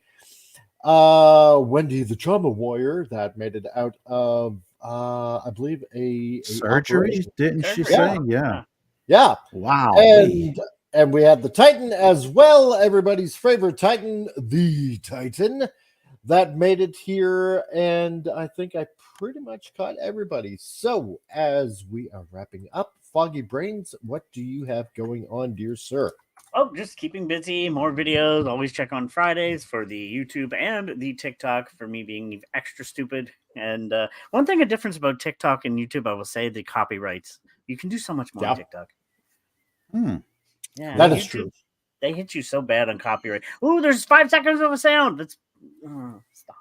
Wendy the trauma warrior that made it out of I believe a surgery, operation. didn't she say? Yeah. Wow. And we had the Titan as well, everybody's favorite Titan, the Titan, that made it here. And I think I pretty much caught everybody. So as we are wrapping up, Foggy Brains, what do you have going on, dear sir? Oh, just keeping busy, more videos. Always check on Fridays for the YouTube and the TikTok for me being extra stupid. And one thing, a difference about TikTok and YouTube, I will say the copyrights. You can do so much more on TikTok. Yeah, that is true. They hit you so bad on copyright. Ooh, there's 5 seconds of a sound. That's stop.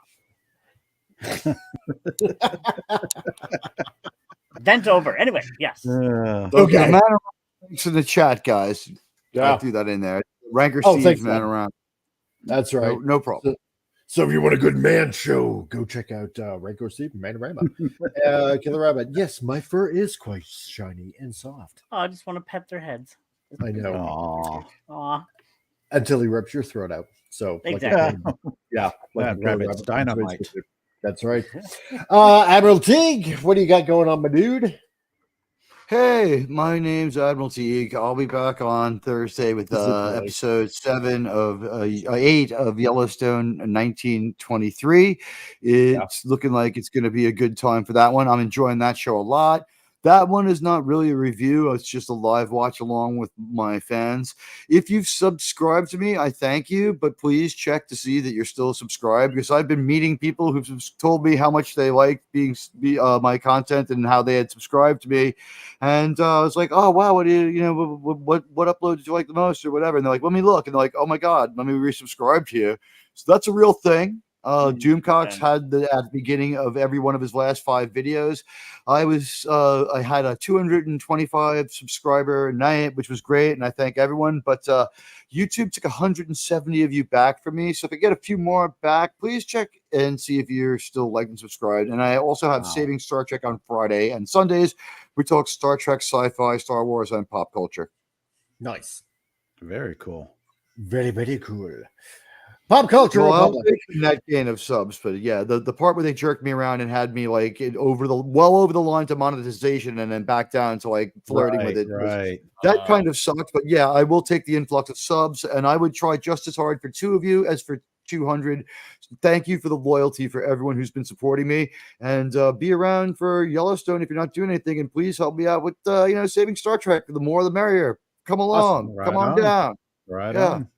Dent over. Anyway, yes. Okay. Thanks in the chat, guys. Yeah, I'll do that in there. Ranker Steve's man around. That's right. No problem. So if you want a good man show, go check out Ranker Steve and Manorama. Killer Rabbit. Yes, my fur is quite shiny and soft. Oh, I just want to pet their heads. I know. Aw. Until he rips your throat out. So exactly. Like Rabbit's dynamite. That's right. Admiral Teague, what do you got going on, my dude? Hey, my name's Admiral Teague. I'll be back on Thursday with episode 8 of Yellowstone 1923. It's looking like it's going to be a good time for that one. I'm enjoying that show a lot. That one is not really a review. It's just a live watch along with my fans. If you've subscribed to me, I thank you, but please check to see that you're still subscribed, because I've been meeting people who've told me how much they like my content and how they had subscribed to me. And I was like, oh, wow, what upload did you like the most or whatever? And they're like, let me look. And they're like, oh my God, let me resubscribe to you. So that's a real thing. Doomcox had at the beginning of every one of his last 5 videos. I had a 225 subscriber night, which was great, and I thank everyone. But YouTube took 170 of you back from me. So if I get a few more back, please check and see if you're still liked and subscribed. And I also have Saving Star Trek on Friday and Sundays. We talk Star Trek, sci-fi, Star Wars, and pop culture. Nice. Very cool. Very, very cool. Pop culture. Well, I'll take that gain of subs, but yeah, the part where they jerked me around and had me like over the line to monetization and then back down to like flirting with it. That kind of sucked, but yeah, I will take the influx of subs, and I would try just as hard for 2 of you as for 200. Thank you for the loyalty for everyone who's been supporting me, and be around for Yellowstone if you're not doing anything, and please help me out with Saving Star Trek. The more the merrier. Come along. Awesome. Come on down. On.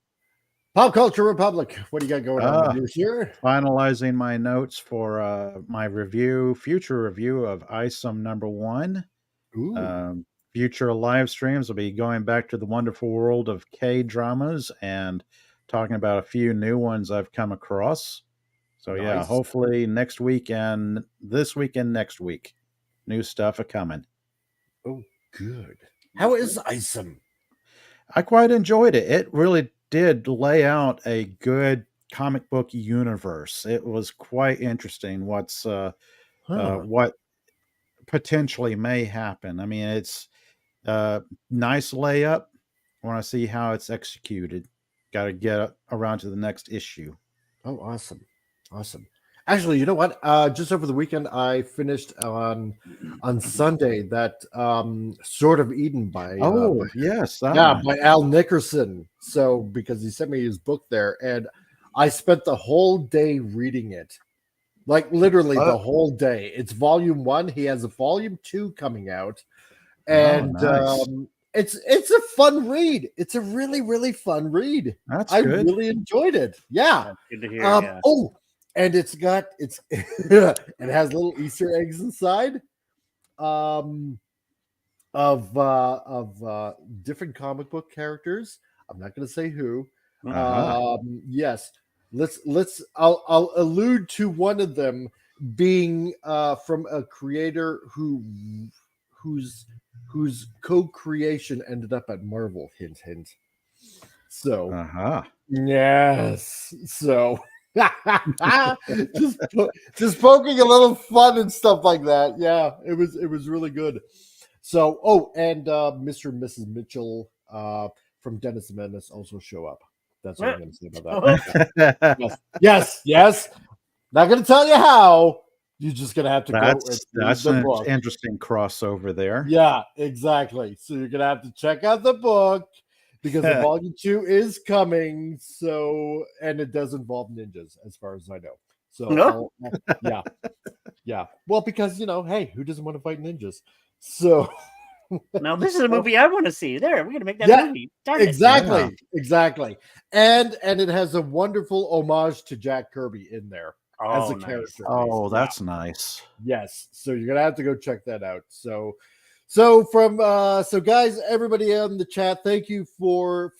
Pop Culture Republic. What do you got going on here? Finalizing my notes for my future review of ISOM #1. Future live streams will be going back to the wonderful world of K-dramas and talking about a few new ones I've come across. So yeah, hopefully next week and this week and next week, new stuff are coming. Oh, good. How is ISOM? I quite enjoyed it. It really did lay out a good comic book universe. It was quite interesting what potentially may happen. I mean, it's nice layup. I want to see how it's executed. got to get around to the next issue. Oh, awesome. Actually, you know what? Just over the weekend, I finished on Sunday that Sword of Eden by yes, by Al Nickerson. So because he sent me his book there, and I spent the whole day reading it, like literally the whole day. It's volume 1. He has a volume 2 coming out, and nice. it's a fun read. It's a really, really fun read. That's good. Really enjoyed it. Yeah. That's good to hear. Yeah. Oh, and it has little Easter eggs inside of different comic book characters. I'm not going to say who. Yes, I'll allude to one of them being from a creator whose co-creation ended up at Marvel. Hint, hint. So, yes. So, just poking a little fun and stuff like that. Yeah, it was really good. So, and Mr. and Mrs. Mitchell from Dennis the Menace also show up. That's what I'm going to say about that. Yes. Not going to tell you how. You're just going to have to go. That's an interesting crossover there. Yeah, exactly. So you're going to have to check out the book because the volume 2 is coming. So, and it does involve ninjas as far as I know. So, yeah. Well, because, hey, who doesn't want to fight ninjas? So now this is a movie I want to see. There, we're gonna make that movie. Darn exactly. And it has a wonderful homage to Jack Kirby in there as a character. Oh, that's nice. Yes. So you're gonna have to go check that out. So guys, everybody on the chat, thank you for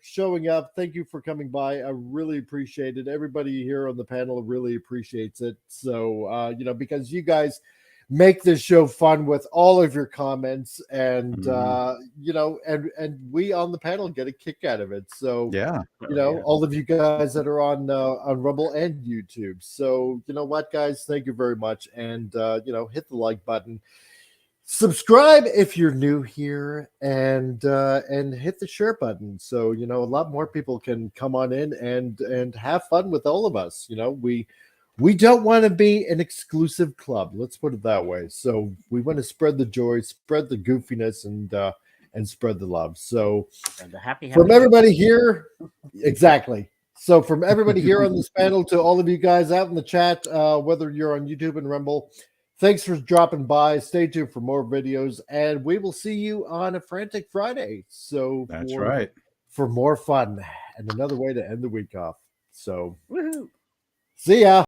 showing up. Thank you for coming by. I really appreciate it. Everybody here on the panel really appreciates it. So because you guys make this show fun with all of your comments, and and we on the panel get a kick out of it. So all of you guys that are on Rumble and YouTube. So you know what, guys, thank you very much, and hit the like button, subscribe if you're new here, and hit the share button so a lot more people can come on in and have fun with all of us. We don't want to be an exclusive club. Let's put it that way. So we want to spread the joy, spread the goofiness, and spread the love. So and the happy from everybody here, exactly. So from everybody here on this panel to all of you guys out in the chat, whether you're on YouTube and Rumble, thanks for dropping by. Stay tuned for more videos, and we will see you on a Frantic Friday. So that's right. For more fun and another way to end the week off. So woohoo! See ya.